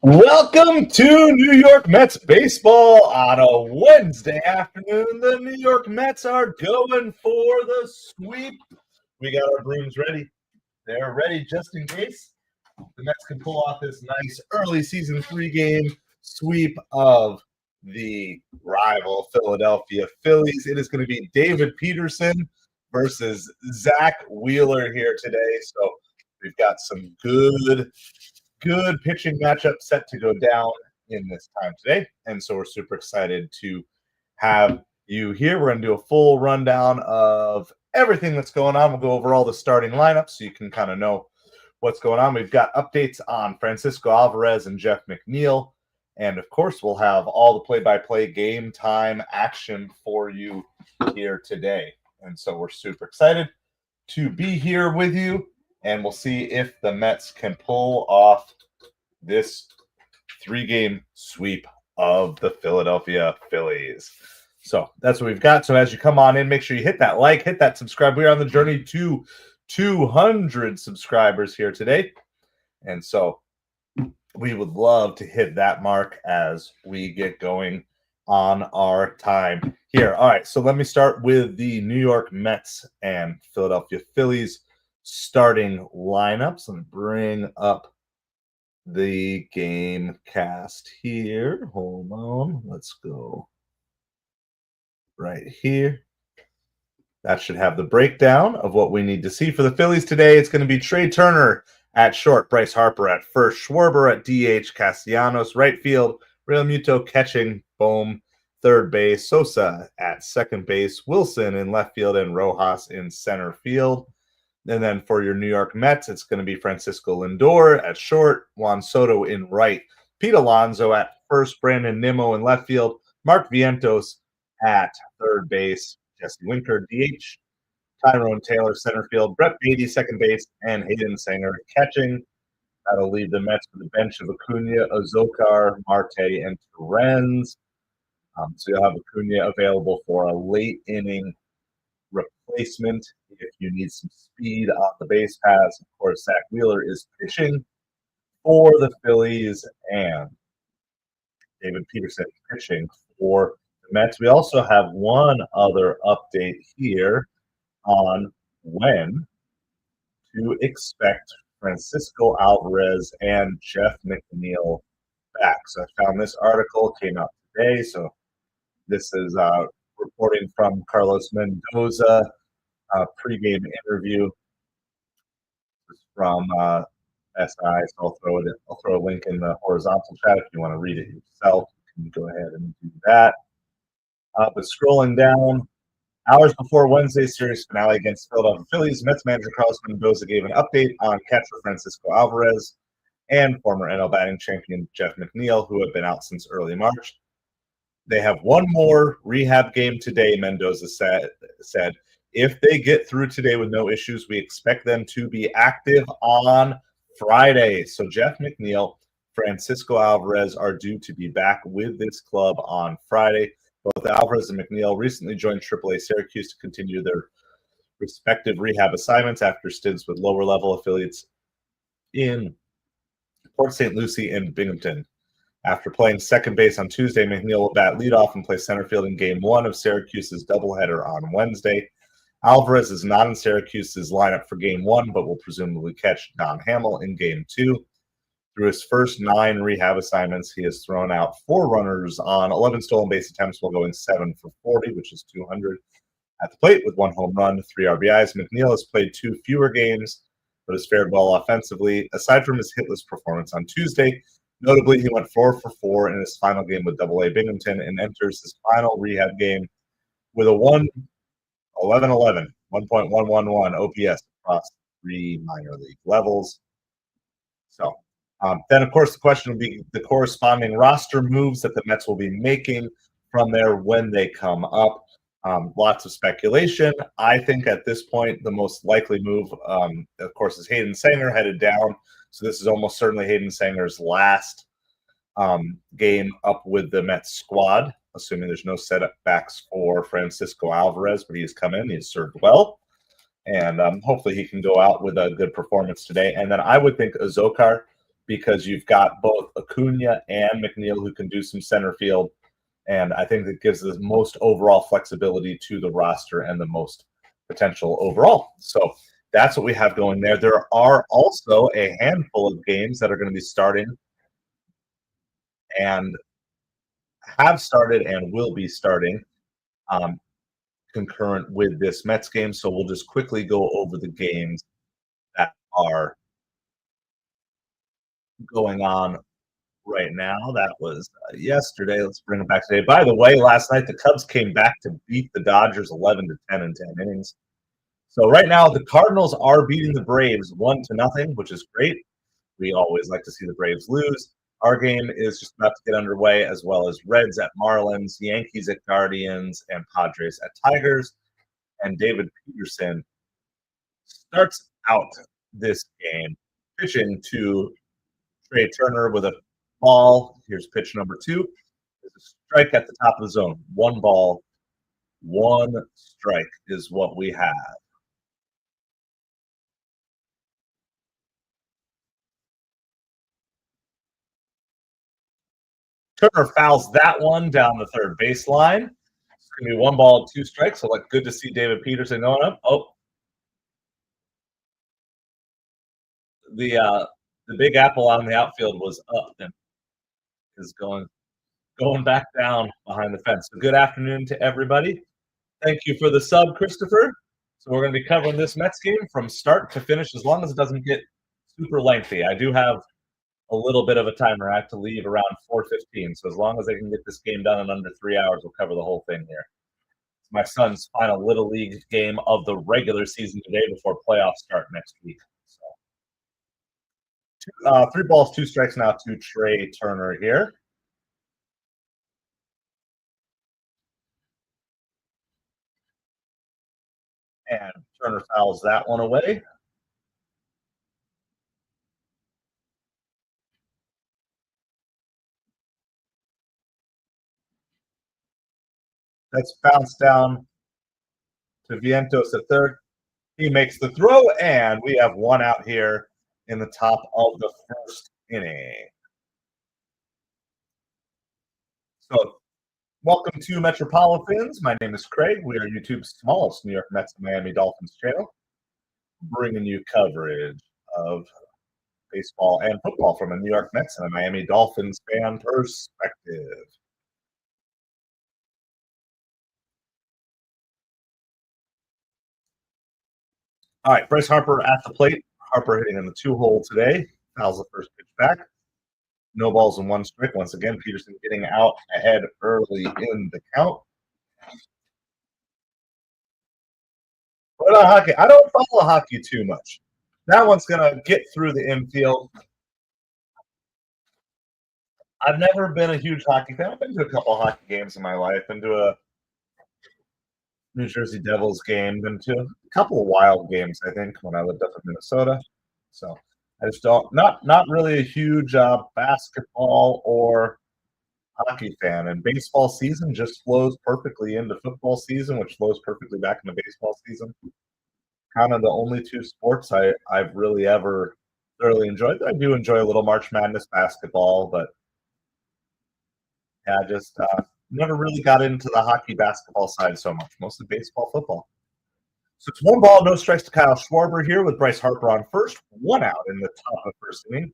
Welcome to New York Mets baseball on a Wednesday afternoon. The New York Mets are going for the sweep. We got our brooms ready. They're ready just in case the Mets can pull off this nice early season 3-game sweep of the rival Philadelphia Phillies. It is going to be David Peterson versus Zach Wheeler here today. So we've got some good pitching matchup set to go down in this time today. And so we're super excited to have you here. We're going to do a full rundown of everything that's going on. We'll go over all the starting lineups so you can kind of know what's going on. We've got updates on Francisco Alvarez and Jeff McNeil. And of course, we'll have all the play-by-play game time action for you here today. And so we're super excited to be here with you. And we'll see if the Mets can pull off this 3-game sweep of the Philadelphia Phillies. So that's what we've got. So as you come on in, make sure you hit that like, hit that subscribe. We are on the journey to 200 subscribers here today. And so we would love to hit that mark as we get going on our time here. All right, so let me start with the New York Mets and Philadelphia Phillies starting lineups. Let me bring up the game cast here. Hold on. Let's go right here. That should have the breakdown of what we need to see for the Phillies today. It's going to be Trey Turner at short, Bryce Harper at first, Schwarber at DH, Castellanos right field, Real Muto catching, Bohm third base, Sosa at second base, Wilson in left field, and Rojas in center field. And then for your New York Mets, it's going to be Francisco Lindor at short, Juan Soto in right, Pete Alonso at first, Brandon Nimmo in left field, Mark Vientos at third base, Jesse Winker DH, Tyrone Taylor center field, Brett Beatty second base, and Hayden Sanger catching. That'll leave the Mets with a bench of Acuna, Azokar, Marte, and Torrens. So you'll have Acuna available for a late inning replacement if you need some speed on the base paths. Of course, Zach Wheeler is pitching for the Phillies, and David Peterson pitching for the Mets. We also have one other update here on when to expect Francisco Alvarez and Jeff McNeil back. So I found this article, came out today. So this is reporting from Carlos Mendoza, pregame interview from SI. So I'll throw a link in the horizontal chat if you want to read it yourself. You can go ahead and do that. But scrolling down, hours before Wednesday's series finale against Philadelphia Phillies, Mets manager Carlos Mendoza gave an update on catcher Francisco Alvarez and former NL batting champion Jeff McNeil, who have been out since early March. They have one more rehab game today, Mendoza said. If they get through today with no issues, we expect them to be active on Friday. So Jeff McNeil, Francisco Alvarez are due to be back with this club on Friday. Both Alvarez and McNeil recently joined AAA Syracuse to continue their respective rehab assignments after stints with lower-level affiliates in Port St. Lucie and Binghamton. After playing second base on Tuesday, McNeil will bat leadoff and play center field in Game 1 of Syracuse's doubleheader on Wednesday. Alvarez is not in Syracuse's lineup for Game 1, but will presumably catch Don Hamill in Game 2. Through his first 9 rehab assignments, he has thrown out 4 runners on 11 stolen base attempts while going 7 for 40, which is 200 at the plate with 1 home run, 3 RBIs. McNeil has played 2 fewer games, but has fared well offensively. Aside from his hitless performance on Tuesday, notably, he went 4 for 4 in his final game with AA Binghamton and enters his final rehab game with a 1.11 OPS across 3 minor league levels. So then, of course, the question will be the corresponding roster moves that the Mets will be making from there when they come up. Lots of speculation. I think at this point, the most likely move, of course, is Hayden Sanger headed down. So this is almost certainly Hayden Sanger's last game up with the Mets squad, assuming there's no setbacks for Francisco Alvarez, but he has come in, he has served well, and hopefully he can go out with a good performance today. And then I would think Azokar because you've got both Acuna and McNeil who can do some center field. And I think that gives the most overall flexibility to the roster and the most potential overall. So that's what we have going there. There are also a handful of games that are going to be starting and have started and will be starting concurrent with this Mets game. So we'll just quickly go over the games that are going on right now. That was yesterday. Let's bring it back today. By the way, last night the Cubs came back to beat the Dodgers 11-10 in 10 innings. So right now the Cardinals are beating the Braves 1-0, which is great. We always like to see the Braves lose. Our game is just about to get underway, as well as Reds at Marlins, Yankees at Guardians, and Padres at Tigers. And David Peterson starts out this game pitching to Trey Turner with a ball. Here's pitch number 2. There's a strike at the top of the zone. 1 ball, 1 strike is what we have. Turner fouls that one down the third baseline. It's going to be 1 ball, 2 strikes. So, good to see David Peterson going up. Oh, the big apple on the outfield was up and is going back down behind the fence. So, good afternoon to everybody. Thank you for the sub, Christopher. So we're going to be covering this Mets game from start to finish, as long as it doesn't get super lengthy. I do have a little bit of a timer. I have to leave around 4:15. So as long as I can get this game done in under 3 hours, we'll cover the whole thing here. It's my son's final Little League game of the regular season today before playoffs start next week. So 3 balls, 2 strikes now to Trey Turner here. And Turner fouls that one away. That's bounced down to Vientos at third. He makes the throw, and we have 1 out here in the top of the first inning. So, welcome to MetropoliFins. My name is Craig. We are YouTube's smallest New York Mets and Miami Dolphins channel, bringing you coverage of baseball and football from a New York Mets and a Miami Dolphins fan perspective. All right, Bryce Harper at the plate. Harper hitting in the 2-hole today. Fouls the first pitch back. No balls and 1 strike. Once again, Peterson getting out ahead early in the count. What about hockey? I don't follow hockey too much. That one's going to get through the infield. I've never been a huge hockey fan. I've been to a couple hockey games in my life. Been to a New Jersey Devils game. Been to a couple of Wild games, I think, when I lived up in Minnesota. So I just don't, not really a huge basketball or hockey fan. And baseball season just flows perfectly into football season, which flows perfectly back into baseball season. Kind of the only 2 sports I've really ever thoroughly enjoyed. I do enjoy a little March Madness basketball, but yeah, just never really got into the hockey basketball side so much. Mostly baseball, football. So it's 1 ball, no strikes to Kyle Schwarber here with Bryce Harper on first. 1 out in the top of first inning.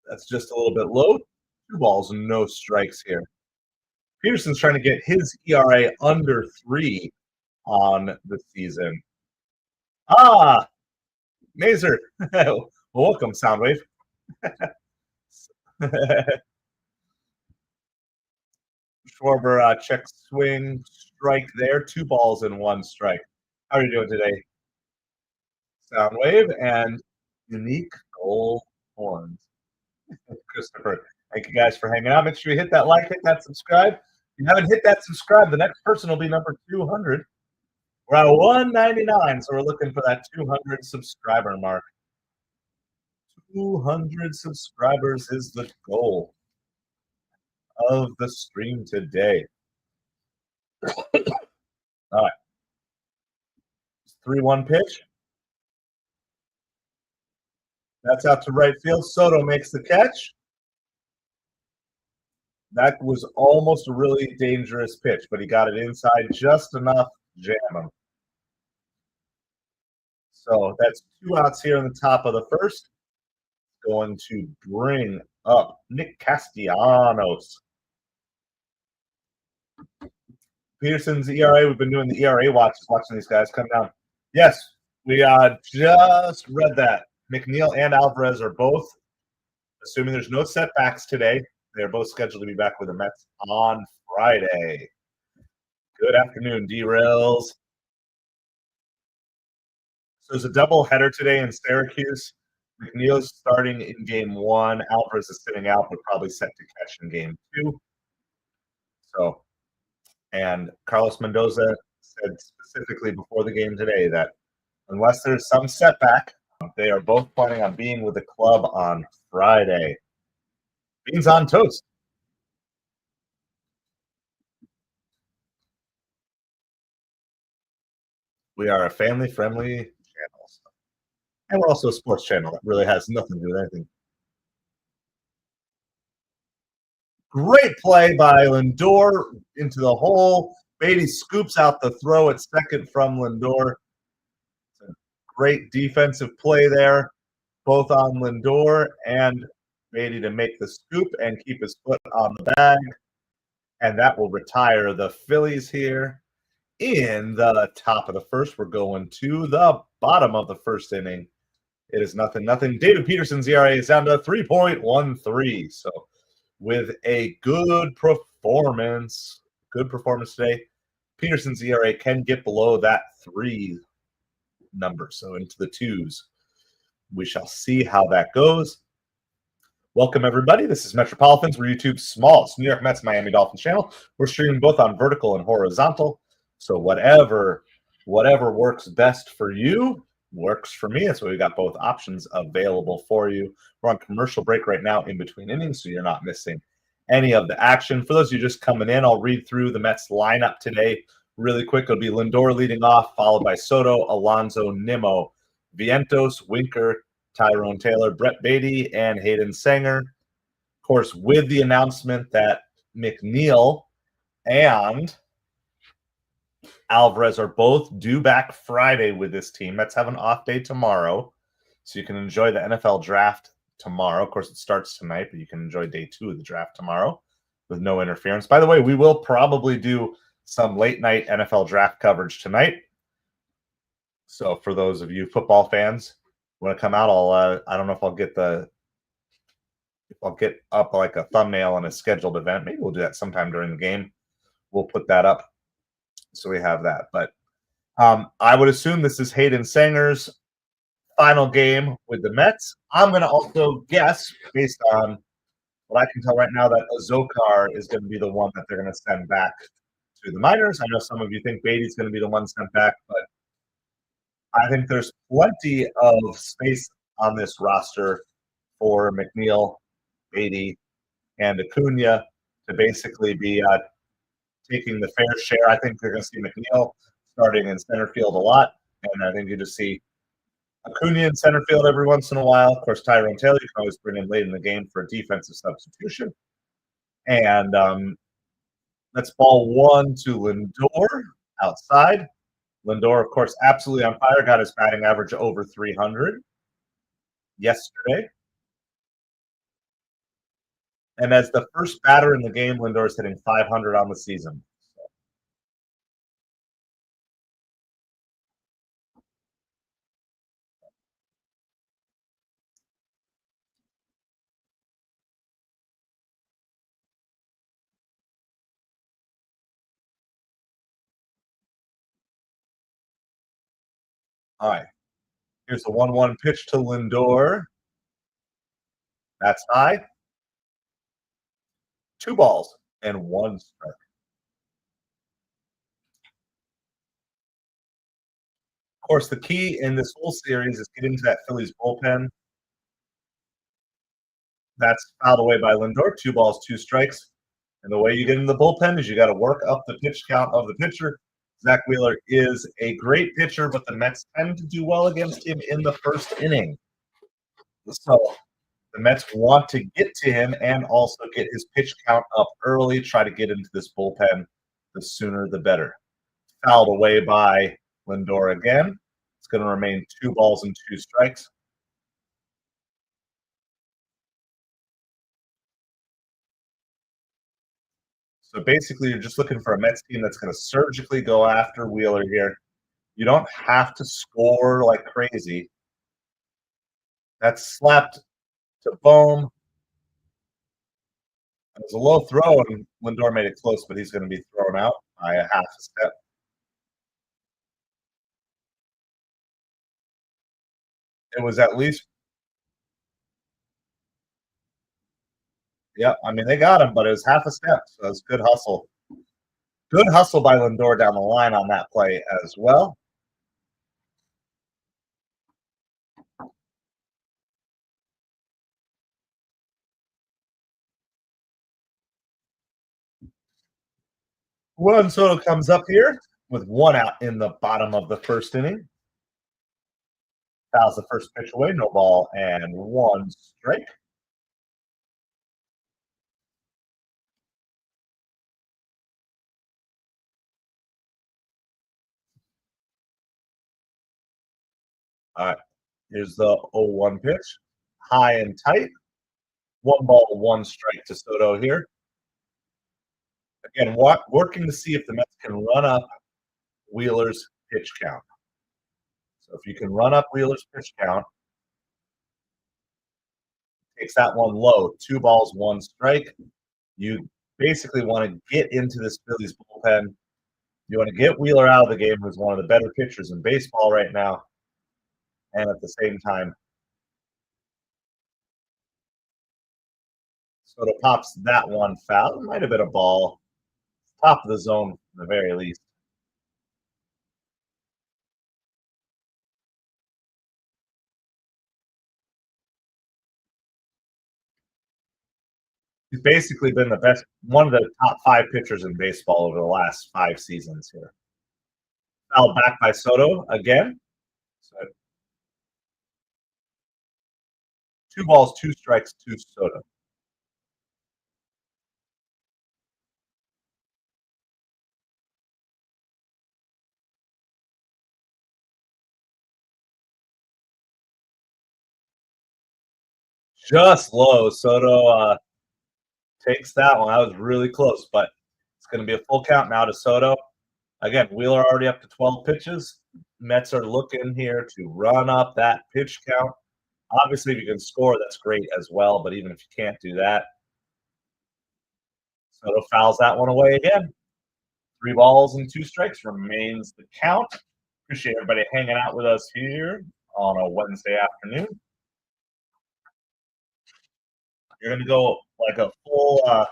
That's just a little bit low. 2 balls and no strikes here. Peterson's trying to get his ERA under 3 on the season. Mazer. Welcome, Soundwave. Schwarber check swing strike there. 2 balls and 1 strike. How are you doing today, Soundwave? And unique gold horns. Christopher, thank you guys for hanging out. Make sure you hit that like, hit that subscribe. If you haven't hit that subscribe, the next person will be number 200. We're at 199, so we're looking for that 200 subscriber mark. 200 subscribers is the goal of the stream today. All right. 3-1 pitch. That's out to right field. Soto makes the catch. That was almost a really dangerous pitch, but he got it inside just enough to jam him. So that's 2 outs here in the top of the first. Going to bring up Nick Castellanos. Peterson's ERA. We've been doing the ERA watches, watching these guys come down. Yes, we just read that. McNeil and Alvarez are both, assuming there's no setbacks today, they're both scheduled to be back with the Mets on Friday. Good afternoon, D-Rails. So there's a double header today in Syracuse. McNeil's starting in game 1. Alvarez is sitting out, but probably set to catch in game 2. So, and Carlos Mendoza said specifically before the game today that unless there's some setback, they are both planning on being with the club on Friday. Beans on toast. We are a family-friendly channel. And we're also a sports channel that really has nothing to do with anything. Great play by Lindor into the hole. Beatty scoops out the throw at second from Lindor. Great defensive play there, both on Lindor and Beatty to make the scoop and keep his foot on the bag. And that will retire the Phillies here in the top of the first. We're going to the bottom of the first inning. It is 0-0. David Peterson's ERA is down to 3.13. So with a good performance today, Peterson's ERA can get below that 3 number, so into the 2s. We shall see how that goes. Welcome, everybody. This is MetropoliFins. We're YouTube's smallest New York Mets Miami Dolphins channel. We're streaming both on vertical and horizontal. So whatever works best for you works for me. That's why we got both options available for you. We're on commercial break right now in between innings, so you're not missing any of the action. For those of you just coming in, I'll read through the Mets lineup today really quick. It'll be Lindor leading off, followed by Soto, Alonso, Nimmo, Vientos, Winker, Tyrone Taylor, Brett Beatty, and Hayden Sanger. Of course, with the announcement that McNeil and Alvarez are both due back Friday with this team. Mets have an off day tomorrow, so you can enjoy the NFL draft tomorrow. Of course, it starts tonight, but you can enjoy day 2 of the draft tomorrow with no interference. By the way, we will probably do some late night NFL draft coverage tonight. So for those of you football fans who want to come out, I don't know if I'll get up like a thumbnail on a scheduled event. Maybe we'll do that sometime during the game. We'll put that up so we have that. But I would assume this is Hayden Sanger's final game with the Mets. I'm going to also guess, based on what I can tell right now, that Azokar is going to be the one that they're going to send back to the minors. I know some of you think Beatty's going to be the one sent back, but I think there's plenty of space on this roster for McNeil, Beatty, and Acuna to basically be taking the fair share. I think you're going to see McNeil starting in center field a lot, and I think you just see Acuna in center field every once in a while. Of course, Tyrone Taylor, you can always bring in late in the game for a defensive substitution. And that's ball 1 to Lindor outside. Lindor, of course, absolutely on fire, got his batting average over 300 yesterday. And as the first batter in the game, Lindor is hitting 500 on the season. All right. Here's the 1-1 pitch to Lindor. That's high. 2 balls and 1 strike. Of course, the key in this whole series is getting to that Phillies bullpen. That's fouled away by Lindor. 2 balls, 2 strikes. And the way you get in the bullpen is you got to work up the pitch count of the pitcher. Zach Wheeler is a great pitcher, but the Mets tend to do well against him in the first inning. So the Mets want to get to him and also get his pitch count up early, try to get into this bullpen. The sooner the better. Fouled away by Lindor again. It's going to remain 2 balls and 2 strikes. So basically, you're just looking for a Mets team that's going to surgically go after Wheeler here. You don't have to score like crazy. That's slapped to Bohm. It was a low throw, and Lindor made it close, but he's going to be thrown out by a half a step. It was at least, yeah, I mean, they got him, but it was half a step, so it was good hustle. Good hustle by Lindor down the line on that play as well. Juan Soto comes up here with 1 out in the bottom of the first inning. Fouls the first pitch away, no ball and 1 strike. All right, here's the 0-1 pitch. High and tight. 1 ball, 1 strike to Soto here. Again, working to see if the Mets can run up Wheeler's pitch count. So if you can run up Wheeler's pitch count, takes that one low. 2 balls, 1 strike. You basically want to get into this Phillies bullpen. You want to get Wheeler out of the game, who's one of the better pitchers in baseball right now. And at the same time, Soto pops that one foul. It might have been a ball. Top of the zone, at the very least. He's basically been the best, one of the top 5 pitchers in baseball over the last 5 seasons here. Fouled back by Soto again. So 2 balls, 2 strikes to Soto. Just low. Soto takes that one. That was really close, but it's going to be a full count now to Soto. Again, Wheeler already up to 12 pitches. Mets are looking here to run up that pitch count. Obviously, if you can score, that's great as well. But even if you can't do that, Soto fouls that one away again. 3 balls and 2 strikes remains the count. Appreciate everybody hanging out with us here on a Wednesday afternoon. You're going to go like a full, you're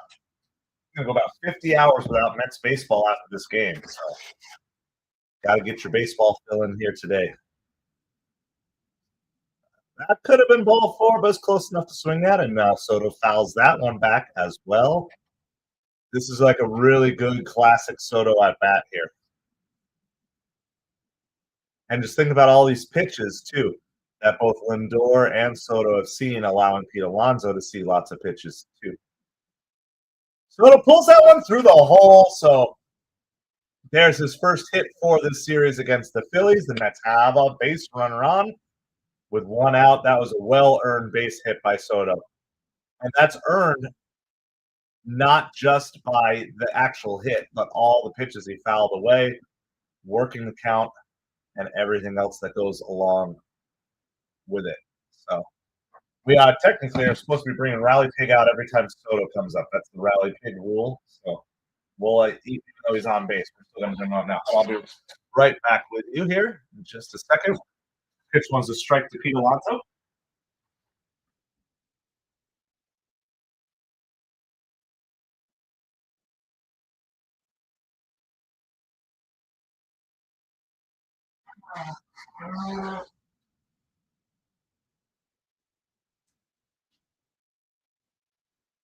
going to go about 50 hours without Mets baseball after this game. So, got to get your baseball fill in here today. That could have been ball 4, but it's close enough to swing that, and Soto fouls that one back as well. This is like a really good classic Soto at bat here. And just think about all these pitches, too, that both Lindor and Soto have seen, allowing Pete Alonso to see lots of pitches, too. Soto pulls that one through the hole, so there's his first hit for this series against the Phillies. The Mets have a base runner on. With 1 out, that was a well-earned base hit by Soto. And that's earned not just by the actual hit, but all the pitches he fouled away, working the count, and everything else that goes along with it. So we technically are supposed to be bringing Rally Pig out every time Soto comes up. That's the Rally Pig rule. So we'll, even though he's on base, we're still going to bring him up now. I'll be right back with you here in just a second. Pitch one's a strike to Pete Alonso.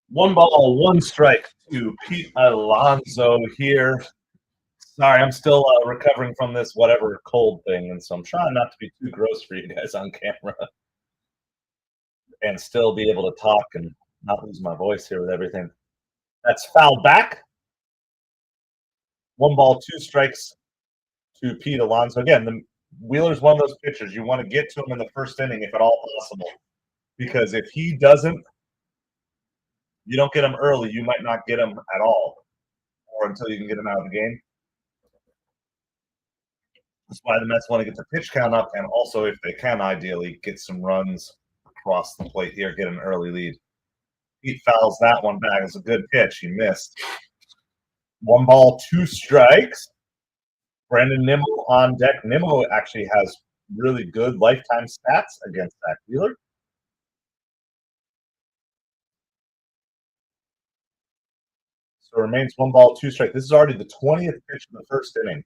One ball, 1 strike to Pete Alonso here. Sorry, I'm still recovering from this whatever cold thing, and so I'm trying not to be too gross for you guys on camera. and still be able to talk and not lose my voice here with everything. That's fouled back. 1 ball, 2 strikes to Pete Alonso. Again, the Wheeler's one of those pitchers. You want to get to him in the first inning if at all possible. Because if he doesn't, you don't get him early, you might not get him at all. Or until you can get him out of the game. That's why the Mets want to get the pitch count up, and also, if they can, ideally get some runs across the plate here, get an early lead. He fouls that one back. It's a good pitch. He missed. 1 ball, 2 strikes. Brandon Nimmo on deck. Nimmo actually has really good lifetime stats against Zach Wheeler. So it remains 1 ball, 2 strikes. This is already the 20th pitch of the first inning.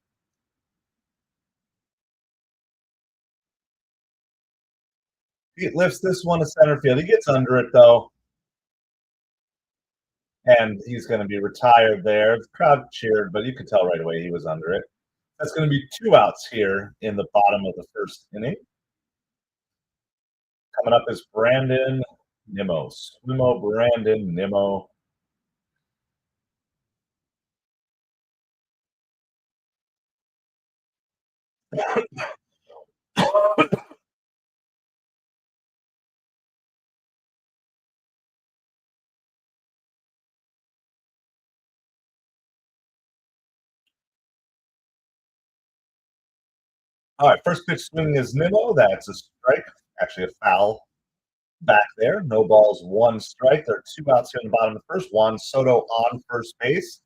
He lifts this one to center field. He gets under it, though. And he's going to be retired there. The crowd cheered, but you could tell right away he was under it. That's going to be 2 outs here in the bottom of the first inning. Coming up is Brandon Nimmo. Swimo Brandon Nimmo. All right, first pitch swing is Nimmo. That's a strike. Actually, a foul back there. No balls, 1 strike. There are 2 outs here in the bottom of the first. Juan Soto on first base.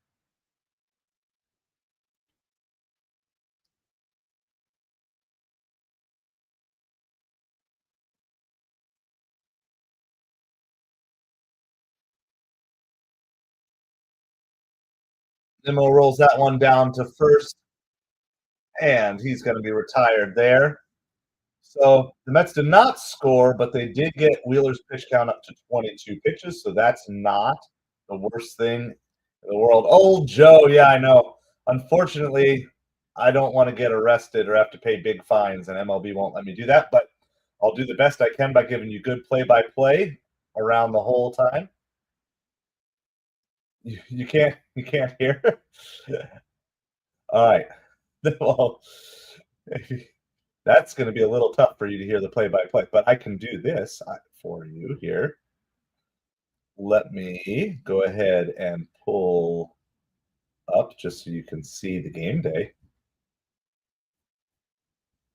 Nimmo rolls that one down to first, and he's going to be retired there. So the Mets did not score, but they did get Wheeler's pitch count up to 22 pitches, so that's not the worst thing in the world. Old Joe, yeah, I know. Unfortunately, I don't want to get arrested or have to pay big fines, and MLB won't let me do that, but I'll do the best I can by giving you good play-by-play around the whole time. You can't hear? All right. Well, that's going to be a little tough for you to hear the play-by-play, but I can do this for you here. Let me go ahead and pull up just so you can see the game day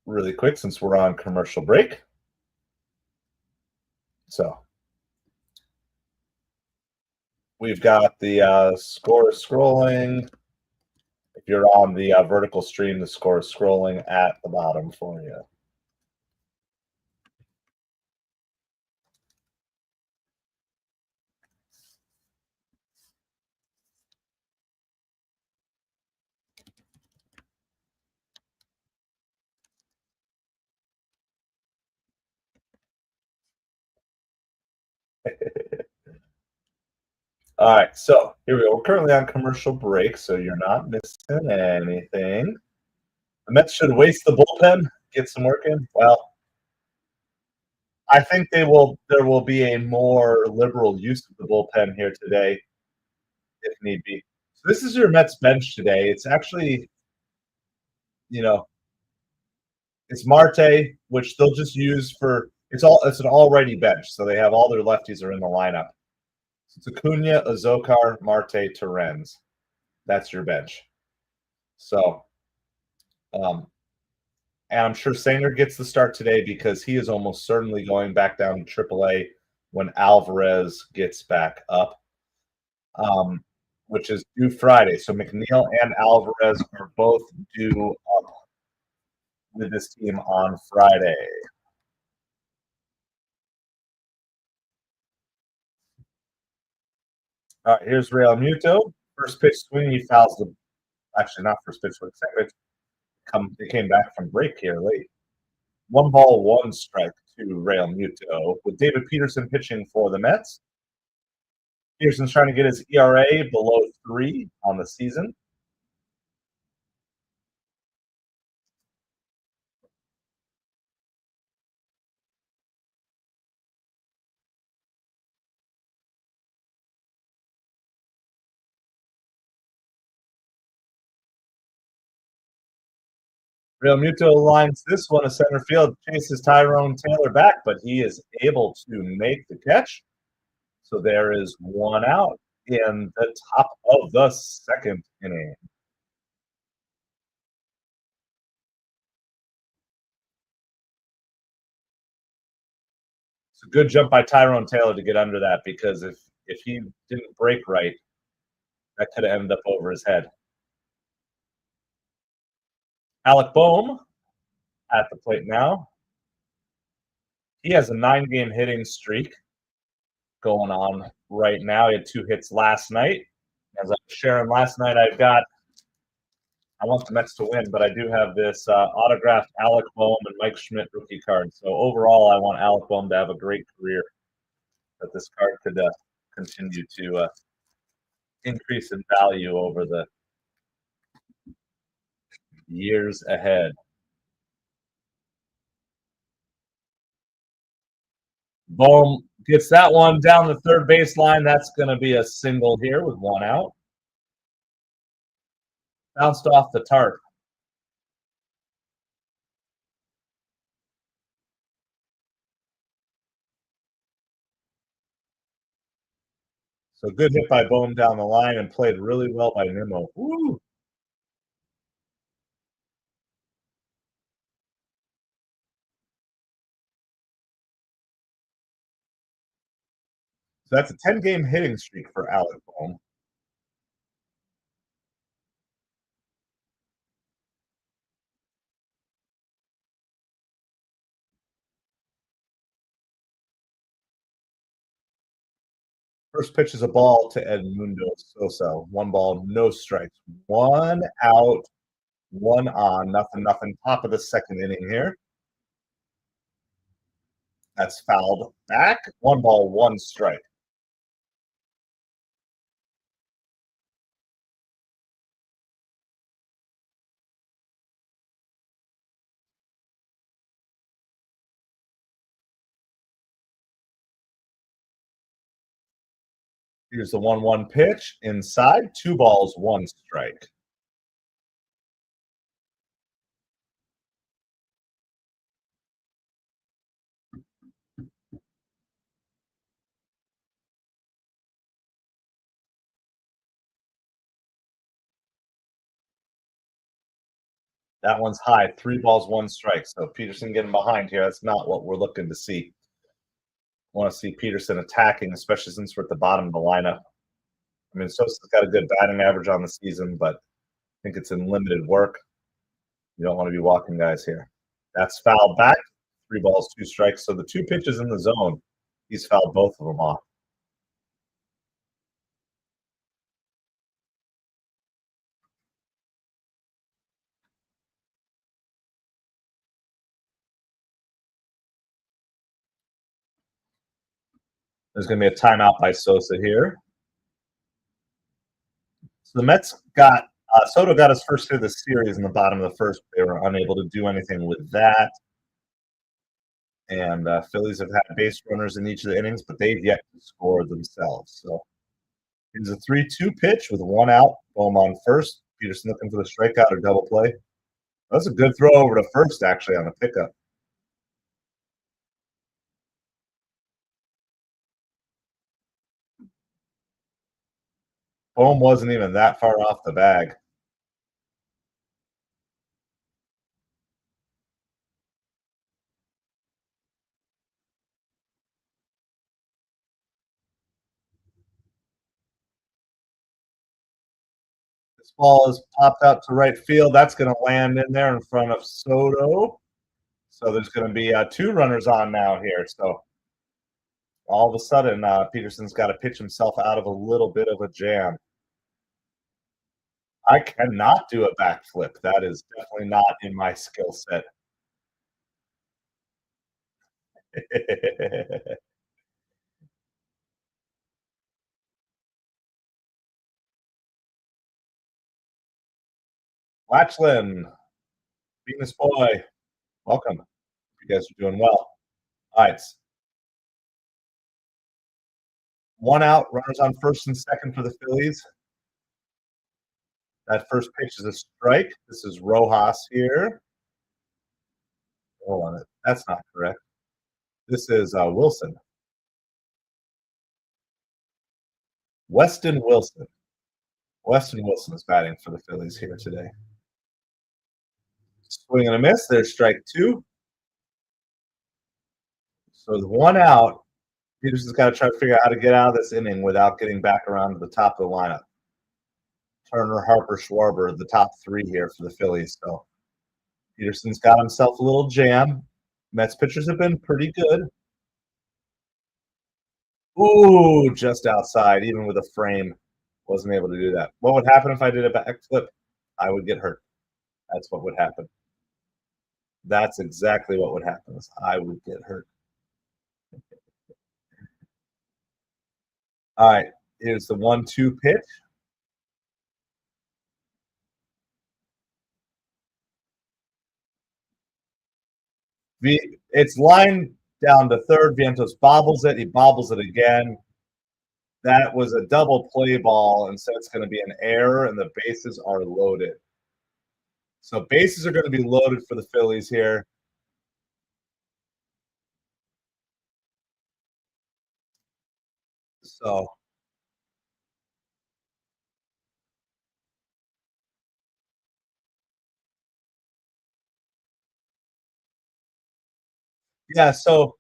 really quick since we're on commercial break. So we've got the score scrolling. If you're on the vertical stream, the score is scrolling at the bottom for you. All right, so here we go. We're currently on commercial break, so you're not missing anything. The Mets should waste the bullpen, get some work in. Well, I think there will be a more liberal use of the bullpen here today, if need be. So this is your Mets bench today. It's actually, it's Marte, which they'll just use for it's an already bench, so they have all their lefties are in the lineup. So it's Acuna, Azokar, Marte, Terens. That's your bench. So, and I'm sure Sanger gets the start today because he is almost certainly going back down to AAA when Alvarez gets back up, which is due Friday. So McNeil and Alvarez are both due up with this team on Friday. All right, here's Real Muto. First pitch swing, he fouls the actually not first pitch, but second pitch. They came back from break here late. 1 ball, 1 strike to Real Muto with David Peterson pitching for the Mets. Peterson's trying to get his ERA below 3 on the season. Real Muto lines this one to center field, chases Tyrone Taylor back, but he is able to make the catch. So there is one out in the top of the second inning. It's a good jump by Tyrone Taylor to get under that, because if he didn't break right, that could have ended up over his head. Alec Boehm at the plate now. He has a 9-game hitting streak going on right now. He had 2 hits last night. As I was sharing last night, I want the Mets to win, but I do have this autographed Alec Boehm and Mike Schmidt rookie card. So overall, I want Alec Boehm to have a great career, that this card could continue to increase in value over the years ahead. Boehm gets that one down the third baseline. That's going to be a single here with one out. Bounced off the tarp. So good hit by Boehm down the line, and played really well by Nimmo. Woo! So that's a 10-game hitting streak for Alec Boehm. First pitch is a ball to Edmundo Sosa. 1 ball, no strikes. 1 out, 1 on. Nothing. Top of the second inning here. That's fouled back. 1 ball, 1 strike. Here's the 1-1 pitch inside. 2 balls, 1 strike. That one's high. 3 balls, 1 strike. So Peterson getting behind here. That's not what we're looking to see. Want to see Peterson attacking, especially since we're at the bottom of the lineup. I mean, Sosa's got a good batting average on the season, but I think it's in limited work. You don't want to be walking guys here. That's fouled back. 3 balls, 2 strikes. So the 2 pitches in the zone, he's fouled both of them off. There's going to be a timeout by Sosa here. So the Mets got Soto got his first hit of the series in the bottom of the first. They were unable to do anything with that. And Phillies have had base runners in each of the innings, but they've yet to score themselves. So here's a 3-2 pitch with 1 out. Boehm on first. Peterson looking for the strikeout or double play. That's a good throw over to first, actually, on the pickup. Boehm wasn't even that far off the bag. This ball is popped out to right field. That's going to land in there in front of Soto. So there's going to be 2 runners on now here. So all of a sudden, Peterson's got to pitch himself out of a little bit of a jam. I cannot do a backflip. That is definitely not in my skill set. Latchlin, Venus Boy, welcome. You guys are doing well. All right. 1 out, runners on first and second for the Phillies. That first pitch is a strike. This is Rojas here. Hold on. That's not correct. This is Wilson. Weston Wilson. Weston Wilson is batting for the Phillies here today. Swing and a miss. There's strike two. So the one out. Peterson's got to try to figure out how to get out of this inning without getting back around to the top of the lineup. Turner, Harper, Schwarber, the top three here for the Phillies. So Peterson's got himself a little jam. Mets pitchers have been pretty good. Ooh, just outside, even with a frame. Wasn't able to do that. What would happen if I did a backflip? I would get hurt. That's what would happen. That's exactly what would happen. Is I would get hurt. All right, here's the 1-2 pitch. It's lined down to third. Vientos bobbles it. He bobbles it again. That was a double play ball, and so it's going to be an error, and the bases are loaded. So bases are going to be loaded for the Phillies here. So yeah, so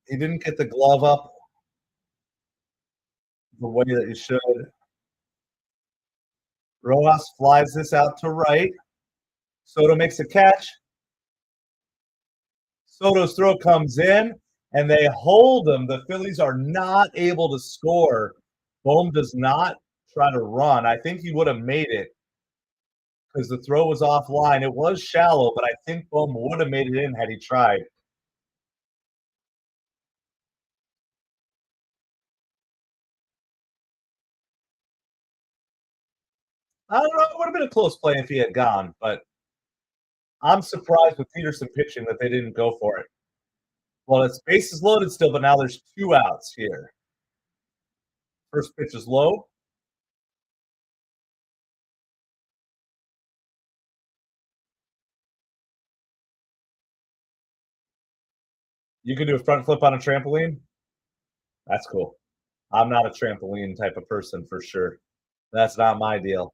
he didn't get the glove up the way that he should. Rojas flies this out to right. Soto makes a catch. Soto's throw comes in, and they hold him. The Phillies are not able to score. Bohm does not try to run. I think he would have made it because the throw was offline. It was shallow, but I think Bohm would have made it in had he tried. I don't know. It would have been a close play if he had gone, but I'm surprised with Peterson pitching that they didn't go for it. Well, it's bases loaded still, but now there's two outs here. First pitch is low. You can do a front flip on a trampoline. That's cool. I'm not a trampoline type of person for sure. That's not my deal.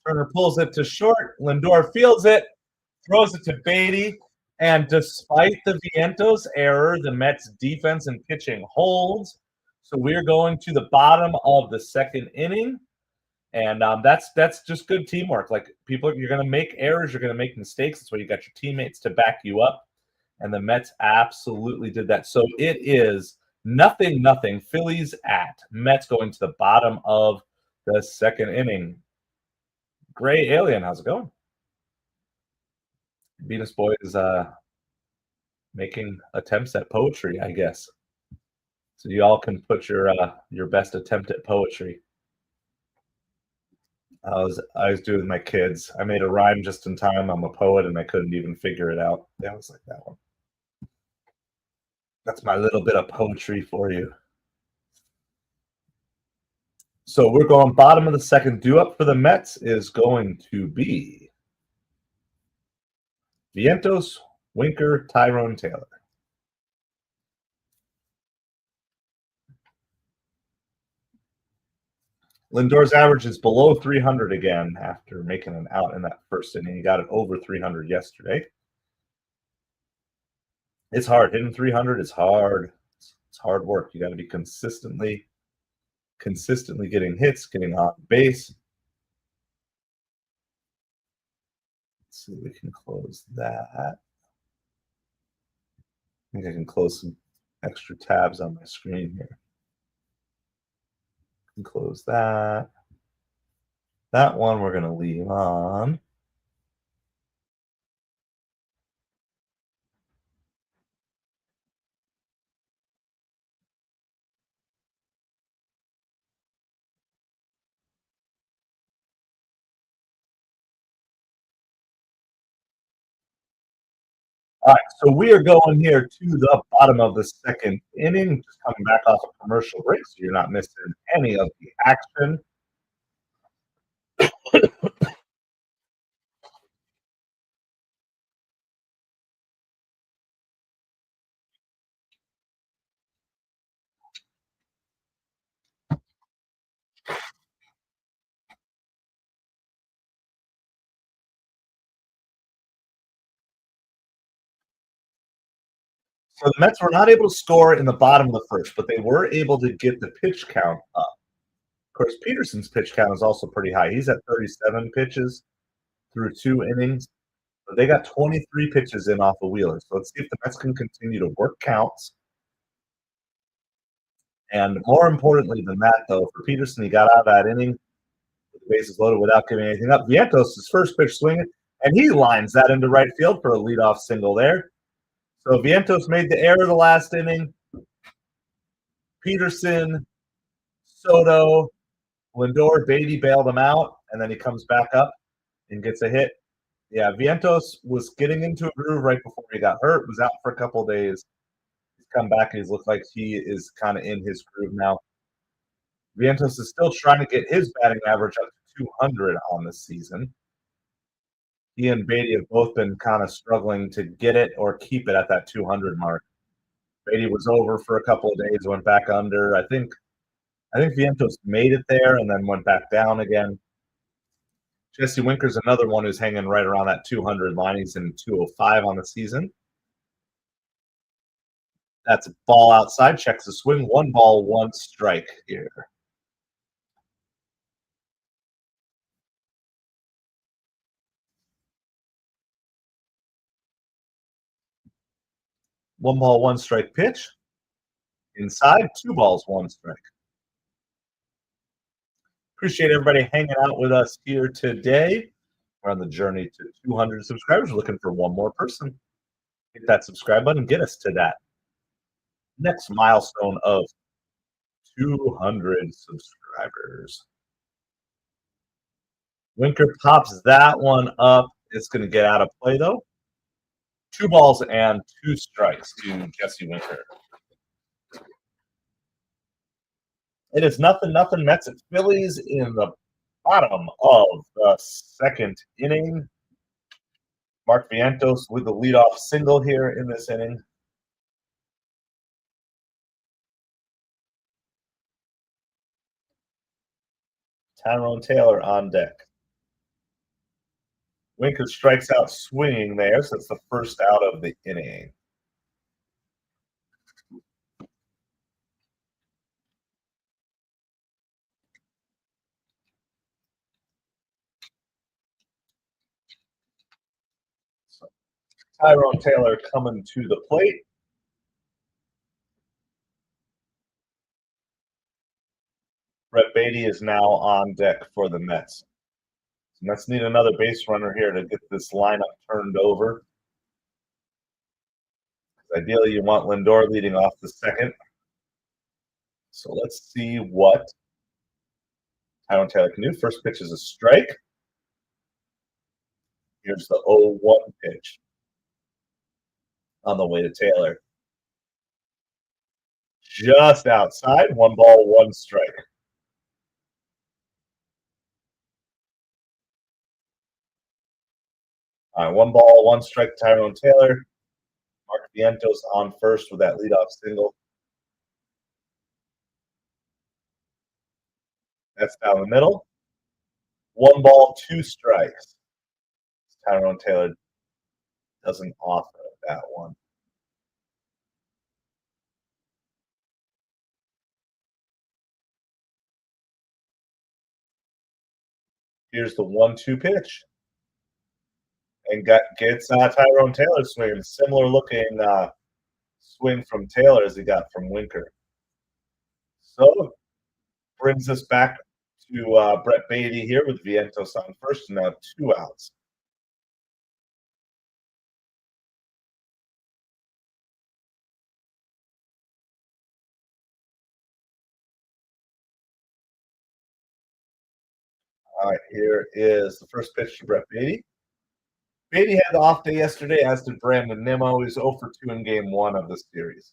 Turner pulls it to short. Lindor fields it, throws it to Beatty, and despite the Vientos error, the Mets defense and pitching holds. So we're going to the bottom of the second inning, and that's just good teamwork. Like people, you're going to make errors, you're going to make mistakes. That's why you got your teammates to back you up, and the Mets absolutely did that. So it is 0-0. Phillies at Mets going to the bottom of the second inning. Gray Alien, how's it going? Venus Boy is making attempts at poetry, I guess. So you all can put your best attempt at poetry. I was doing with my kids. I made a rhyme just in time. I'm a poet, and I couldn't even figure it out. Yeah, I was like that one. That's my little bit of poetry for you. So we're going bottom of the second. Due up for the Mets is going to be Vientos, Winker, Tyrone Taylor. Lindor's average is below 300 again after making an out in that first inning. He got it over 300 yesterday. It's hard. Hitting 300 is hard. It's hard work. You got to be consistently getting hits, getting on base. Let's see if we can close that. I think I can close some extra tabs on my screen here. Close that. That one we're going to leave on. All right, so we are going here to the bottom of the second inning, just coming back off a commercial break, so you're not missing any of the action. So the Mets were not able to score in the bottom of the first, but they were able to get the pitch count up. Of course, Peterson's pitch count is also pretty high. He's at 37 pitches through 2 innings. But they got 23 pitches in off of Wheeler. So let's see if the Mets can continue to work counts. And more importantly than that, though, for Peterson, he got out of that inning with the bases loaded without giving anything up. Vientos, his first pitch swinging, and he lines that into right field for a leadoff single there. So Vientos made the error the last inning. Peterson, Soto, Lindor, Beatty bailed him out, and then he comes back up and gets a hit. Yeah, Vientos was getting into a groove right before he got hurt, was out for a couple of days. He's come back and he's looked like he is kind of in his groove now. Vientos is still trying to get his batting average up to 200 on the season. He and Beatty have both been kind of struggling to get it or keep it at that 200 mark. Beatty was over for a couple of days, went back under. I think Vientos made it there and then went back down again. Jesse Winker's another one who's hanging right around that 200 line. He's in 205 on the season. That's a ball outside. Checks the swing. 1 ball, 1 strike here. One ball, 1 strike pitch. Inside, 2 balls, 1 strike. Appreciate everybody hanging out with us here today. We're on the journey to 200 subscribers. We're looking for one more person. Hit that subscribe button. Get us to that next milestone of 200 subscribers. Winker pops that one up. It's going to get out of play, though. 2 balls and 2 strikes to Jesse Winker. It is 0-0 Mets at Phillies in the bottom of the 2nd inning. Mark Vientos with the leadoff single here in this inning. Tyrone Taylor on deck. Winker strikes out swinging there, so it's the first out of the inning. So Tyrone Taylor coming to the plate. Brett Beatty is now on deck for the Mets. The Mets need another base runner here to get this lineup turned over. Ideally, you want Lindor leading off the 2nd. So let's see what Tyrone Taylor can do. First pitch is a strike. Here's the 0-1 pitch on the way to Taylor. Just outside, 1 ball, 1 strike. All right, 1 ball, 1 strike, Tyrone Taylor. Mark Vientos on first with that leadoff single. That's down the middle. 1 ball, 2 strikes. Tyrone Taylor doesn't offer that one. Here's the 1-2 pitch. And gets Tyrone Taylor swinging. Similar looking swing from Taylor as he got from Winker. So brings us back to Brett Beatty here with Vientos on first, and now 2 outs. All right, here is the first pitch to Brett Beatty. Beatty had the off day yesterday, as did Brandon Nimmo. He's 0 for 2 in game 1 of the series.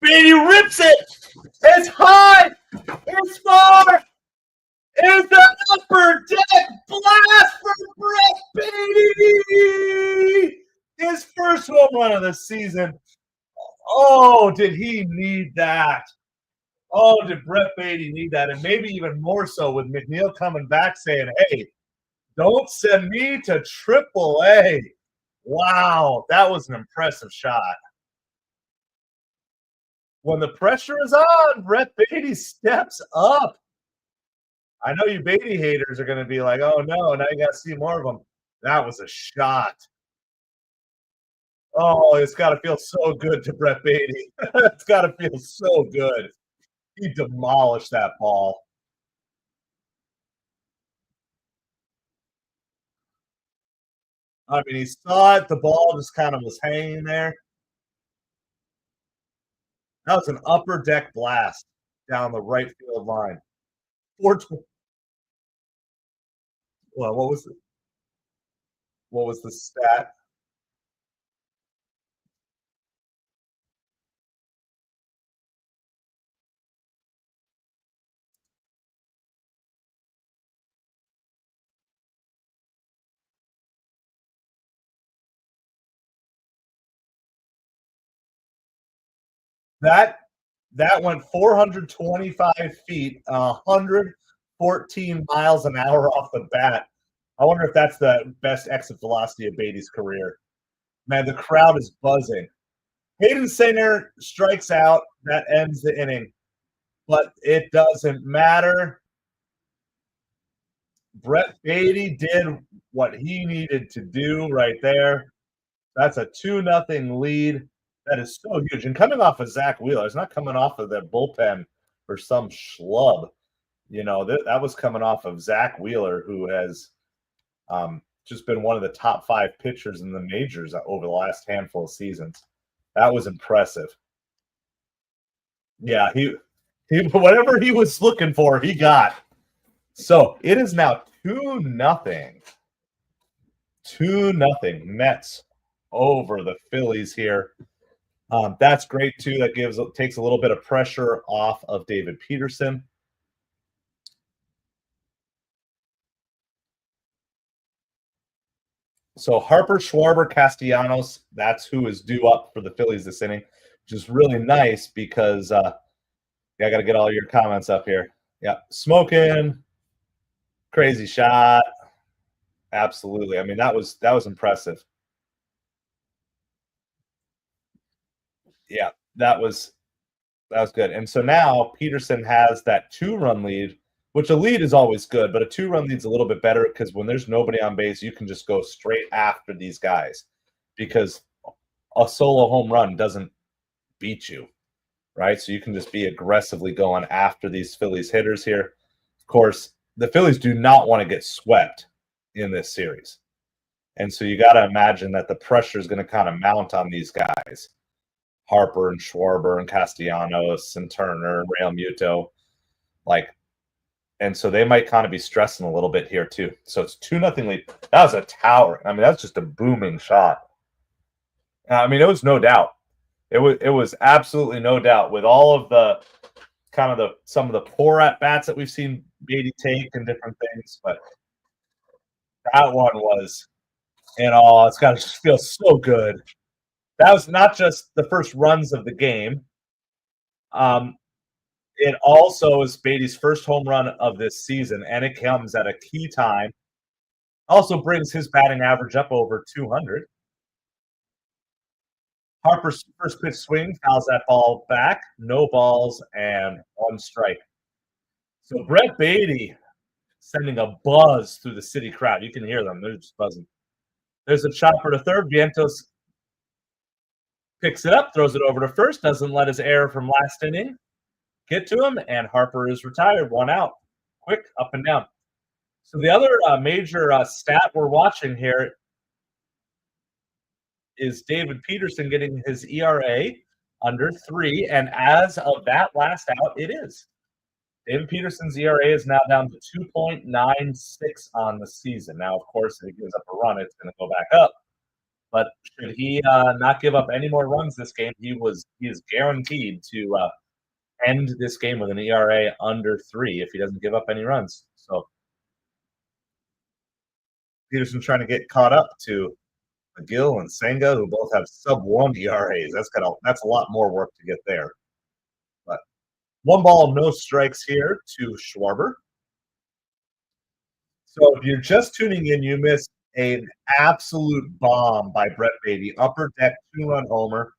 Beatty rips it! It's high! It's far! It's an upper deck blast for Brett Beatty! His first home run of the season. Oh, did he need that? Oh, did Brett Beatty need that? And maybe even more so with McNeil coming back saying, hey, don't send me to Triple A. Wow, that was an impressive shot. When the pressure is on, Brett Beatty steps up. I know you Beatty haters are going to be like, oh no, now you got to see more of them. That was a shot. Oh, it's got to feel so good to Brett Beatty. It's got to feel so good. He demolished that ball. I mean, he saw it. The ball just kind of was hanging there. That was an upper deck blast down the right field line. 420. Well, what was the stat? That that went 425 feet, 114 miles an hour off the bat. I wonder if that's the best exit velocity of Beatty's career. Man, the crowd is buzzing. Hayden Singer strikes out. That ends the inning, but it doesn't matter. Brett Beatty did what he needed to do right there. That's a 2-0 lead. That is so huge. And coming off of Zach Wheeler, it's not coming off of their bullpen or some schlub. That was coming off of Zach Wheeler, who has just been one of the top 5 pitchers in the majors over the last handful of seasons. That was impressive. Yeah, he whatever he was looking for, he got. So it is now 2-0. 2-0 Mets over the Phillies here. That's great too. That takes a little bit of pressure off of David Peterson. So Harper, Schwarber, Castellanos, that's who is due up for the Phillies this inning, which is really nice because I got to get all your comments up here. Yeah, smoking, crazy shot. Absolutely. I mean, that was impressive. Yeah, that was good. And so now Peterson has that 2-run lead, which a lead is always good, but a 2-run lead's a little bit better because when there's nobody on base, you can just go straight after these guys because a solo home run doesn't beat you, right? So you can just be aggressively going after these Phillies hitters here. Of course, the Phillies do not want to get swept in this series. And so you got to imagine that the pressure is going to kind of mount on these guys. Harper and Schwarber and Castellanos and Turner and Real Muto. And so they might kind of be stressing a little bit here too. So it's 2-0 lead. That was a tower. I mean, that's just a booming shot. I mean, it was no doubt. It was absolutely no doubt with all of the kind of some of the poor at bats that we've seen Beatty take and different things, but that one was, it's got to just feel so good. That was not just the first runs of the game. It also is Beatty's first home run of this season, and it comes at a key time. Also brings his batting average up over 200. Harper's first pitch swing fouls that ball back. No balls and 1 strike. So Brett Beatty sending a buzz through the city crowd. You can hear them. They're just buzzing. There's a chopper to third. Vientos picks it up, throws it over to first, doesn't let his error from last inning get to him, and Harper is retired. 1 out. Quick, up and down. So the other major stat we're watching here is David Peterson getting his ERA under 3, and as of that last out, it is. David Peterson's ERA is now down to 2.96 on the season. Now, of course, if he gives up a run, it's going to go back up. But should he not give up any more runs this game, he is guaranteed to end this game with an ERA under 3 if he doesn't give up any runs. So Peterson trying to get caught up to McGill and Senga, who both have sub-1 ERAs. That's a lot more work to get there. But 1 ball, no strikes here to Schwarber. So if you're just tuning in, you missed an absolute bomb by Brett Beatty. Upper deck 2-run homer.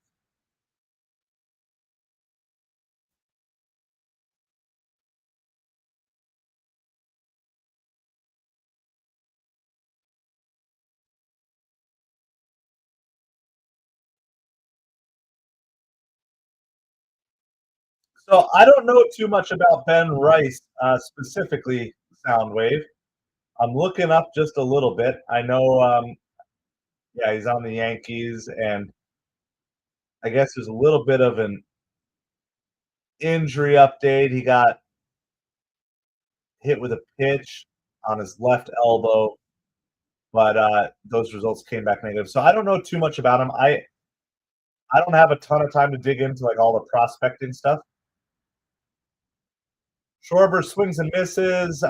So I don't know too much about Ben Rice, specifically Soundwave. I'm looking up just a little bit. I know, yeah, he's on the Yankees, and I guess there's a little bit of an injury update. He got hit with a pitch on his left elbow, but those results came back negative. So I don't know too much about him. I don't have a ton of time to dig into like all the prospecting stuff. Schwarber swings and misses.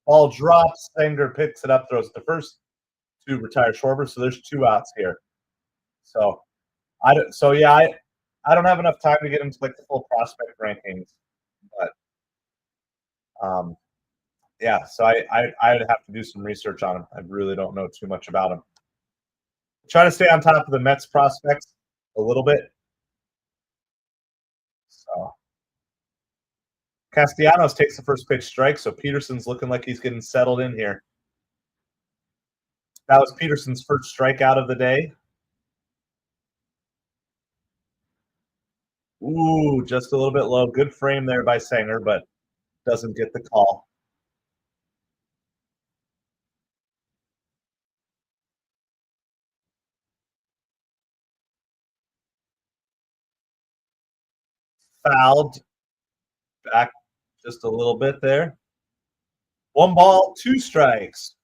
Ball drops. Sanger picks it up, throws it to first to retire Schwarber. So there's 2 outs here. So I don't have enough time to get into like the full prospect rankings, but yeah. So I'd have to do some research on him. I really don't know too much about him. Try to stay on top of the Mets prospects a little bit. So Castellanos takes the first pitch strike, so Peterson's looking like he's getting settled in here. That was Peterson's first strikeout of the day. Ooh, just a little bit low. Good frame there by Sanger, but doesn't get the call. Fouled back just a little bit there. 1 ball, 2 strikes.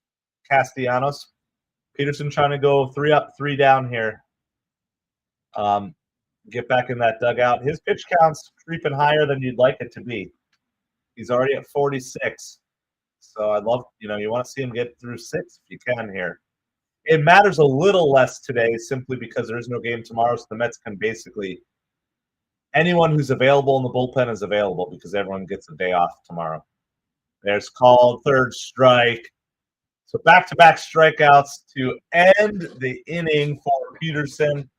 Castellanos. Peterson trying to go 3 up, 3 down here. Get back in that dugout. His pitch count's creeping higher than you'd like it to be. He's already at 46. So I'd love, you want to see him get through 6 if you can here. It matters a little less today simply because there is no game tomorrow, so the Mets can basically anyone who's available in the bullpen is available because everyone gets a day off tomorrow. There's called third strike. So back-to-back strikeouts to end the inning for Peterson.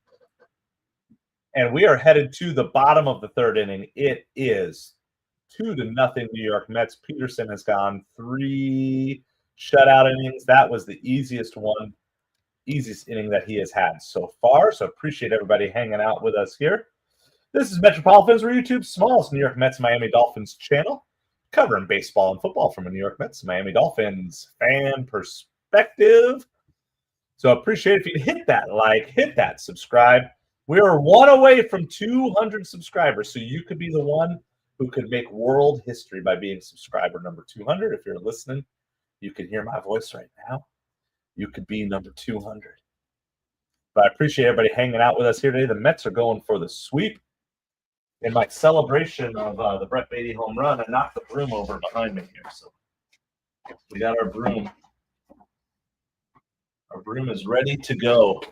And we are headed to the bottom of the 3rd inning. It is 2-0 New York Mets. Peterson has gone 3 shutout innings. That was the easiest inning that he has had so far. So appreciate everybody hanging out with us here. This is MetropoliFins, we're YouTube's smallest New York Mets Miami Dolphins channel, covering baseball and football from a New York Mets Miami Dolphins fan perspective. So appreciate if you hit that like, hit that subscribe. We are 1 away from 200 subscribers, so you could be the one who could make world history by being subscriber number 200. If you're listening, you can hear my voice right now. You could be number 200. But I appreciate everybody hanging out with us here today. The Mets are going for the sweep. In my celebration of the Brett Beatty home run, I knocked the broom over behind me here. So we got our broom. Our broom is ready to go.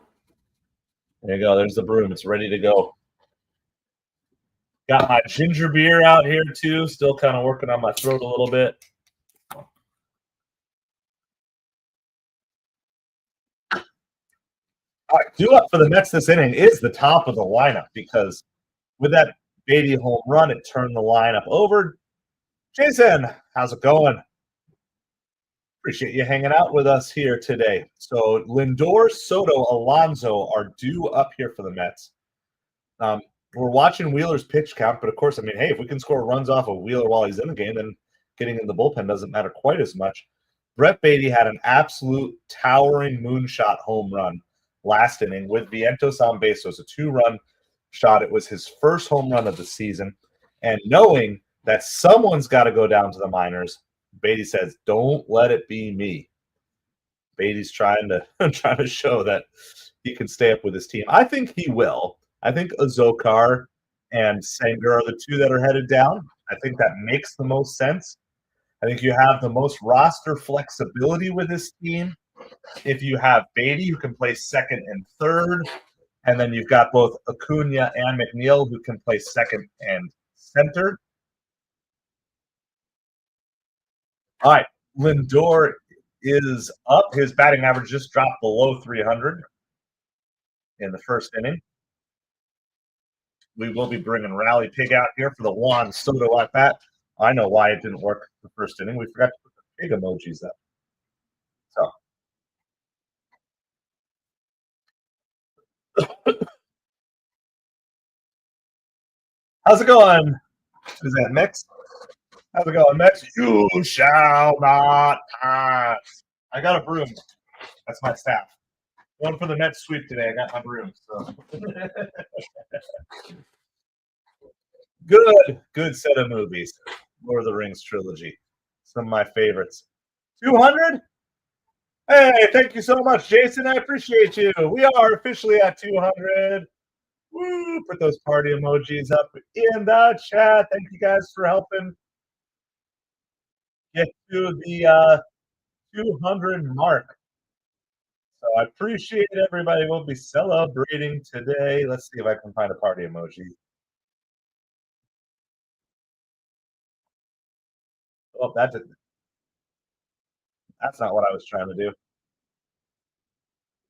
There you go. There's the broom. It's ready to go. Got my ginger beer out here, too. Still kind of working on my throat a little bit. All right, due up for the Mets this inning is the top of the lineup because with that Beatty home run, it turned the lineup over. Jason, how's it going? Appreciate you hanging out with us here today. So Lindor, Soto, Alonso are due up here for the Mets. We're watching Wheeler's pitch count, but of course, I mean, hey, if we can score runs off of Wheeler while he's in the game, then getting in the bullpen doesn't matter quite as much. Brett Beatty had an absolute towering moonshot home run last inning with Vientos on base. So it was a 2-run shot. It was his first home run of the season. And knowing that someone's got to go down to the minors, Beatty says, don't let it be me. Beatty's trying to show that he can stay up with his team. I think he will. I think Azokar and Sanger are the 2 that are headed down. I think that makes the most sense. I think you have the most roster flexibility with this team. If you have Beatty, who can play second and third, and then you've got both Acuna and McNeil, who can play second and center. All right, Lindor is up. His batting average just dropped below 300 in the first inning. We will be bringing Rally Pig out here for the Juan Soto at bat. I know why it didn't work the first inning. We forgot to put the pig emojis up. So, how's it going? Is that Mix? How's it going, Mix? You shall not pass. I got a broom. That's my staff. Going for the Mets sweep today. I got my broom. So good set of movies. Lord of the Rings trilogy. Some of my favorites. 200? Hey, thank you so much, Jason. I appreciate you. We are officially at 200. Woo! Put those party emojis up in the chat. Thank you guys for helping get to the 200 mark. So I appreciate everybody. We'll be celebrating today. Let's see if I can find a party emoji. Oh, that didn't. That's not what I was trying to do.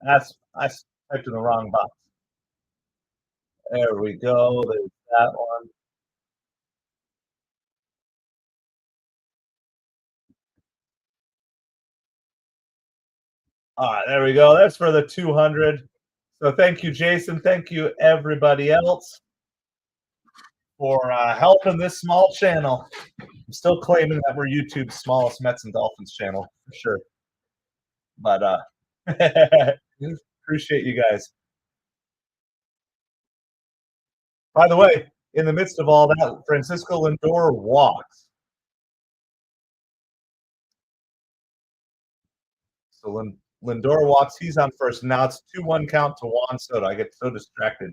I typed in the wrong box. There we go. There's that one. All right, there we go. That's for the 200. So thank you, Jason. Thank you, everybody else, for helping this small channel. I'm still claiming that we're YouTube's smallest Mets and Dolphins channel, for sure. But appreciate you guys. By the way, in the midst of all that, Francisco Lindor walks. So Lindor walks. He's on first. Now it's 2-1 count to Juan Soto. I get so distracted.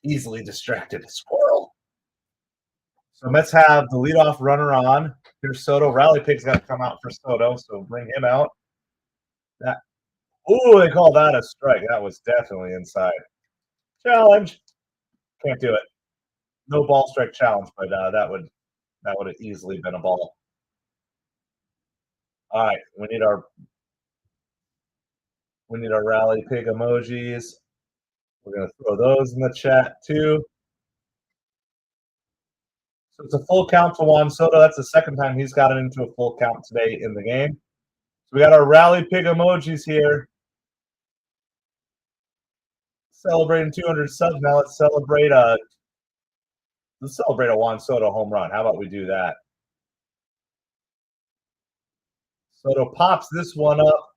Easily distracted. Squirrel. So Mets have the leadoff runner on. Here's Soto. Rally Pig's got to come out for Soto, so bring him out. That. Ooh, they call that a strike. That was definitely inside. Challenge. Can't do it. No ball strike challenge, but that would have easily been a ball. All right, we need our Rally Pig emojis. We're gonna throw those in the chat too. So it's a full count to Juan Soto. That's the second time he's gotten into a full count today in the game. So we got our Rally Pig emojis here. Celebrating 200 subs. Now let's celebrate a Juan Soto home run. How about we do that? Soto pops this one up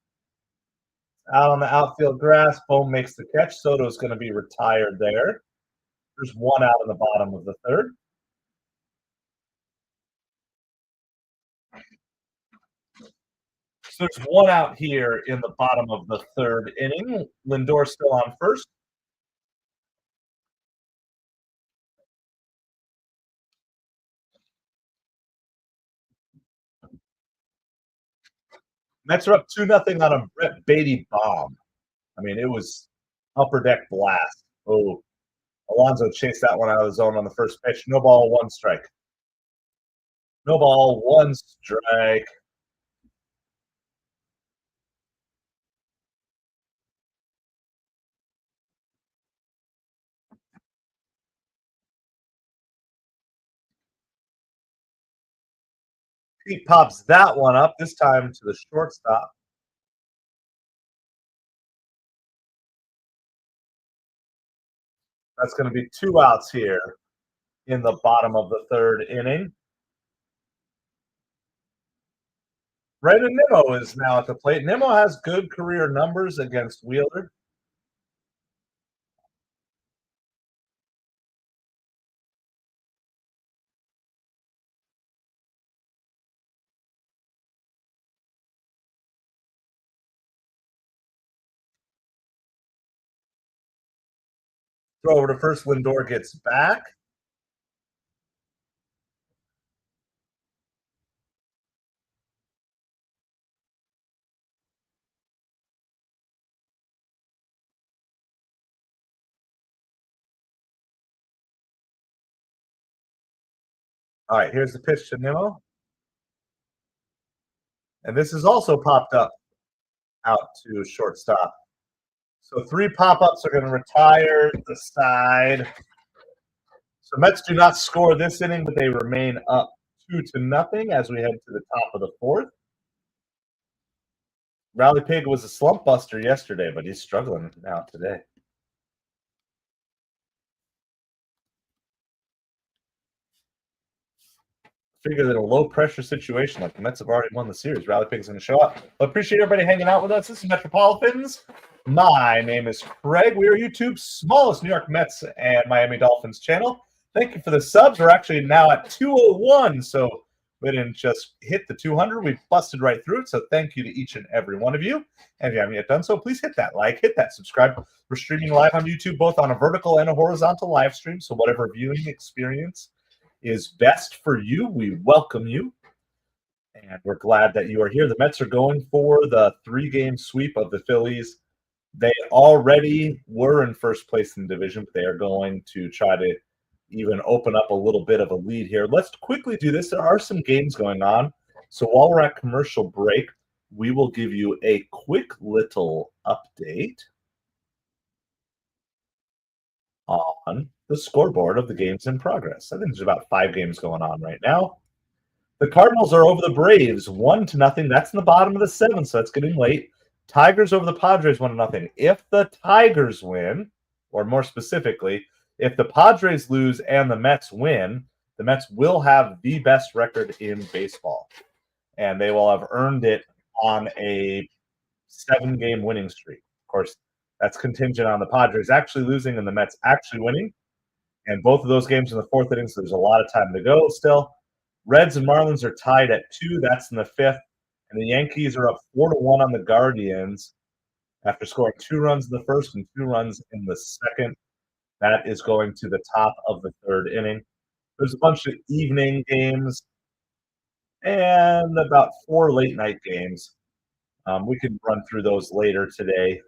out on the outfield grass. Bohm makes the catch. Soto's going to be retired there. There's one out in the bottom of the third. So there's one out here in the bottom of the third inning. Lindor still on first. Mets are up 2-0 on a Brett Beatty bomb. I mean, it was upper deck blast. Oh, Alonso chased that one out of the zone on the first pitch. No ball, one strike. No ball, one strike. Pete pops that one up, this time to the shortstop. That's going to be 2 outs here in the bottom of the third inning. Brandon Nimmo is now at the plate. Nimmo has good career numbers against Wheeler. Throw over to first. Lindor gets back. All right, here's the pitch to Nimmo. And this is also popped up out to shortstop. So 3 pop-ups are going to retire the side. So Mets do not score this inning, but they remain up 2-0 as we head to the top of the 4th. Rally Pig was a slump buster yesterday, but he's struggling now today. Figure that a low-pressure situation like the Mets have already won the series, Rally Pig's going to show up. But appreciate everybody hanging out with us. This is MetropoliFins. My name is Craig. We are YouTube's smallest New York Mets and Miami Dolphins channel. Thank you for the subs. We're actually now at 201, so we didn't just hit the 200. We busted right through it, so thank you to each and every one of you. And if you haven't yet done so, please hit that like, hit that subscribe. We're streaming live on YouTube, both on a vertical and a horizontal live stream, so whatever viewing experience is best for you, we welcome you. And we're glad that you are here. The Mets are going for the 3-game sweep of the Phillies. They already were in first place in the division, but they are going to try to even open up a little bit of a lead here. Let's quickly do this. There are some games going on. So while we're at commercial break, we will give you a quick little update on the scoreboard of the games in progress. I think there's about 5 games going on right now. The Cardinals are over the Braves 1-0. That's in the bottom of the 7th, so that's getting late. Tigers over the Padres 1-0. If the Tigers win, or more specifically, if the Padres lose and the Mets win, the Mets will have the best record in baseball. And they will have earned it on a 7-game winning streak. Of course, that's contingent on the Padres actually losing and the Mets actually winning. And both of those games in the 4th inning, so there's a lot of time to go still. Reds and Marlins are tied at 2. That's in the 5th. And the Yankees are up 4-1 on the Guardians after scoring 2 runs in the 1st and 2 runs in the 2nd. That is going to the top of the 3rd inning. There's a bunch of evening games and about 4 late-night games. We can run through those later today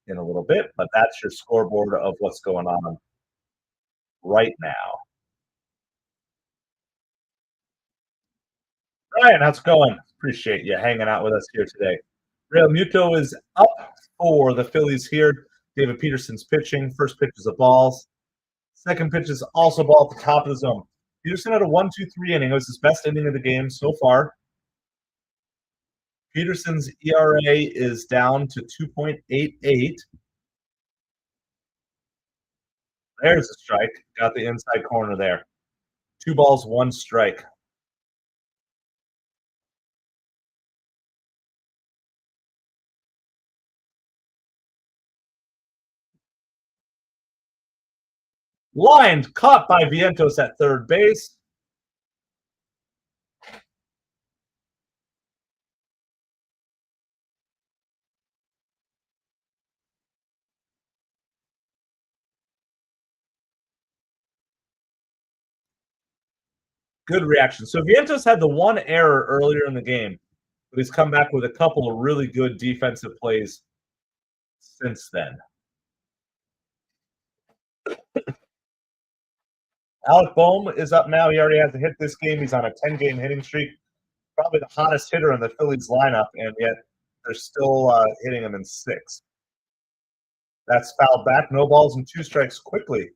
in a little bit, but that's your scoreboard of what's going on right now. Ryan, how's it going? Appreciate you hanging out with us here today. Real Muto is up for the Phillies here. David Peterson's pitching. First pitch is a ball. Second pitch is also ball at the top of the zone. Peterson had a 1-2-3 inning. It was his best inning of the game so far. Peterson's ERA is down to 2.88. There's a strike. Got the inside corner there. 2 balls, 1 strike. Lined, caught by Vientos at third base. Good reaction. So Vientos had the 1 error earlier in the game, but he's come back with a couple of really good defensive plays since then. Alec Bohm is up now. He already has a hit this game. He's on a 10-game hitting streak. Probably the hottest hitter in the Phillies lineup, and yet they're still hitting him in 6. That's fouled back. No balls and 2 strikes quickly.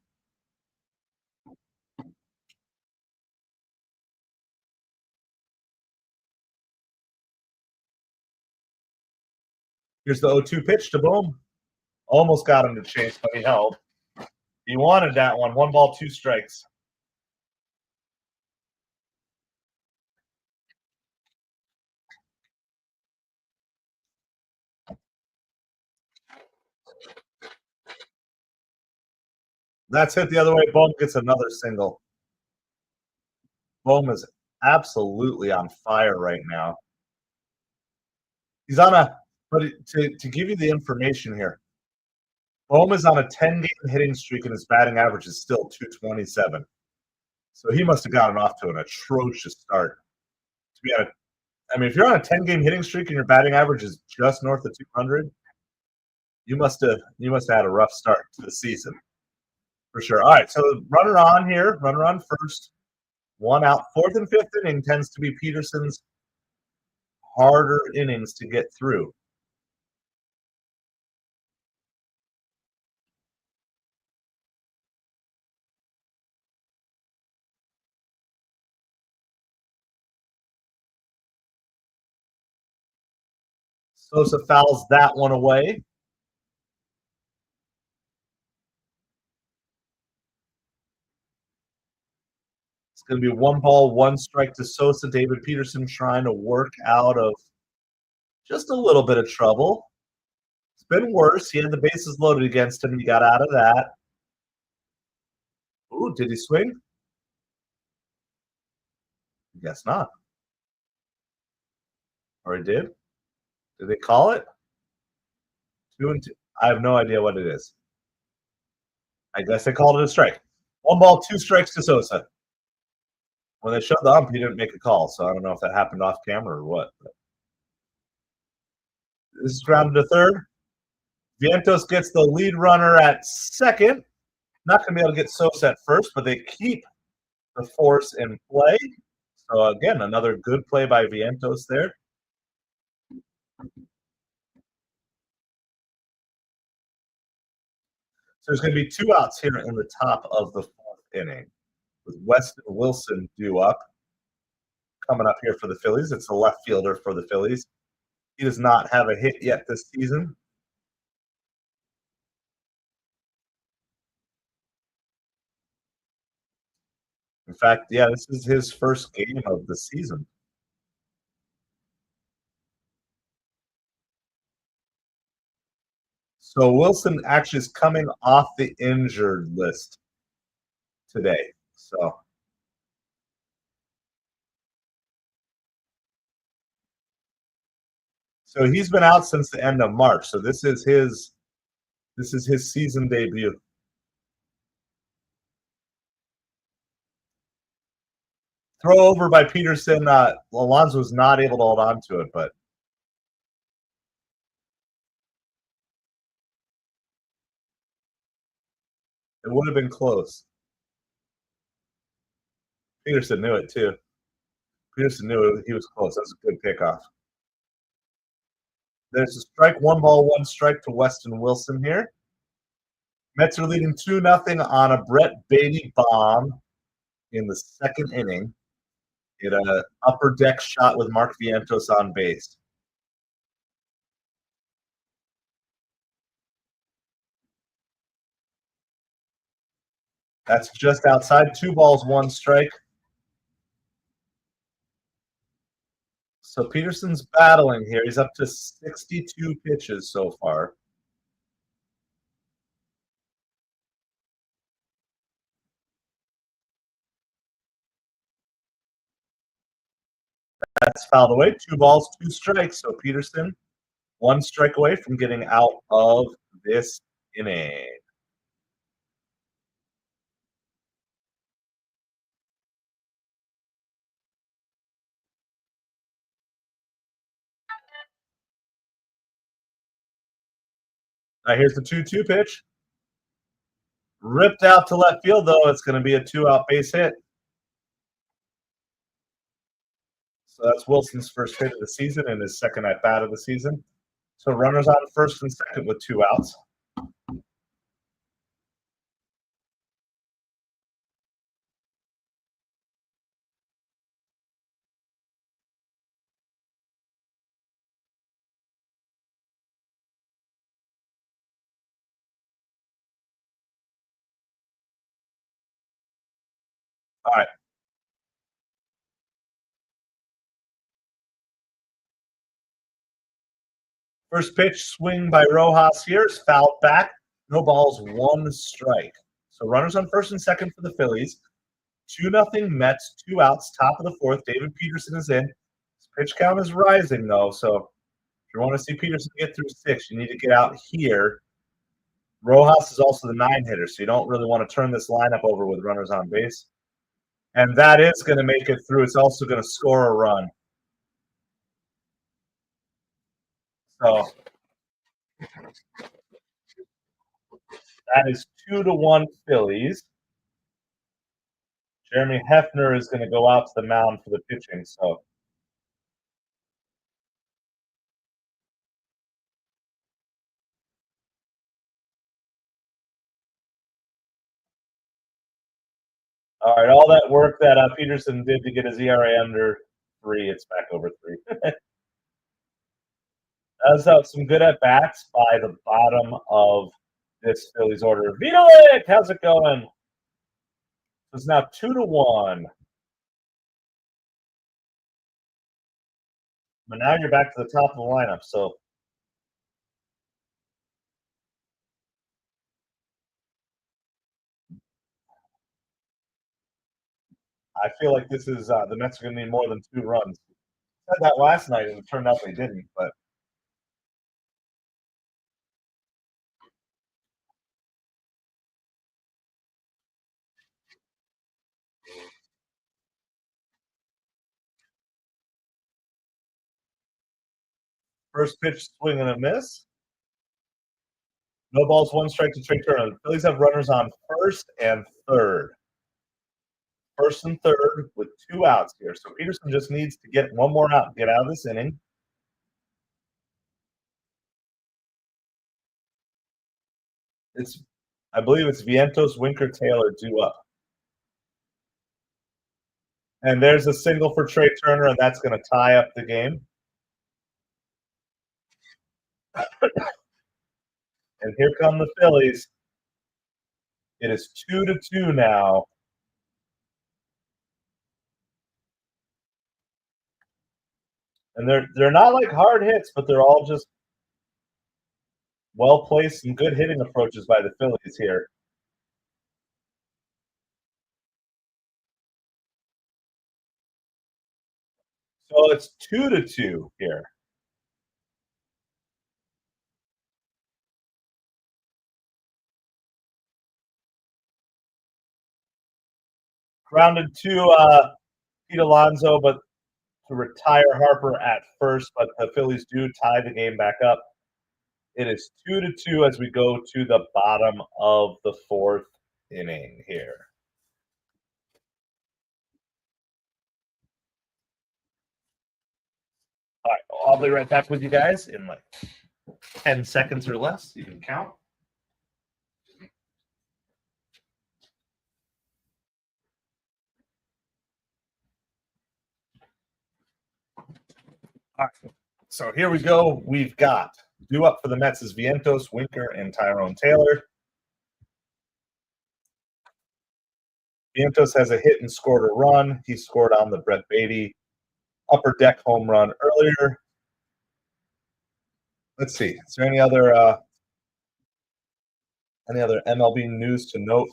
Here's the 0-2 pitch to Bohm. Almost got him to chase, but he held. He wanted that one. 1 ball, 2 strikes. That's hit the other way. Bohm gets another single. Bohm is absolutely on fire right now. He's on a, but to give you the information here, Bohm is on a 10-game hitting streak and his batting average is still 227. So he must have gotten off to an atrocious start. To be on I mean, if you're on a 10-game hitting streak and your batting average is just north of 200, you must have had a rough start to the season. For sure. All right, so runner on here, runner on first. One out. Fourth and fifth inning tends to be Peterson's harder innings to get through. Sosa fouls that one away. It's going to be 1-1 to Sosa. David Peterson trying to work out of just a little bit of trouble. It's been worse. He had the bases loaded against him. He got out of that. Ooh, did he swing? Guess not. Or he did? Did they call it? 2-2. I have no idea what it is. I guess they called it a strike. 1-2 strikes to Sosa. When they showed the ump, he didn't make a call, so I don't know if that happened off camera or what. But this is grounded to third. Vientos gets the lead runner at second. Not going to be able to get Sosa at first, but they keep the force in play. So, again, another good play by Vientos there. So there's going to be 2 outs here in the top of the fourth inning with Weston Wilson due up. Coming up here for the Phillies. It's the left fielder for the Phillies. He does not have a hit yet this season. In fact, yeah, this is his first game of the season. So Wilson actually is coming off the injured list today. So he's been out since the end of March. So this is his season debut. Throw over by Peterson. Alonso was not able to hold on to it, but it would have been close. Peterson knew it too. Peterson knew he was close. That was a good pickoff. There's a strike, 1-1 to Weston Wilson here. Mets are leading 2-0 on a Brett Beatty bomb in the second inning. Hit an upper deck shot with Mark Vientos on base. That's just outside. 2-1 strike. So Peterson's battling here. He's up to 62 pitches so far. That's fouled away. 2 strikes. So Peterson, 1 strike away from getting out of this inning. Now here's the 2-2 pitch. Ripped out to left field, though. It's going to be a 2-out base hit. So that's Wilson's first hit of the season and his second at bat of the season. So runners on first and second with 2 outs. All right. First pitch, swing by Rojas here is fouled back. No balls, 1 strike. So runners on first and second for the Phillies. 2-0 Mets, 2 outs, top of the fourth. David Peterson is in. His pitch count is rising, though. So if you want to see Peterson get through 6, you need to get out here. Rojas is also the 9-hitter, so you don't really want to turn this lineup over with runners on base. And that is going to make it through. It's also going to score a run. So that is 2-1 Phillies. Jeremy Hefner is going to go out to the mound for the pitching. So, all right, all that work that Peterson did to get his ERA under 3, it's back over 3. That's some good at bats by the bottom of this Phillies order. Vitolik, how's it going? It's now 2-1. But now you're back to the top of the lineup. So I feel like this is the Mets are going to need more than 2 runs. I said that last night, and it turned out they didn't. But first pitch, swing and a miss. No balls, 1 strike to Trey Turner. The Phillies have runners on first and third. First and third with 2 outs here. So Peterson just needs to get 1 more out, get out of this inning. I believe it's Vientos, Winker, Taylor due up. And there's a single for Trey Turner, and that's going to tie up the game. And here come the Phillies. It is 2-2 now. And they're not like hard hits, but they're all just well placed and good hitting approaches by the Phillies here. So it's 2-2 here. Grounded to Pete Alonso, but to retire Harper at first. But the Phillies do tie the game back up. It is 2-2 as we go to the bottom of the 4th inning here. All right, I'll be right back with you guys in like 10 seconds or less. You can count. All right, so here we go. We've got due up for the Mets is Vientos, Winker, and Tyrone Taylor. Vientos has a hit and scored a run. He scored on the Brett Beatty upper deck home run earlier. Let's see. Is there any other MLB news to note?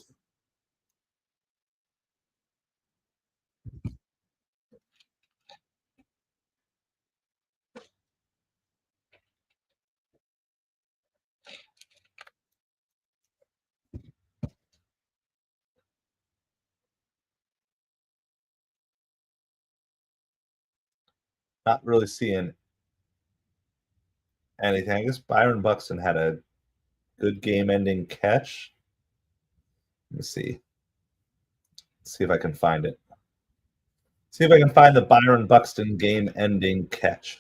Not really seeing anything. I guess Byron Buxton had a good game-ending catch. Let me see. Let's see if I can find it. See if I can find the Byron Buxton game-ending catch.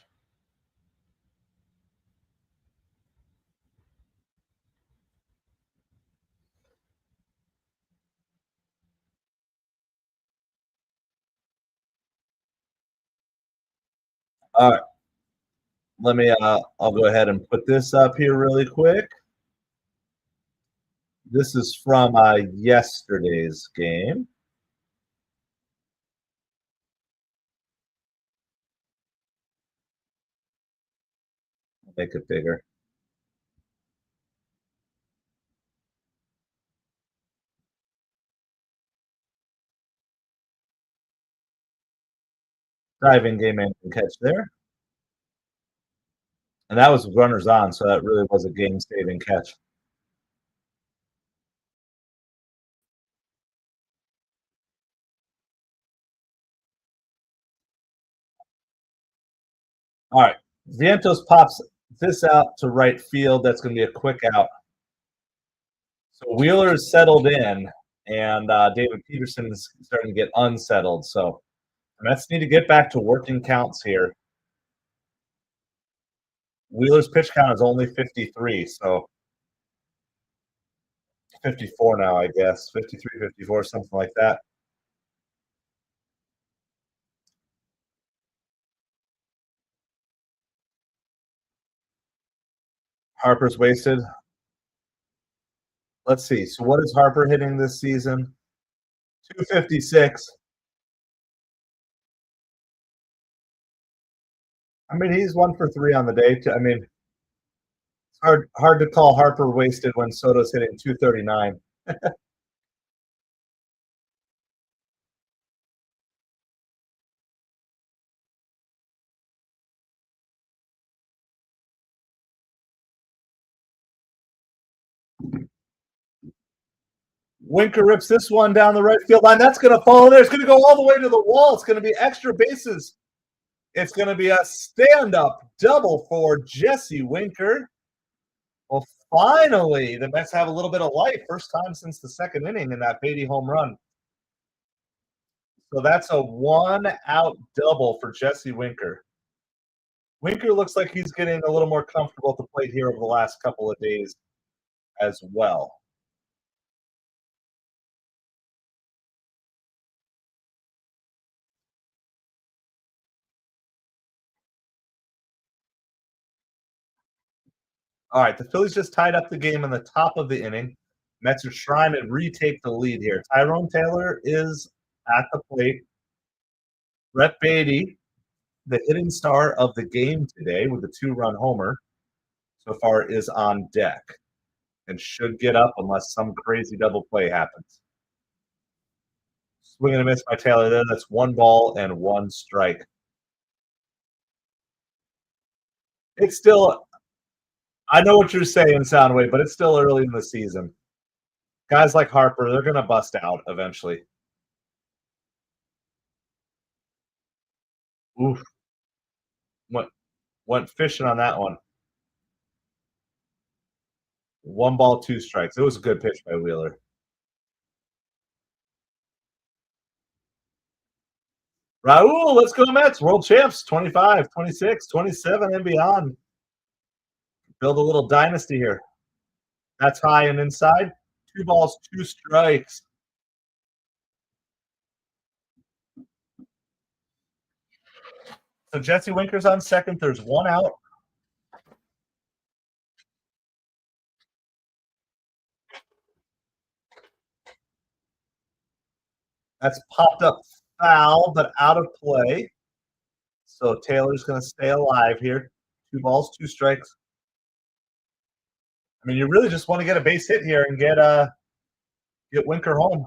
All right. Let me I'll go ahead and put this up here really quick. This is from yesterday's game. I'll make it bigger. Diving game ending catch there. And that was runners on, so that really was a game-saving catch. All right. Vientos pops this out to right field. That's going to be a quick out. So Wheeler is settled in. and David Peterson is starting to get unsettled. So the Mets need to get back to working counts here. Wheeler's pitch count is only 53, so 54 now, I guess. 53, 54, something like that. Harper's wasted. Let's see. So what is Harper hitting this season? 256. I mean, he's 1 for 3 on the day. I mean, it's hard to call Harper wasted when Soto's hitting 239. Winker rips this one down the right field line. That's going to fall there. It's going to go all the way to the wall. It's going to be extra bases. It's going to be a stand-up double for Jesse Winker. Well, finally, the Mets have a little bit of life. First time since the second inning in that Beatty home run. So that's a one-out double for Jesse Winker. Winker looks like he's getting a little more comfortable at the plate here over the last couple of days as well. All right, the Phillies just tied up the game in the top of the inning. Mets are trying to retake the lead here. Tyrone Taylor is at the plate. Brett Beatty, the hitting star of the game today with the 2-run homer, so far is on deck and should get up unless some crazy double play happens. Swing and a miss by Taylor there. That's 1 ball and 1 strike. It's still, I know what you're saying, Soundwave, but it's still early in the season. Guys like Harper, they're going to bust out eventually. Oof. Went fishing on that one. 1 ball, 2 strikes. It was a good pitch by Wheeler. Raul, let's go Mets. World champs, 25, 26, 27, and beyond. Build a little dynasty here. That's high and inside. 2 balls, 2 strikes. So Jesse Winker's on second. There's 1 out. That's popped up foul, but out of play. So Taylor's going to stay alive here. 2 balls, 2 strikes. I mean, you really just want to get a base hit here and get Winker home.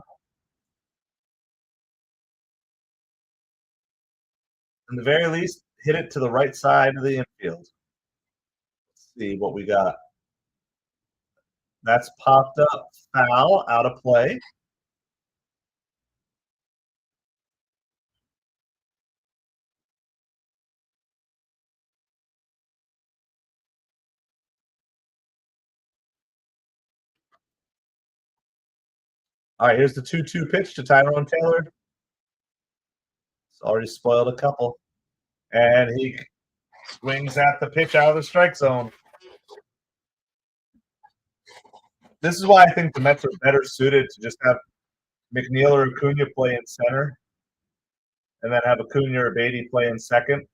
In the very least, hit it to the right side of the infield. Let's see what we got. That's popped up foul, out of play. All right, here's the 2-2 pitch to Tyrone Taylor. It's already spoiled a couple. And he swings at the pitch out of the strike zone. This is why I think the Mets are better suited to just have McNeil or Acuna play in center and then have Acuna or Beatty play in second.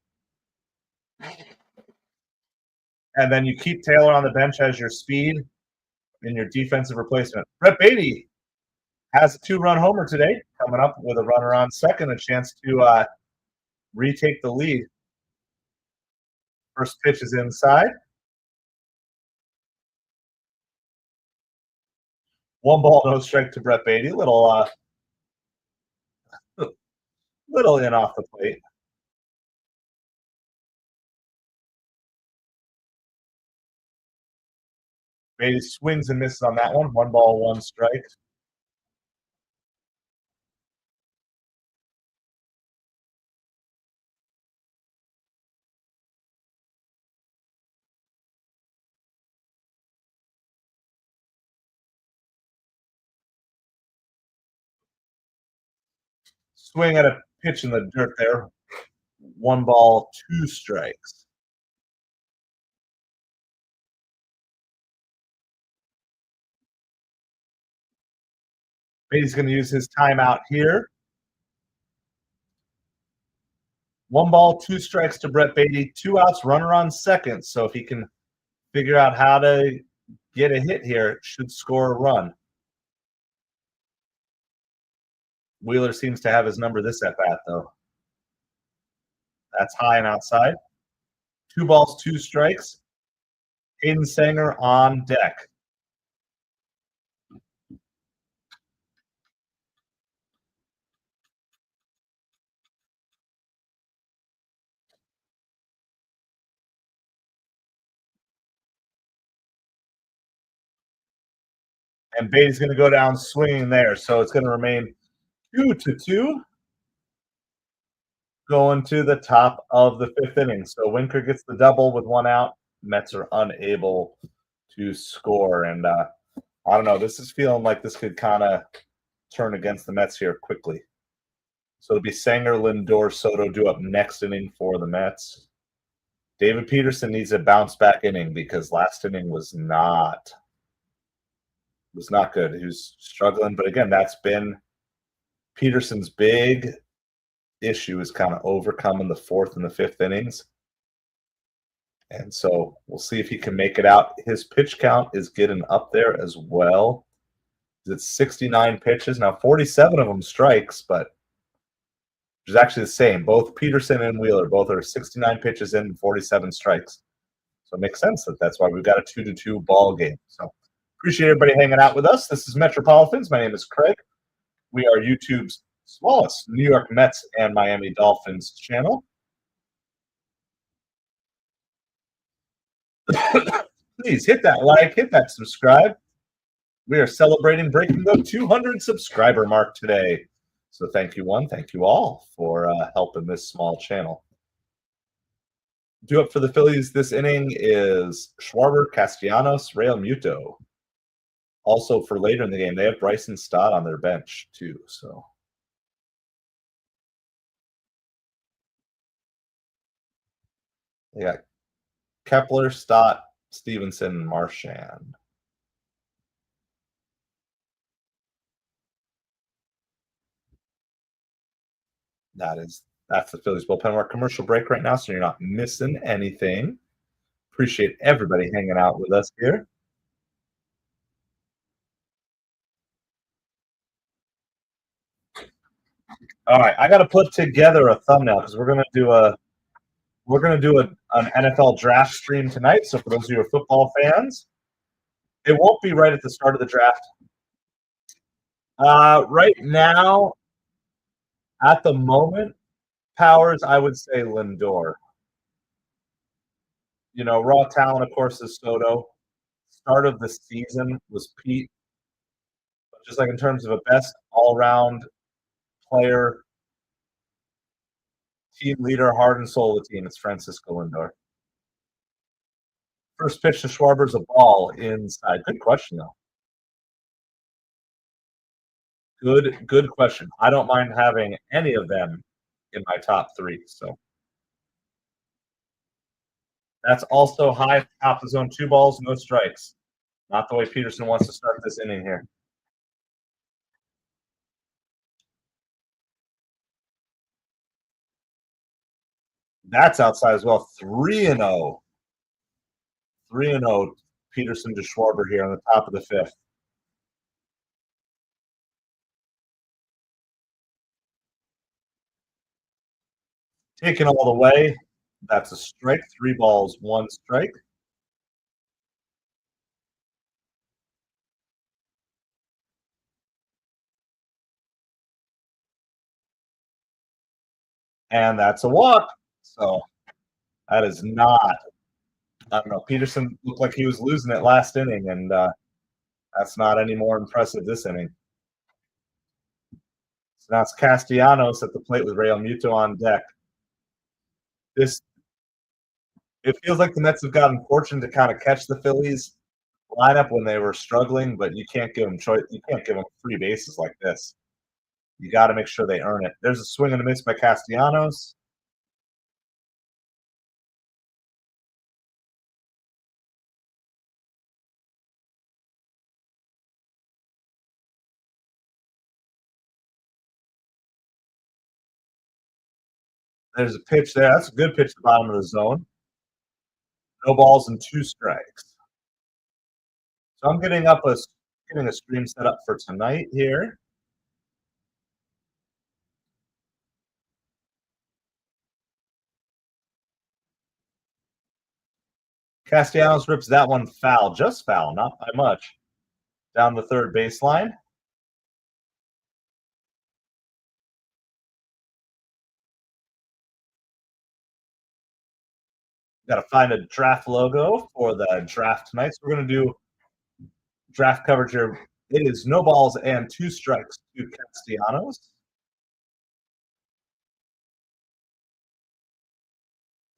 And then you keep Taylor on the bench as your speed and your defensive replacement. Brett Beatty has a 2-run homer today, coming up with a runner on second, a chance to retake the lead. First pitch is inside. 1 ball, 0 strike to Brett Beatty. Little in off the plate. Beatty swings and misses on that one. 1 ball, 1 strike. Swing at a pitch in the dirt there. 1 ball, 2 strikes. Beatty's going to use his timeout here. 1 ball, 2 strikes to Brett Beatty. 2 outs, runner on second. So if he can figure out how to get a hit here, it should score a run. Wheeler seems to have his number this at bat, though. That's high and outside. 2 balls, 2 strikes. Hayden Sanger on deck. And Beatty's going to go down swinging there. So it's going to remain 2-2. Going to the top of the 5th inning. So Winker gets the double with 1 out. Mets are unable to score. And I don't know. This is feeling like this could kind of turn against the Mets here quickly. So it'll be Sanger, Lindor, Soto due up next inning for the Mets. David Peterson needs a bounce back inning because last inning was not good. He was struggling. But again, that's been Peterson's big issue, is kind of overcoming the 4th and the 5th innings. And so we'll see if he can make it out. His pitch count is getting up there as well. It's 69 pitches. Now 47 of them strikes, but which is actually the same. Both Peterson and Wheeler both are 69 pitches in and 47 strikes. So it makes sense that's why we've got a 2-2 ball game. So appreciate everybody hanging out with us. This is MetropoliFins. My name is Craig. We are YouTube's smallest New York Mets and Miami Dolphins channel. Please hit that like, hit that subscribe. We are celebrating breaking the 200 subscriber mark today. So thank you one, thank you all for helping this small channel. Due up for the Phillies this inning is Schwarber, Castellanos, Real Muto. Also for later in the game, they have Bryson Stott on their bench too. So they got Kepler, Stott, Stevenson, Marchand. That's the Phillies bullpen. We're commercial break right now, so you're not missing anything. Appreciate everybody hanging out with us here. All right, I got to put together a thumbnail because we're gonna do an NFL draft stream tonight. So for those of you who are football fans, it won't be right at the start of the draft. Right now, at the moment, Powers, I would say Lindor. You know, raw talent, of course, is Soto. Start of the season was Pete. But just like in terms of a best all-round player, team leader, heart and soul of the team, it's Francisco Lindor. First pitch to Schwarber's a ball inside. Good question, though. Good question. I don't mind having any of them in my top 3. So that's also high, top of zone, 2 balls, no strikes. Not the way Peterson wants to start this inning here. That's outside as well. 3-0. 3-0. Peterson to Schwarber here on the top of the 5th. Taken all the way. That's a strike. 3 balls, 1 strike. And that's a walk. So that is not, I don't know. Peterson looked like he was losing it last inning, and that's not any more impressive this inning. So now it's Castellanos at the plate with Real Muto on deck. It feels like the Mets have gotten fortunate to kind of catch the Phillies lineup when they were struggling, but you can't give them choice. You can't give them free bases like this. You got to make sure they earn it. There's a swing and a miss by Castellanos. There's a pitch there. That's a good pitch at the bottom of the zone. No balls and 2 strikes. So I'm getting a stream set up for tonight here. Castellanos rips that one foul, just foul, not by much. Down the third baseline. Got to find a draft logo for the draft tonight. So we're going to do draft coverage here. It is no balls and 2 strikes to Castellanos.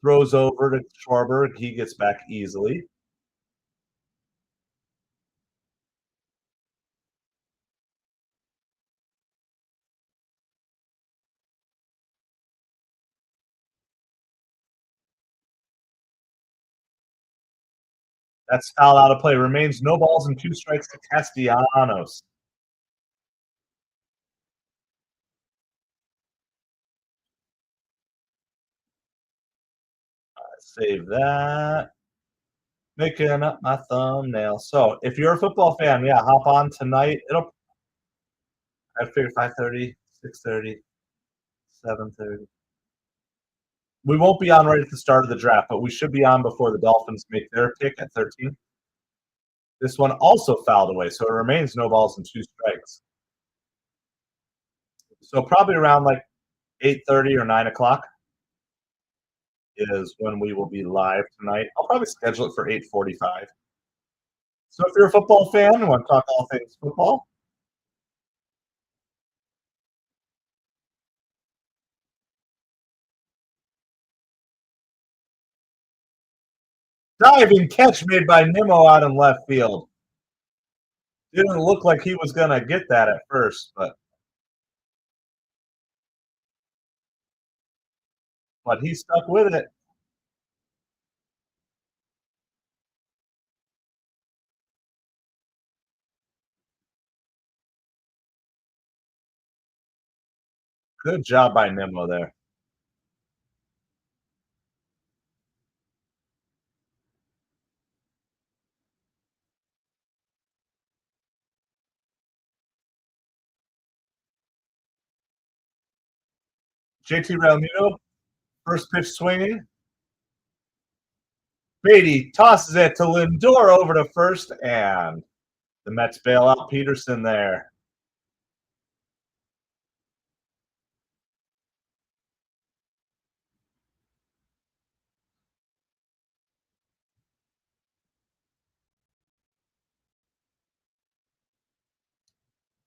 Throws over to Schwarber. He gets back easily. That's foul out of play. Remains no balls and 2 strikes to Castellanos. Save that. Making up my thumbnail. So if you're a football fan, yeah, hop on tonight. I figure 5:30, 6:30, 7:30. We won't be on right at the start of the draft, but we should be on before the Dolphins make their pick at 13. This one also fouled away, so it remains no balls and 2 strikes. So probably around like 8:30 or 9 o'clock is when we will be live tonight. I'll probably schedule it for 8:45. So if you're a football fan and want to talk all things football, diving catch made by Nimmo out in left field. Didn't look like he was going to get that at first, but he stuck with it. Good job by Nimmo there. JT Realmuto, first pitch swinging. Beatty tosses it to Lindor over to first, and the Mets bail out Peterson there.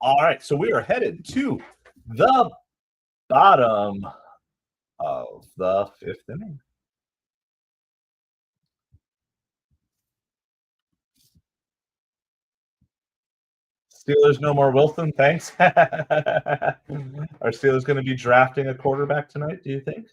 All right, so we are headed to the bottom of the 5th inning. Steelers no more Wilson, thanks. Are Steelers going to be drafting a quarterback tonight, do you think?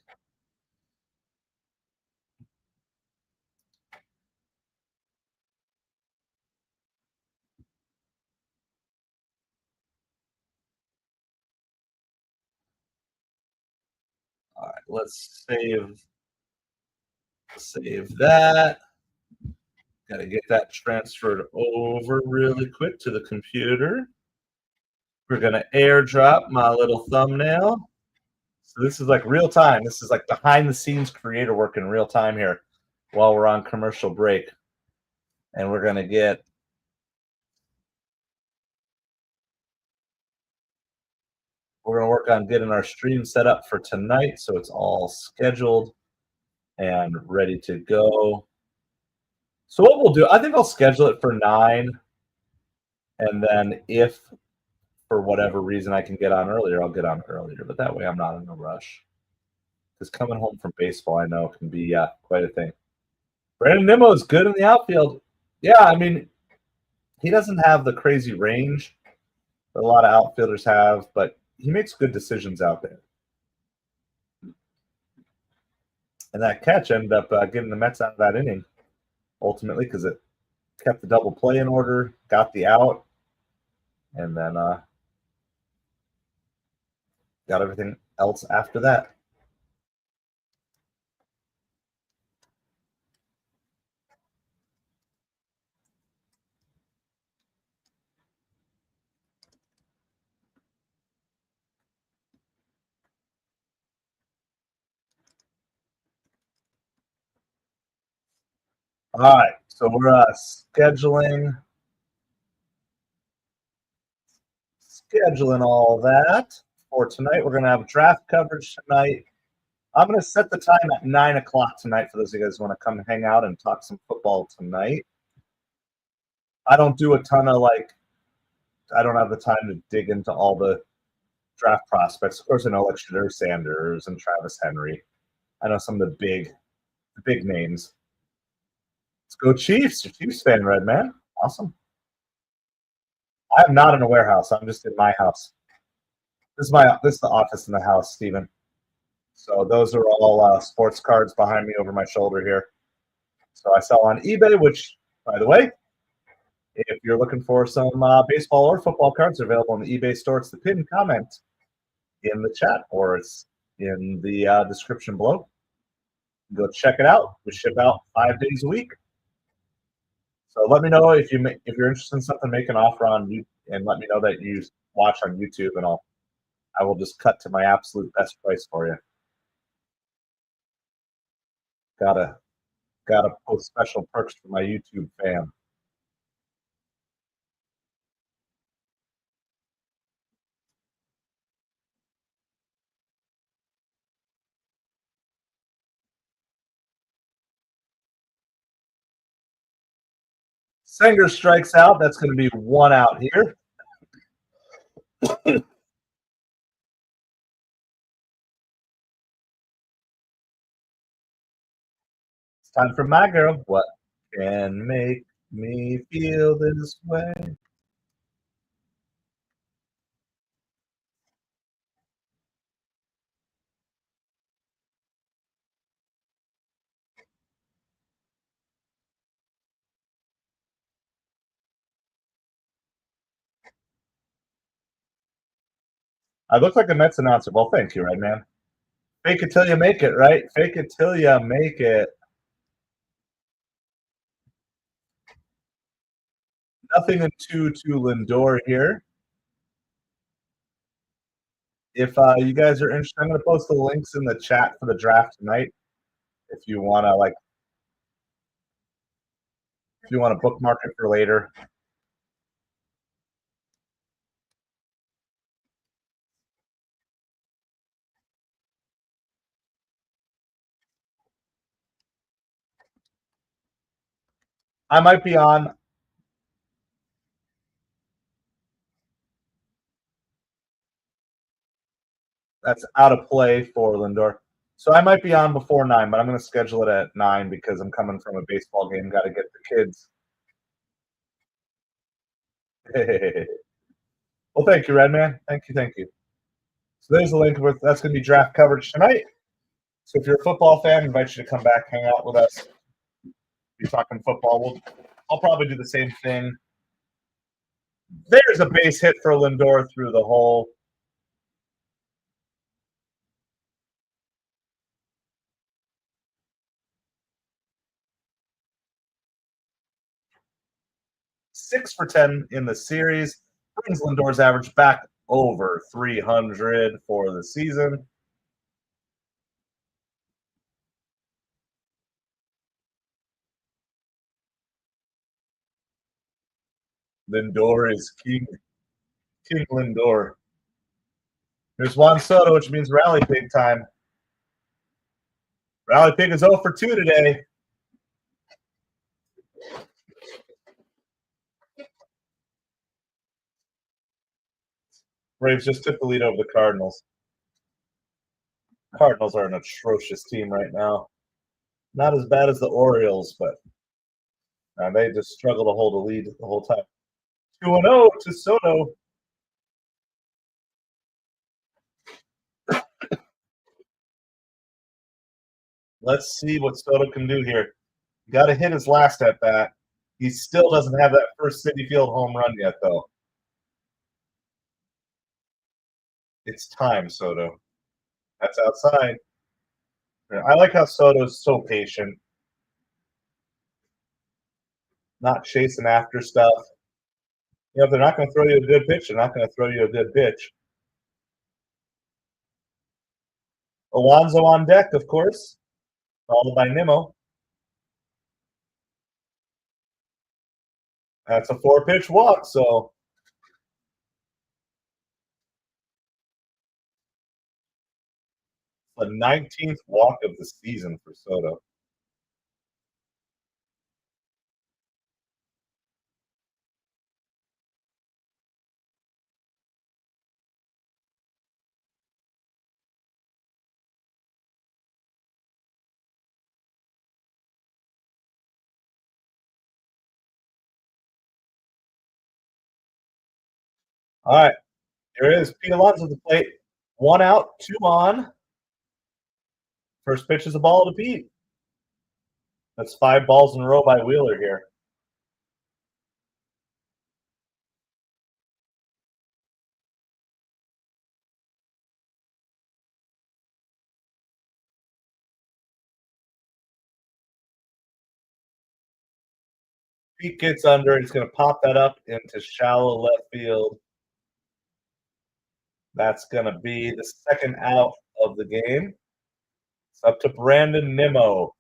All right, let's save that. Got to get that transferred over really quick to the computer. We're going to airdrop my little thumbnail. So this is like real time. This is like behind the scenes creator work in real time here while we're on commercial break. And we're going to work on getting our stream set up for tonight so it's all scheduled and ready to go. So what we'll do, I think I'll schedule it for 9. And then if for whatever reason I can get on earlier, I'll get on earlier. But that way I'm not in a rush. Because coming home from baseball, I know, can be quite a thing. Brandon Nimmo is good in the outfield. Yeah, I mean, he doesn't have the crazy range that a lot of outfielders have, but he makes good decisions out there. And that catch ended up getting the Mets out of that inning ultimately because it kept the double play in order, got the out, and then got everything else after that. All right, so we're scheduling all that for tonight. We're going to have draft coverage tonight. I'm going to set the time at 9 o'clock tonight for those of you guys who want to come hang out and talk some football tonight. I don't do a ton of I don't have the time to dig into all the draft prospects. Of course, I know like Shedeur Sanders and Travis Henry. I know some of the big names. Let's go Chiefs. You're a Chiefs fan, Red Man. Awesome. I'm not in a warehouse. I'm just in my house. This is the office in the house, Steven. So those are all sports cards behind me over my shoulder here. So I sell on eBay, which, by the way, if you're looking for some baseball or football cards, they're available in the eBay store. It's the pinned comment in the chat, or it's in the description below. Go check it out. We ship out 5 days a week. So let me know if you're interested in something, make an offer on you, and let me know that you watch on YouTube, and I will just cut to my absolute best price for you. Gotta post special perks for my YouTube fam. Singer strikes out. That's going to be 1 out here. It's time for my girl. What can make me feel this way? I look like a Mets announcer. Well, thank you, right, man? Fake it till you make it, right? Fake it till you make it. Nothing in 2-2 Lindor here. If you guys are interested, I'm going to post the links in the chat for the draft tonight. If you want to bookmark it for later. I might be on. That's out of play for Lindor. So I might be on before 9, but I'm going to schedule it at 9 because I'm coming from a baseball game. Got to get the kids. Well, thank you, Red Man. Thank you. So there's the link. That's going to be draft coverage tonight. So if you're a football fan, I invite you to come back, hang out with us. Be talking football. I'll probably do the same thing. There's a base hit for Lindor through the hole. Six for 10 in the series. Brings Lindor's average back over 300 for the season. Lindor is king. King Lindor. Here's Juan Soto, which means Rally Pig time. Rally Pig is 0 for 2 today. Braves just took the lead over the Cardinals. Cardinals are an atrocious team right now. Not as bad as the Orioles, but they just struggle to hold a lead the whole time. 2-0 to Soto. Let's see what Soto can do here. Got to hit his last at bat. He still doesn't have that first Citi Field home run yet, though. It's time, Soto. That's outside. I like how Soto's so patient, not chasing after stuff. If they're not going to throw you a good pitch, they're not going to throw you a good pitch. Alonso on deck, of course, followed by Nimmo. That's a 4-pitch walk, so the 19th walk of the season for Soto. All right, here it is. Pete Alonso at the plate. 1 out, 2 on. First pitch is a ball to Pete. That's 5 balls in a row by Wheeler here. Pete gets under. He's going to pop that up into shallow left field. That's going to be the second out of the game. It's up to Brandon Nimmo.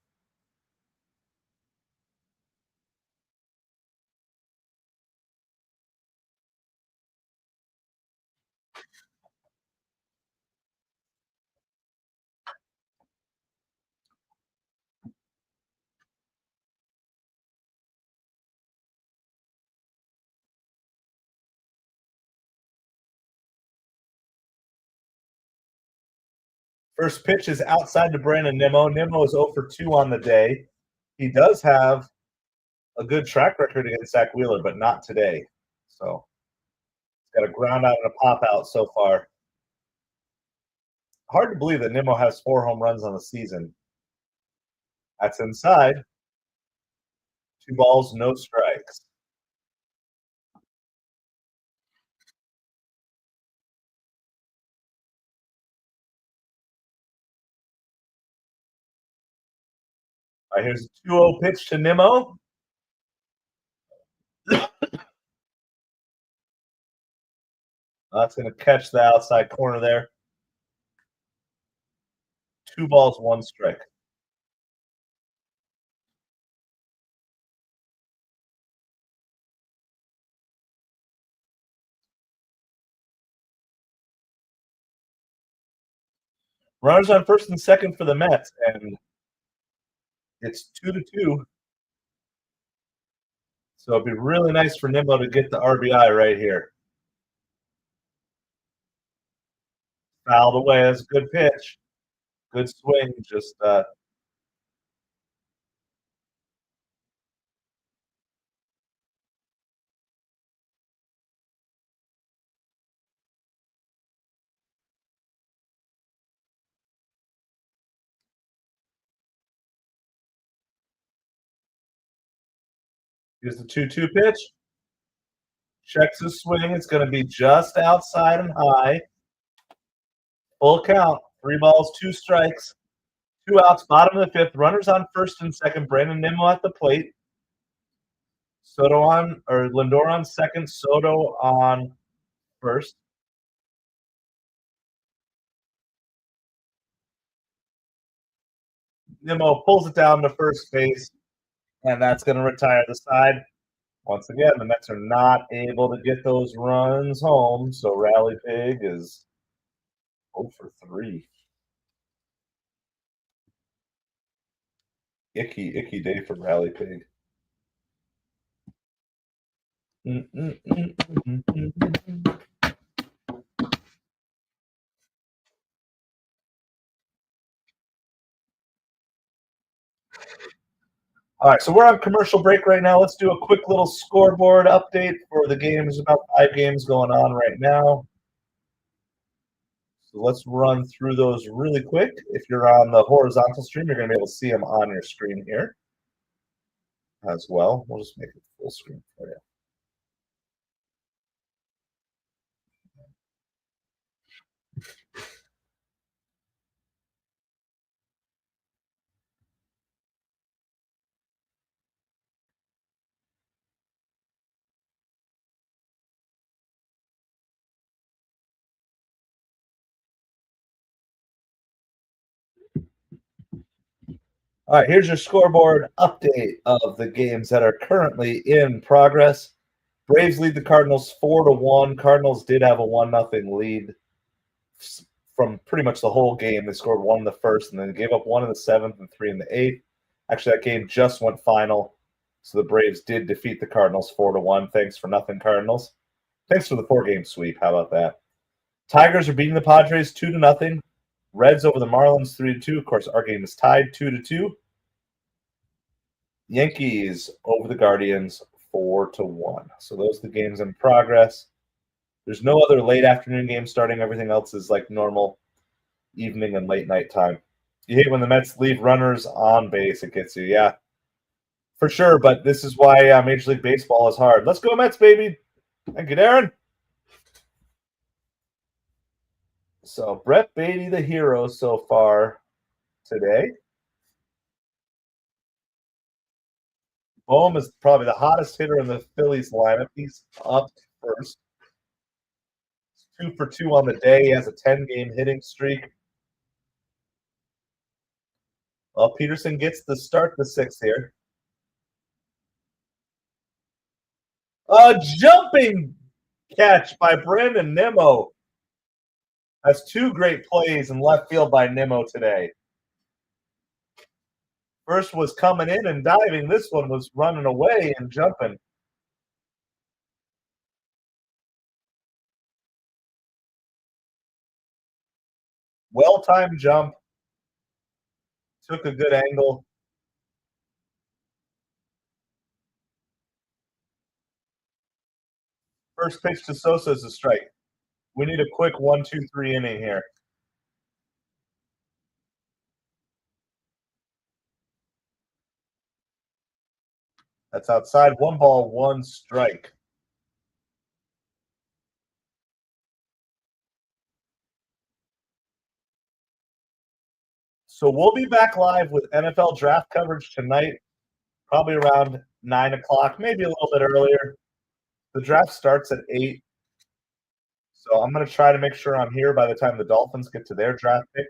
First pitch is outside to Brandon Nimmo. Nimmo is 0 for 2 on the day. He does have a good track record against Zach Wheeler, but not today. So he's got a ground out and a pop out so far. Hard to believe that Nimmo has 4 home runs on the season. That's inside. 2 balls, no strikes. All right, here's a 2-0 pitch to Nimmo. That's going to catch the outside corner there. 2 balls, 1 strike. Runners on first and second for the Mets, and it's 2-2. So it'd be really nice for Nimmo to get the RBI right here. Fouled away. That's a good pitch. Good swing. Just here's the 2-2 pitch. Checks his swing. It's going to be just outside and high. Full count. 3 balls, 2 strikes. 2 outs, bottom of the 5th. Runners on first and second. Brandon Nimmo at the plate. Soto on, or Lindor on second. Soto on first. Nimmo pulls it down to first base, and that's going to retire the side. Once again, the Mets are not able to get those runs home, so Rally Pig is 0 for 3. Icky day for Rally Pig. All right, so we're on commercial break right now. Let's do a quick little scoreboard update for the games. About 5 games going on right now. So let's run through those really quick. If you're on the horizontal stream, you're going to be able to see them on your screen here as well. We'll just make it full screen for you. All right, here's your scoreboard update of the games that are currently in progress. Braves lead the Cardinals 4-1. Cardinals did have a 1-0 lead from pretty much the whole game. They scored 1 in the first and then gave up 1 in the seventh and 3 in the eighth. Actually, that game just went final. So the Braves did defeat the Cardinals 4-1. Thanks for nothing, Cardinals. Thanks for the 4-game sweep. How about that? Tigers are beating the Padres 2-0. Reds over the Marlins 3-2. Of course, our game is tied 2-2. Yankees over the Guardians 4-1. So those are the games in progress. There's no other late afternoon games starting. Everything else is like normal evening and late night time. You hate when the Mets leave runners on base. It gets you, yeah, for sure. But this is why Major League Baseball is hard. Let's go Mets, baby. Thank you, Darren. So Brett Beatty, the hero so far today. Bohm is probably the hottest hitter in the Phillies lineup. He's up first. 2 for 2 on the day. He has a 10-game hitting streak. Well, Peterson gets the start the sixth here. A jumping catch by Brandon Nimmo. That's 2 great plays in left field by Nimmo today. First was coming in and diving. This one was running away and jumping. Well-timed jump. Took a good angle. First pitch to Sosa is a strike. We need a quick 1-2-3 inning here. That's outside. 1 ball, 1 strike. So we'll be back live with NFL draft coverage tonight, probably around 9 o'clock, maybe a little bit earlier. The draft starts at 8. So I'm going to try to make sure I'm here by the time the Dolphins get to their draft pick.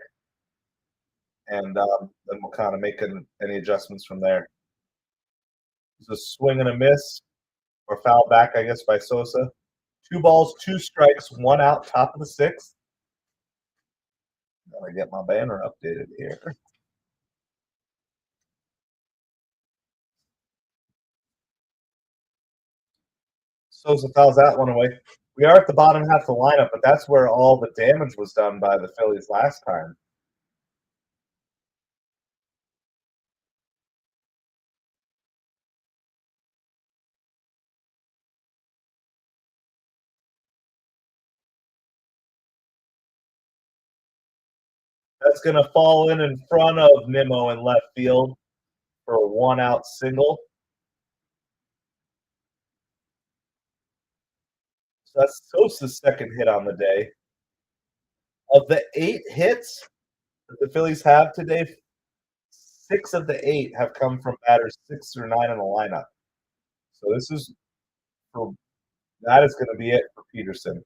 And then we'll kind of make any adjustments from there. It's a swing and a miss, or foul back, I guess, by Sosa. 2 balls, 2 strikes, 1 out, top of the 6th. Gotta get my banner updated here. Sosa fouls that one away. We are at the bottom half of the lineup, but that's where all the damage was done by the Phillies last time. That's going to fall in front of Nimmo in left field for a 1-out single. So that's Sosa's second hit on the day. Of the 8 hits that the Phillies have today, 6 of the 8 have come from batters 6 through 9 in the lineup. So that is going to be it for Peterson.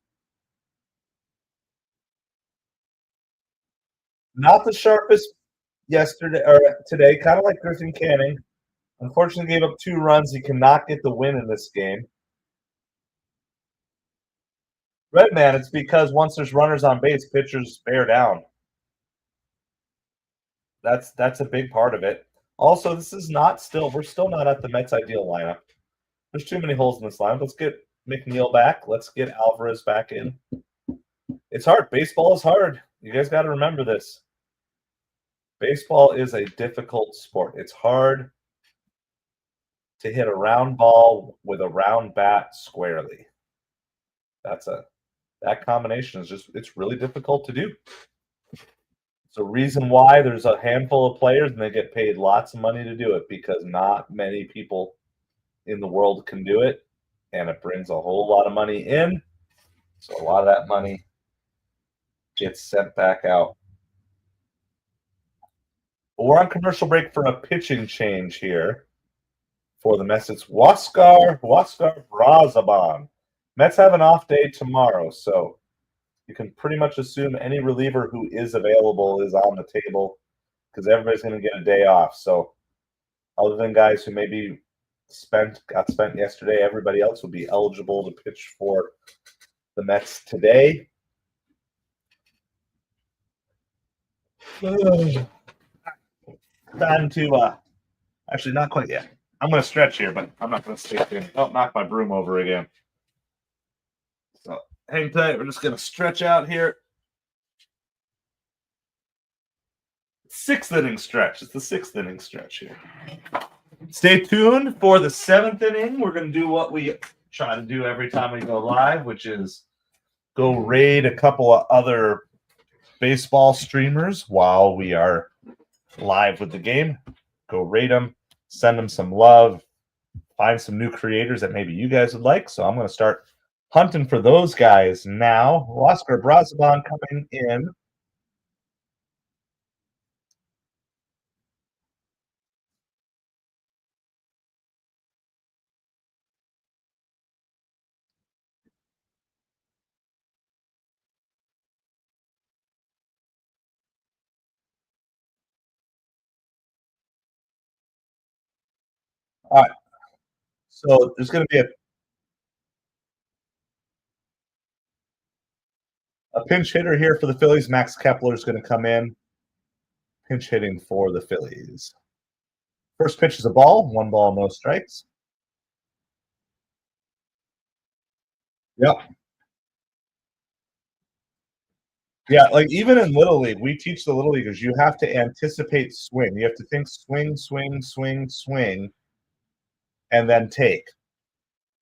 Not the sharpest yesterday or today, kind of like Griffin Canning. Unfortunately, gave up 2 runs. He cannot get the win in this game. Redman, it's because once there's runners on base, pitchers bear down. That's a big part of it. Also, we're still not at the Mets' ideal lineup. There's too many holes in this lineup. Let's get McNeil back. Let's get Alvarez back in. It's hard. Baseball is hard. You guys got to remember this. Baseball is a difficult sport. It's hard to hit a round ball with a round bat squarely. That's a That combination is it's really difficult to do. It's a reason why there's a handful of players and they get paid lots of money to do it, because not many people in the world can do it, and it brings a whole lot of money in. So a lot of that money gets sent back out. But we're on commercial break for a pitching change here for the Mets. It's Huascar Brazaban. Mets have an off day tomorrow, so you can pretty much assume any reliever who is available is on the table, because everybody's going to get a day off. So other than guys who maybe got spent yesterday, everybody else will be eligible to pitch for the Mets today. Time to actually, not quite yet. I'm going to stretch here, but I'm not going to stay in. Oh, knock my broom over again. So hang tight. We're just going to stretch out here. Sixth inning stretch. It's the sixth inning stretch here. Stay tuned for the seventh inning. We're going to do what we try to do every time we go live, which is go raid a couple of other baseball streamers while we are live with the game. Go raid them, send them some love, find some new creators that maybe you guys would like. So I'm going to start hunting for those guys now. Huascar Brazaban coming in. All right. So there's going to be a pinch hitter here for the Phillies. Max Kepler is going to come in, pinch hitting for the Phillies. First pitch is a ball. 1 ball, no strikes. Yep. Yeah, like even in Little League, we teach the Little Leaguers you have to anticipate swing. You have to think swing, swing, swing, swing, and then take.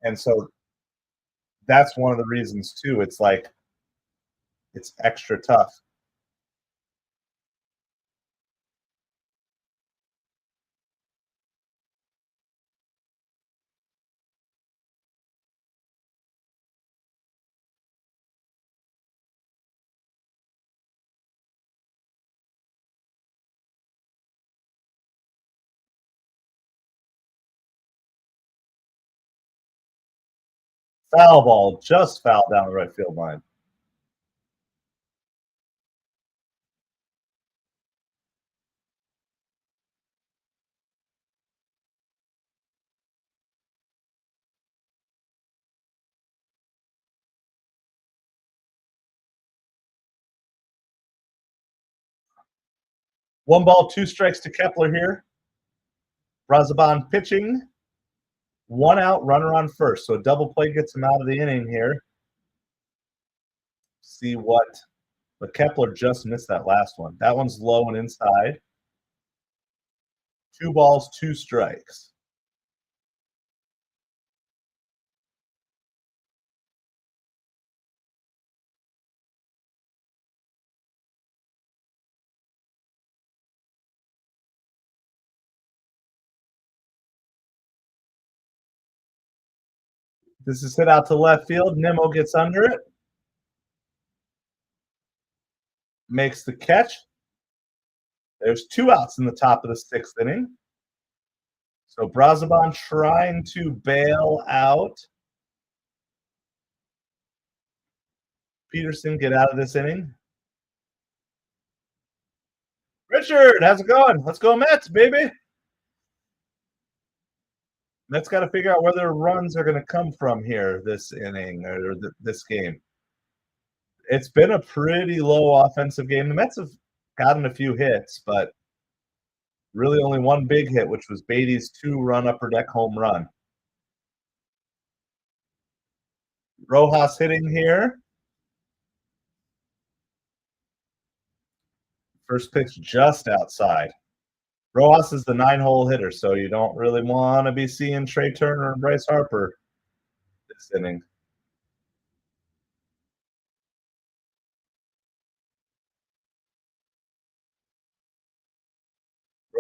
And so that's one of the reasons too. It's like it's extra tough. Foul ball, just foul down the right field line. One ball, 2 strikes to Kepler here. Brazaban pitching. 1 out, runner on first. So a double play gets him out of the inning here. See what, but Kepler just missed that last one. That one's low and inside. 2 balls, 2 strikes. This is hit out to left field. Nimmo gets under it. Makes the catch. There's 2 outs in the top of the 6th inning. So Brazaban trying to bail out. Peterson, get out of this inning. Richard, how's it going? Let's go Mets, baby. Mets got to figure out where their runs are going to come from here this inning or this game. It's been a pretty low offensive game. The Mets have gotten a few hits, but really only one big hit, which was Beatty's 2-run upper deck home run. Rojas hitting here. First pitch just outside. Rojas is the 9-hole hitter, so you don't really want to be seeing Trey Turner and Bryce Harper this inning.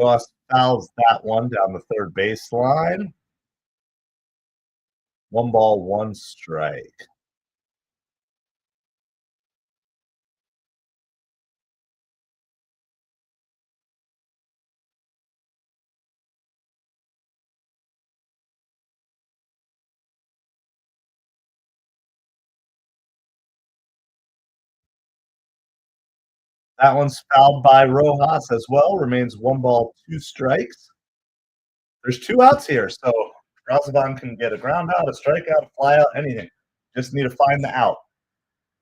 Ross fouls that one down the third baseline. 1 ball, 1 strike. That one's fouled by Rojas as well. Remains 1 ball, 2 strikes. There's 2 outs here, so Brazovan can get a ground out, a strikeout, a fly out, anything. Just need to find the out.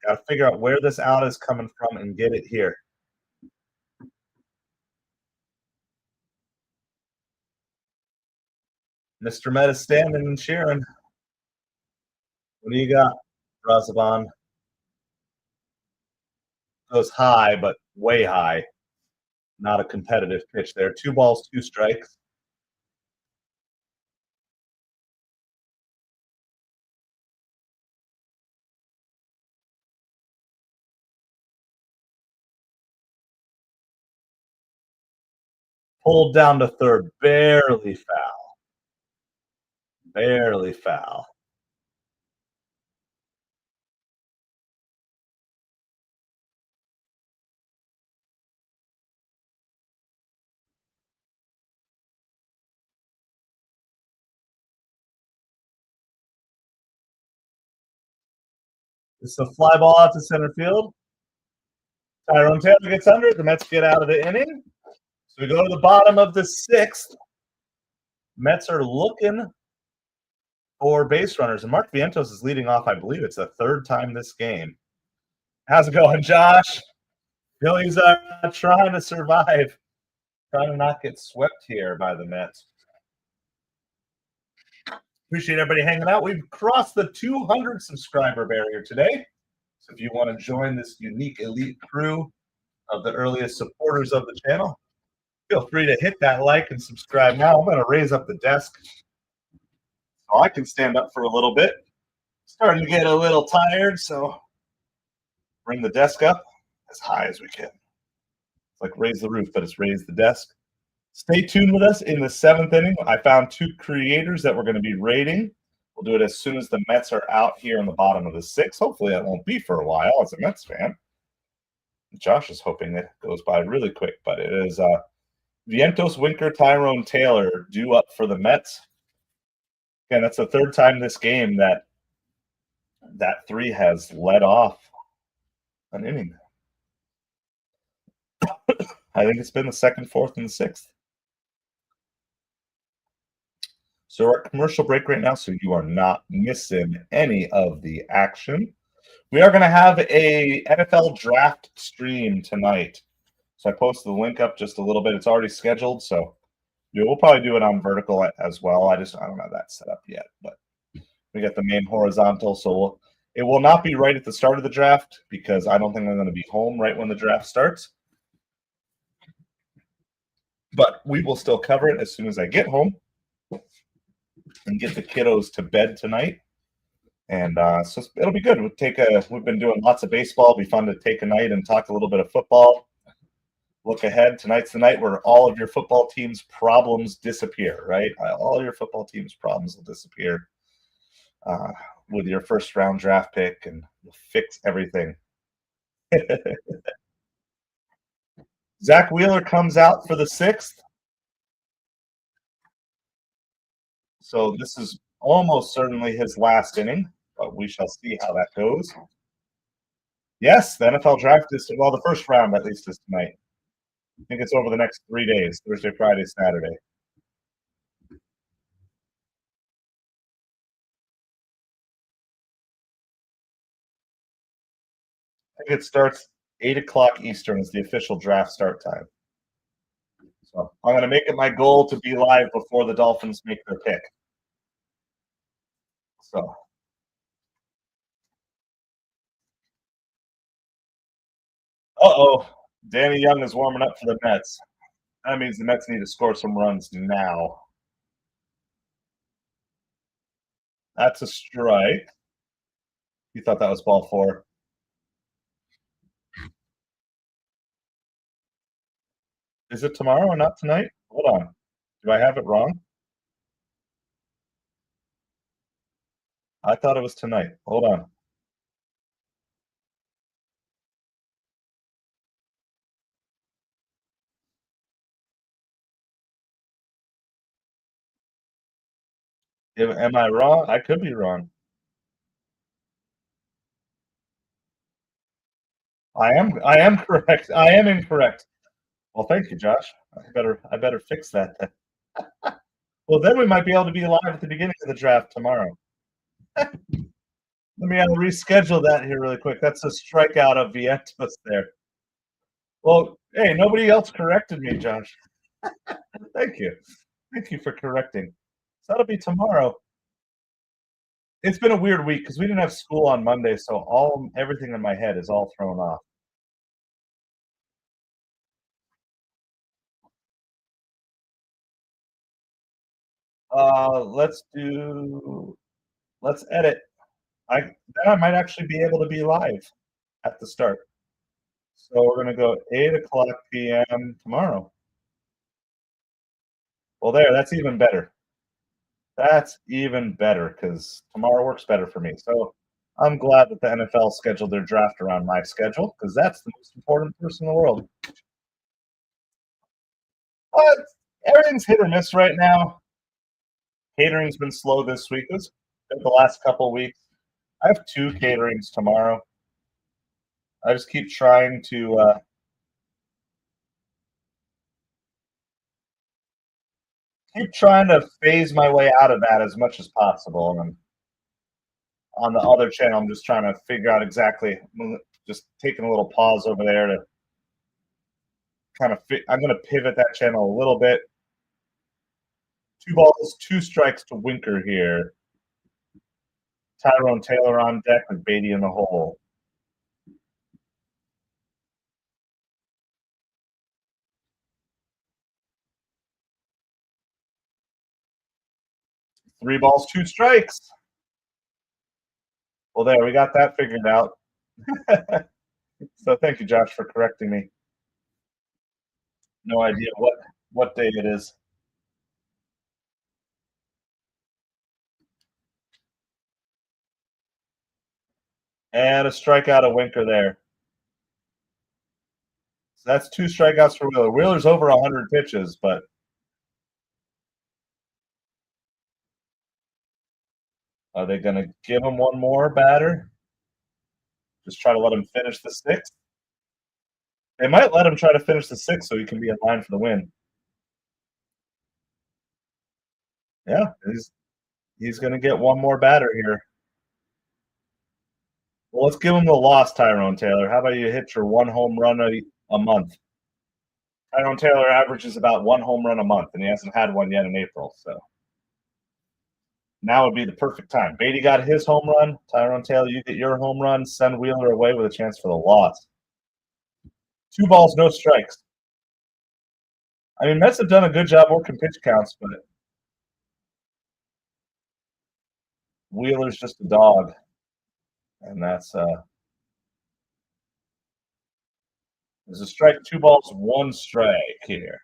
Got to figure out where this out is coming from and get it here. Mr. Meta standing and cheering. What do you got, Brazovan? Goes high, but way high. Not a competitive pitch there. 2 balls, 2 strikes. Pulled down to third, barely foul. Barely foul. It's a fly ball out to center field. Tyrone Taylor gets under it. The Mets get out of the inning. So we go to the bottom of the 6th. Mets are looking for base runners, and Mark Vientos is leading off. I believe it's the 3rd time this game. How's it going, Josh? Phillies are trying to survive, trying to not get swept here by the Mets. Appreciate everybody hanging out. We've crossed the 200 subscriber barrier today. So if you want to join this unique elite crew of the earliest supporters of the channel, feel free to hit that like and subscribe now. I'm going to raise up the desk so I can stand up for a little bit. Starting to get a little tired, so bring the desk up as high as we can. It's like raise the roof, but it's raise the desk. Stay tuned with us in the 7th inning. I found 2 creators that we're going to be rating. We'll do it as soon as the Mets are out here in the bottom of the 6th. Hopefully that won't be for a while as a Mets fan. Josh is hoping it goes by really quick, but it is Vientos, Winker, Tyrone Taylor due up for the Mets. Again, that's the 3rd time this game that 3 has led off an inning. I think it's been the 2nd, 4th, and the 6th. So we're at commercial break right now, so you are not missing any of the action. We are going to have a NFL draft stream tonight. So I posted the link up just a little bit. It's already scheduled, so we'll probably do it on vertical as well. I don't have that set up yet, but we got the main horizontal, so it will not be right at the start of the draft because I don't think I'm going to be home right when the draft starts. But we will still cover it as soon as I get home and get the kiddos to bed tonight. And so it'll be good. We've been doing lots of baseball. It'll be fun to take a night and talk a little bit of football. Look ahead. Tonight's the night where all of your football team's problems disappear, right? All your football team's problems will disappear with your first round draft pick, and you'll fix everything. Zach Wheeler comes out for the 6th. So this is almost certainly his last inning, but we shall see how that goes. Yes, the NFL draft is, well, the first round at least is tonight. I think it's over the next 3 days, Thursday, Friday, Saturday. I think it starts 8 o'clock Eastern is the official draft start time. So I'm going to make it my goal to be live before the Dolphins make their pick. So. Uh-oh. Danny Young is warming up for the Mets. That means the Mets need to score some runs now. That's a strike. You thought that was ball 4. Is it tomorrow or not tonight? Hold on. Do I have it wrong? I thought it was tonight. Hold on. Am I wrong? I could be wrong. I am correct. I am incorrect. Well, thank you, Josh. I better fix that then. Well, then we might be able to be live at the beginning of the draft tomorrow. Let me reschedule that here really quick. That's a strikeout of Vientos there. Well, hey, nobody else corrected me, Josh. Thank you. Thank you for correcting. So that'll be tomorrow. It's been a weird week because we didn't have school on Monday, so everything in my head is all thrown off. Let's edit. I might actually be able to be live at the start. So we're gonna go 8 o'clock p.m. tomorrow. Well, that's even better. That's even better because tomorrow works better for me. So I'm glad that the NFL scheduled their draft around my schedule because that's the most important person in the world. But everything's hit or miss right now. Catering's been slow this week. It's been the last couple weeks. I have 2 caterings tomorrow. I just keep trying to phase my way out of that as much as possible. And on the other channel, I'm just trying to figure out exactly. Just taking a little pause over there to kind of. I'm going to pivot that channel a little bit. 2 balls, 2 strikes to Winker here. Tyrone Taylor on deck with Beatty in the hole. Three balls, 2 strikes. Well, there, we got that figured out. So thank you, Josh, for correcting me. No idea what day it is. And a strikeout of Winker there. So that's 2 strikeouts for Wheeler. Wheeler's over 100 pitches, but are they going to give him one more batter? Just try to let him finish the 6th? They might let him try to finish the 6th so he can be in line for the win. Yeah, he's going to get one more batter here. Well, let's give him the loss, Tyrone Taylor. How about you hit your 1 home run a month? Tyrone Taylor averages about 1 home run a month, and he hasn't had one yet in April. So now would be the perfect time. Beatty got his home run. Tyrone Taylor, you get your home run. Send Wheeler away with a chance for the loss. 2 balls, no strikes. I mean, Mets have done a good job working pitch counts, but Wheeler's just a dog. And that's there's a strike, 2 balls, 1 strike here.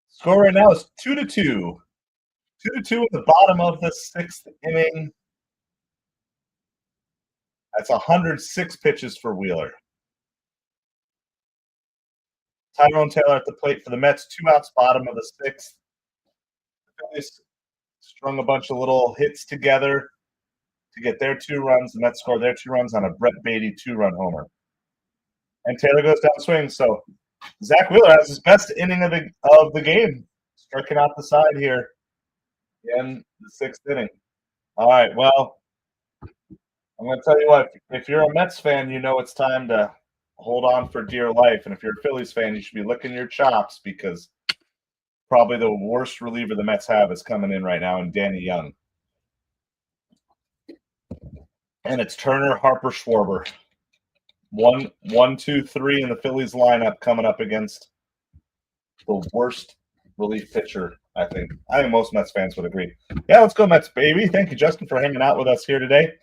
Score right now is 2-2. 2-2 at the bottom of the 6th inning. That's 106 pitches for Wheeler. Tyrone Taylor at the plate for the Mets, 2 outs, bottom of the 6th. The Phillies strung a bunch of little hits together to get their 2 runs. The Mets score their 2 runs on a Brett Beatty 2-run homer. And Taylor goes down swing. So Zach Wheeler has his best inning of the game, striking out the side here in the 6th inning. All right, well, I'm going to tell you what, if you're a Mets fan, you know it's time to hold on for dear life. And if you're a Phillies fan, you should be licking your chops because probably the worst reliever the Mets have is coming in right now in Danny Young. And it's Turner, Harper, Schwarber. 1, 2, 3 in the Phillies lineup coming up against the worst relief pitcher I think most Mets fans would agree. Yeah, let's go Mets, baby. Thank you, Justin, for hanging out with us here today.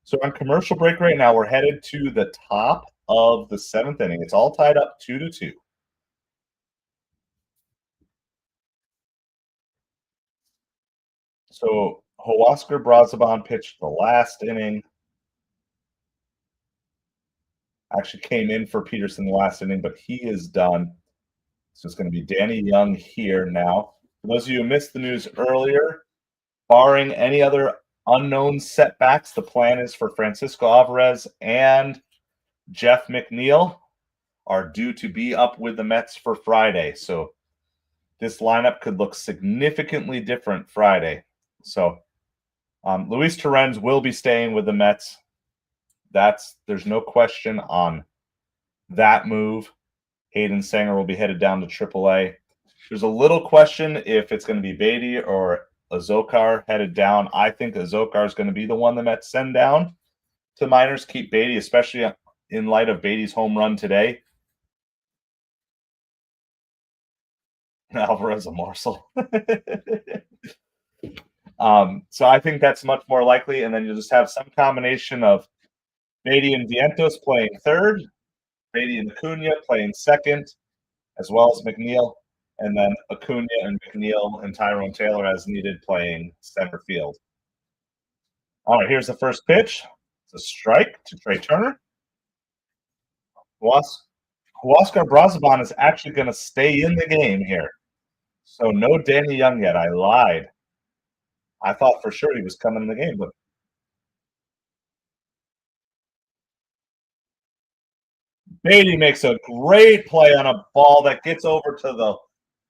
So on commercial break right now, we're headed to the top of the seventh inning. It's all tied up 2-2. So Huascar Brazaban pitched the last inning. Actually came in for Peterson the last inning, but he is done. So it's going to be Danny Young here now. For those of you who missed the news earlier, barring any other unknown setbacks, the plan is for Francisco Alvarez and Jeff McNeil are due to be up with the Mets for Friday. So this lineup could look significantly different Friday. So Luis Torrens will be staying with the Mets. There's no question on that move. Hayden Sanger will be headed down to AAA. There's a little question if it's going to be Beatty or Azokar headed down. I think Azokar is going to be the one the Mets send down to minors. Keep Beatty, especially in light of Beatty's home run today. Alvarez a morsel. So I think that's much more likely. And then you'll just have some combination of Beatty and Vientos playing third, Beatty and Acuna playing second, as well as McNeil, and then Acuna and McNeil and Tyrone Taylor as needed playing center field. All right, here's the first pitch. It's a strike to Trey Turner. Huascar Brazaban is actually going to stay in the game here. So no Danny Young yet. I lied. I thought for sure he was coming in the game, but Beatty makes a great play on a ball that gets over to the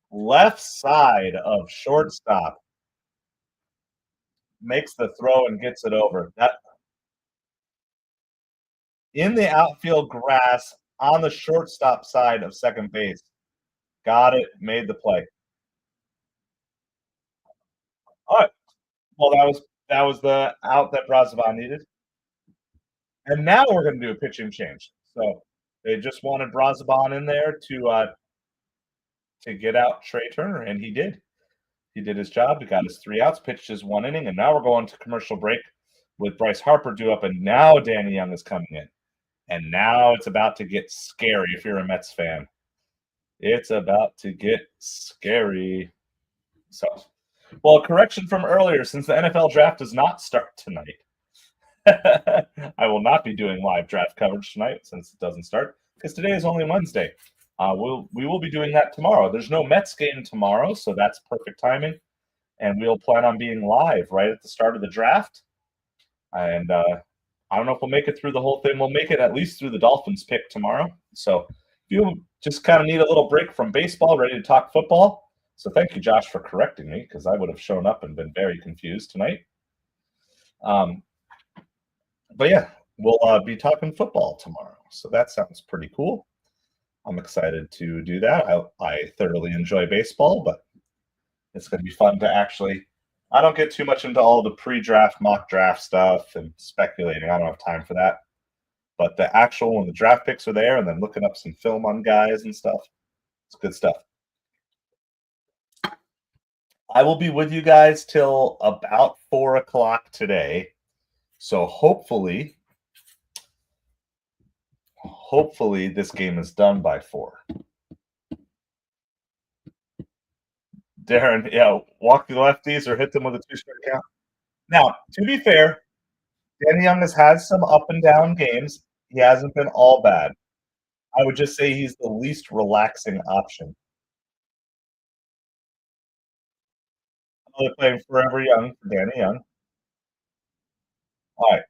left side of shortstop. Makes the throw and gets it over. That in the outfield grass on the shortstop side of second base. Got it. Made the play. All right. Well, that was the out that Brazaban needed. And now we're going to do a pitching change. So they just wanted Brazaban in there to get out Trey Turner, and he did. He did his job. He got his 3 outs, pitched his 1 inning, and now we're going to commercial break with Bryce Harper due up, and now Danny Young is coming in. And now it's about to get scary if you're a Mets fan. It's about to get scary. So, well, a correction from earlier, since the NFL draft does not start tonight. I will not be doing live draft coverage tonight since it doesn't start, because today is only Wednesday. We will be doing that tomorrow. There's no Mets game tomorrow, so that's perfect timing. And we'll plan on being live right at the start of the draft. And I don't know if we'll make it through the whole thing. We'll make it at least through the Dolphins pick tomorrow. So if you just kind of need a little break from baseball, ready to talk football. So thank you, Josh, for correcting me, because I would have shown up and been very confused tonight. But yeah, we'll be talking football tomorrow. So that sounds pretty cool. I'm excited to do that. I thoroughly enjoy baseball, but it's going to be fun to actually – I don't get too much into all the pre-draft, mock draft stuff and speculating. I don't have time for that. But the actual – when the draft picks are there and then looking up some film on guys and stuff, it's good stuff. I will be with you guys till about 4 o'clock today. So hopefully this game is done by 4. Darren, yeah, walk the lefties or hit them with a 2-strike count. Now, to be fair, Danny Young has had some up and down games. He hasn't been all bad. I would just say he's the least relaxing option. They're playing Forever Young for Danny Young. All right.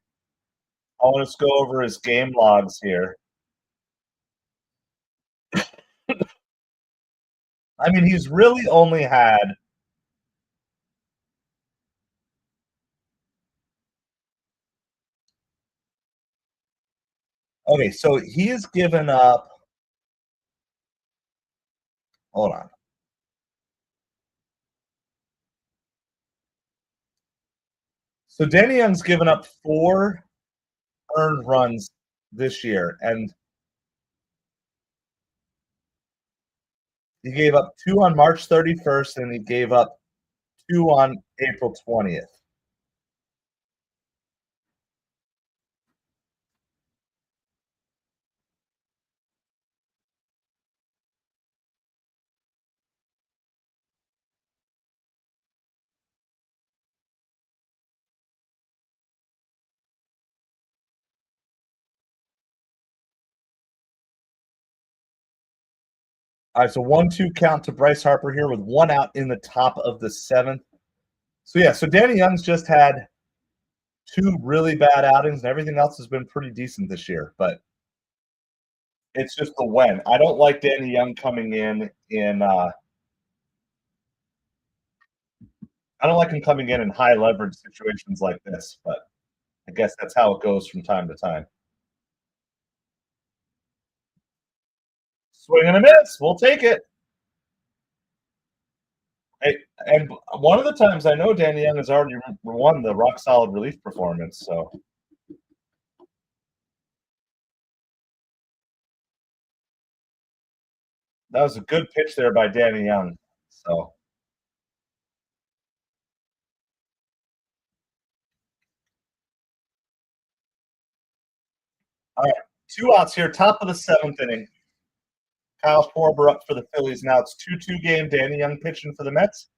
I want to go over his game logs here. I mean, he's really only had – okay, so he has given up – hold on. So Danny Young's given up 4 earned runs this year, and he gave up 2 on March 31st, and he gave up 2 on April 20th. All right, so 1-2 count to Bryce Harper here with one out in the top of the seventh. So yeah, so Danny Young's just had two really bad outings, and everything else has been pretty decent this year. But it's just the when. I don't like Danny Young coming in. I don't like him coming in high leverage situations like this. But I guess that's how it goes from time to time. Swing and a miss. We'll take it. Hey, and one of the times I know Danny Young has already won the rock solid relief performance. So that was a good pitch there by Danny Young. So all right, two outs here, top of the seventh inning. Kyle Schwarber up for the Phillies. Now it's 2-2 game. Danny Young pitching for the Mets.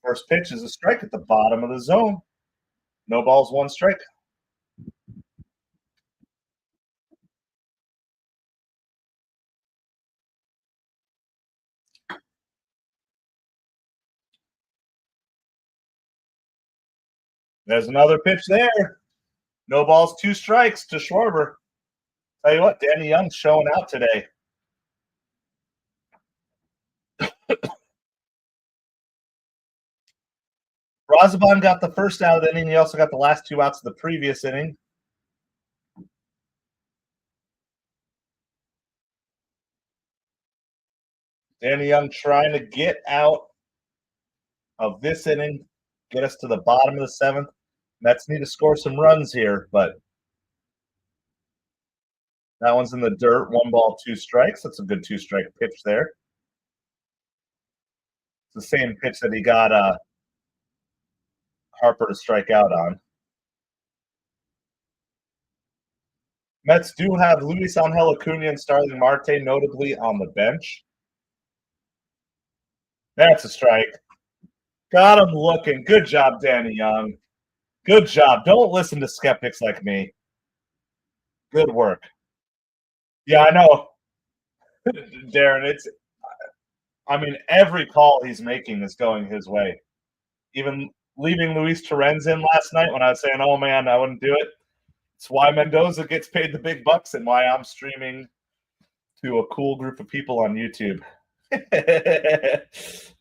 First pitch is a strike at the bottom of the zone. No balls, one strike. There's another pitch there. No balls, two strikes to Schwarber. Tell you what, Danny Young's showing out today. Razabon got the first out of the inning. He also got the last two outs of the previous inning. Danny Young trying to get out of this inning, get us to the bottom of the seventh. Mets need to score some runs here, but that one's in the dirt. One ball, two strikes. That's a good two-strike pitch there. It's the same pitch that he got Harper to strike out on. Mets do have Luis Angel Acuna and Starling Marte notably on the bench. That's a strike. Got him looking. Good job, Danny Young. Good job. Don't listen to skeptics like me. Good work. Yeah, I know. Darren, I mean, every call he's making is going his way. Even leaving Luis Torrens in last night when I was saying, oh man, I wouldn't do it. It's why Mendoza gets paid the big bucks and why I'm streaming to a cool group of people on YouTube.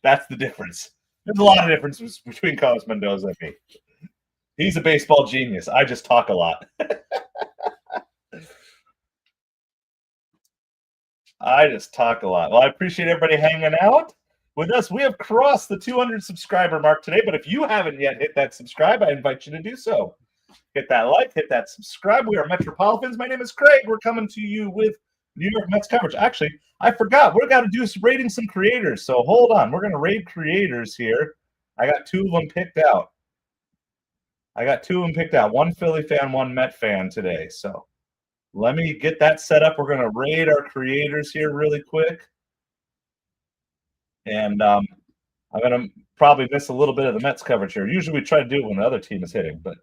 That's the difference. There's a lot of differences between Carlos Mendoza and me. He's a baseball genius. I just talk a lot. I just talk a lot. Well, I appreciate everybody hanging out with us. We have crossed the 200 subscriber mark today, but if you haven't yet hit that subscribe, I invite you to do so. Hit that like, hit that subscribe. We are MetropoliFins. My name is Craig. We're coming to you with New York Mets coverage. Actually, I forgot. We're going to do rating some creators. So hold on. We're going to rate creators here. I got two of them picked out. One Philly fan, one Met fan today. So let me get that set up. We're going to raid our creators here really quick. And I'm going to probably miss a little bit of the Mets coverage here. Usually we try to do it when the other team is hitting, but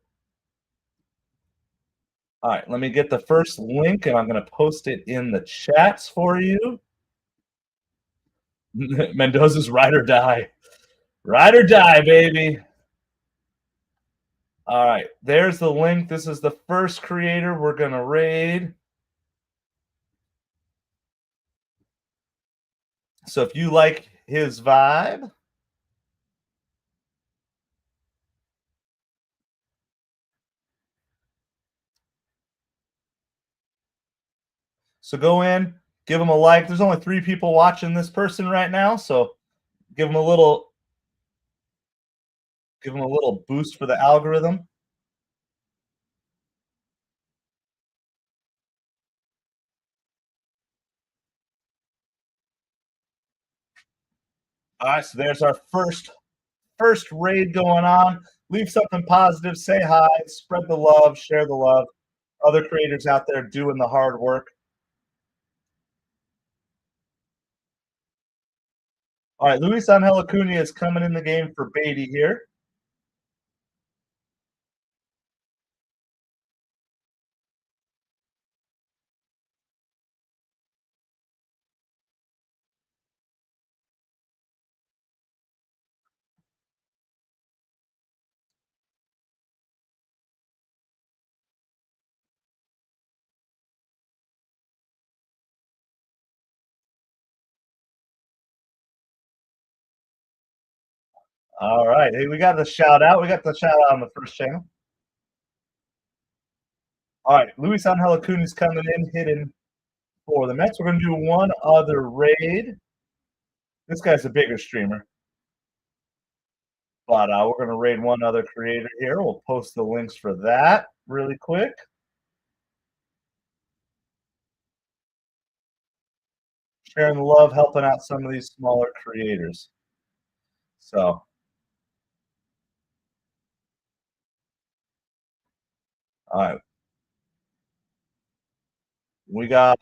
all right, let me get the first link, and I'm going to post it in the chats for you. Mendoza's ride or die. Ride or die, baby. All right, there's the link. This is the first creator we're going to raid. So if you like his vibe, so go in, give him a like. There's only 3 people watching this person right now, so give him a little boost for the algorithm. All right, so there's our first first raid going on. Leave something positive, say hi, spread the love, share the love. Other creators out there doing the hard work. All right, Luis Angel Acuna is coming in the game for Beatty here. All right, hey, we got the shout out. We got the shout out on the first channel. All right, Luis Angel Acuna is coming in, hitting for the Mets. We're going to do one other raid. This guy's a bigger streamer. But we're going to raid one other creator here. We'll post the links for that really quick. Sharing the love, helping out some of these smaller creators. So, all right. We got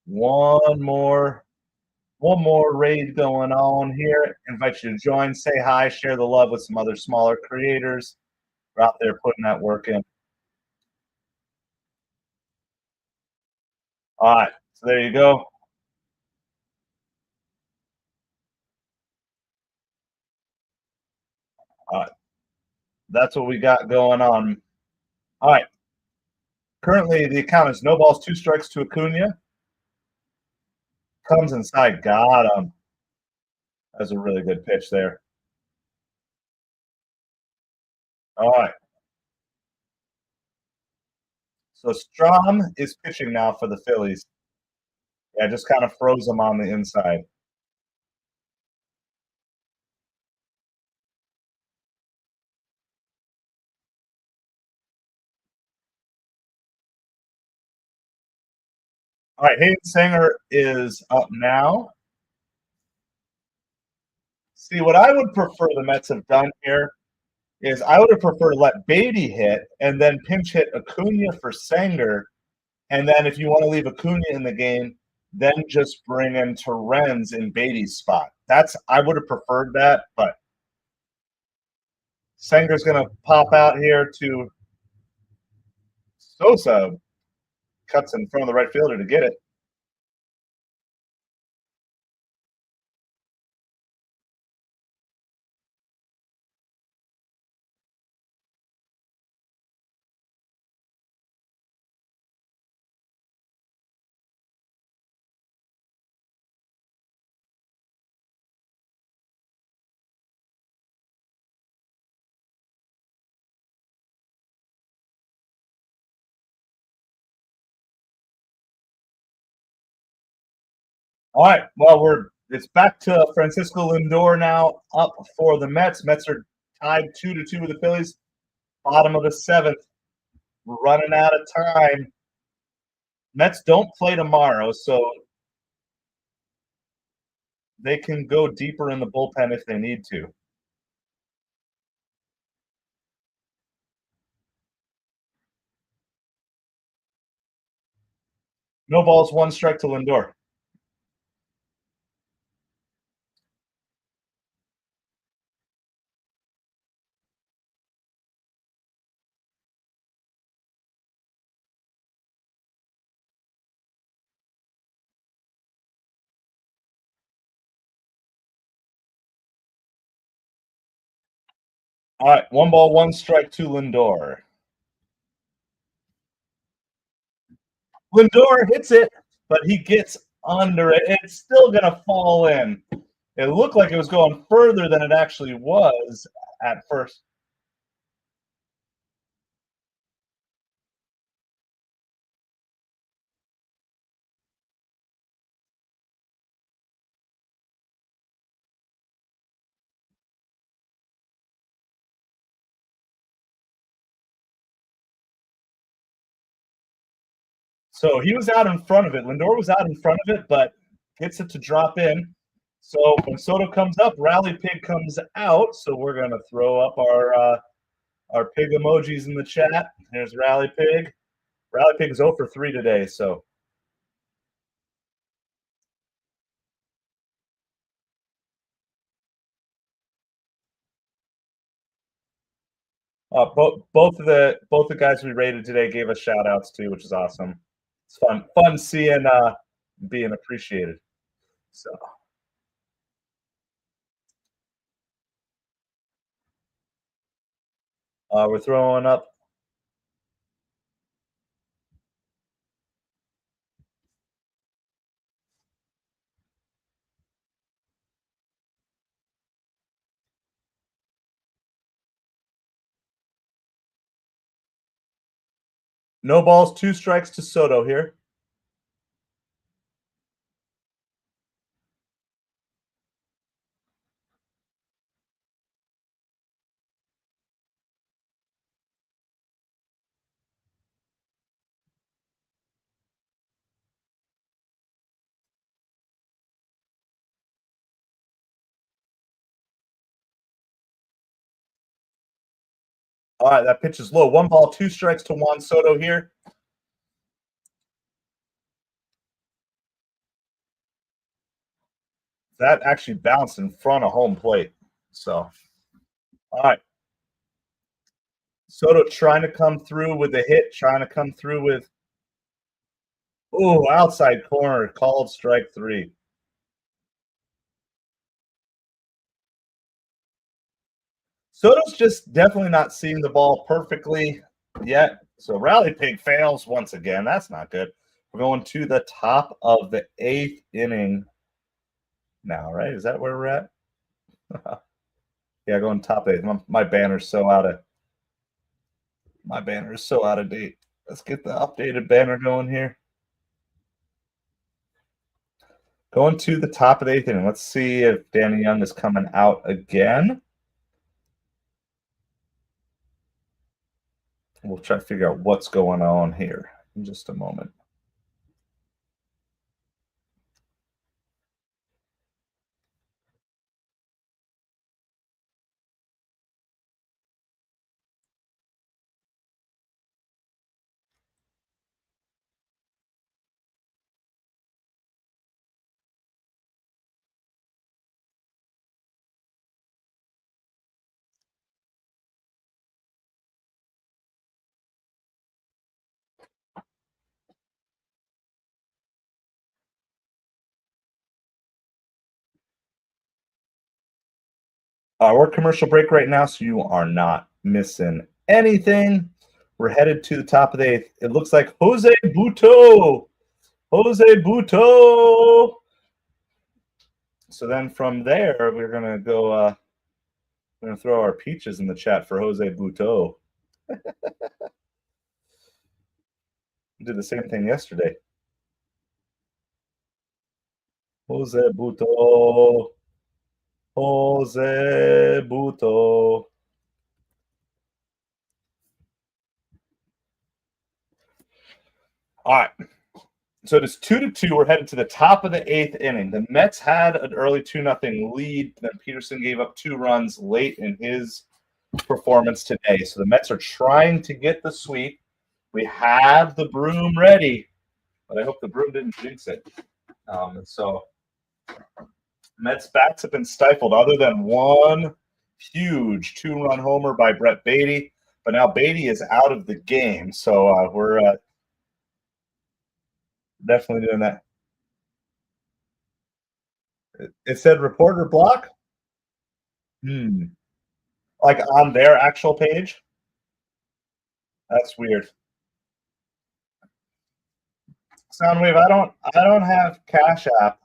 one more raid going on here. Invite you to join, say hi, share the love with some other smaller creators. We're out there putting that work in. All right, so there you go. All right, that's what we got going on. All right, currently the account is no balls, 2 strikes to Acuna. Comes inside, got him. That's a really good pitch there. All right. So Strom is pitching now for the Phillies. Yeah, just kind of froze him on the inside. All right, Hayden Sanger is up now. See, what I would prefer the Mets have done here is I would have preferred to let Beatty hit and then pinch hit Acuna for Sanger. And then if you want to leave Acuna in the game, then just bring in Terrens in Beatty's spot. I would have preferred that, but Sanger's going to pop out here to Sosa. Cuts in front of the right fielder to get it. All right. Well, it's back to Francisco Lindor now up for the Mets. Mets are tied 2-2 with the Phillies. Bottom of the 7th. We're running out of time. Mets don't play tomorrow, so they can go deeper in the bullpen if they need to. No balls, 1 strike to Lindor. All right, 1 ball, 1 strike to Lindor. Lindor hits it, but he gets under it. It's still going to fall in. It looked like it was going further than it actually was at first. So he was out in front of it. Lindor was out in front of it, but gets it to drop in. So when Soto comes up, Rally Pig comes out. So we're gonna throw up our pig emojis in the chat. Here's Rally Pig. Rally Pig is 0 for 3 today. So both the guys we rated today gave us shout outs too, which is awesome. It's fun seeing being appreciated. So we're throwing up. No balls, 2 strikes to Soto here. All right, that pitch is low. 1 ball, 2 strikes to Juan Soto here. That actually bounced in front of home plate. So, all right. Soto trying to come through with a hit, trying to come through with, outside corner, called strike 3. Soto's just definitely not seeing the ball perfectly yet. So Rally Pig fails once again. That's not good. We're going to the top of the 8th inning now, right? Is that where we're at? Yeah, going top 8. My banner's so out of date. Let's get the updated banner going here. Going to the top of the 8th inning. Let's see if Danny Young is coming out again. We'll try to figure out what's going on here in just a moment. We're commercial break right now, so you are not missing anything. We're headed to the top of the 8th. It looks like Jose Butto. So then from there, we're gonna go. We're gonna throw our peaches in the chat for Jose Butto. Did the same thing yesterday. Jose Butto. Jose Butto. All right. So it is 2-2. We're headed to the top of the 8th inning. The Mets had an early 2-0 lead. Then Peterson gave up 2 runs late in his performance today. So the Mets are trying to get the sweep. We have the broom ready, but I hope the broom didn't jinx it. So Mets bats have been stifled other than one huge 2-run homer by Brett Beatty. But now Beatty is out of the game. So we're definitely doing that. It said reporter block. Like on their actual page. That's weird. Soundwave, I don't have Cash App.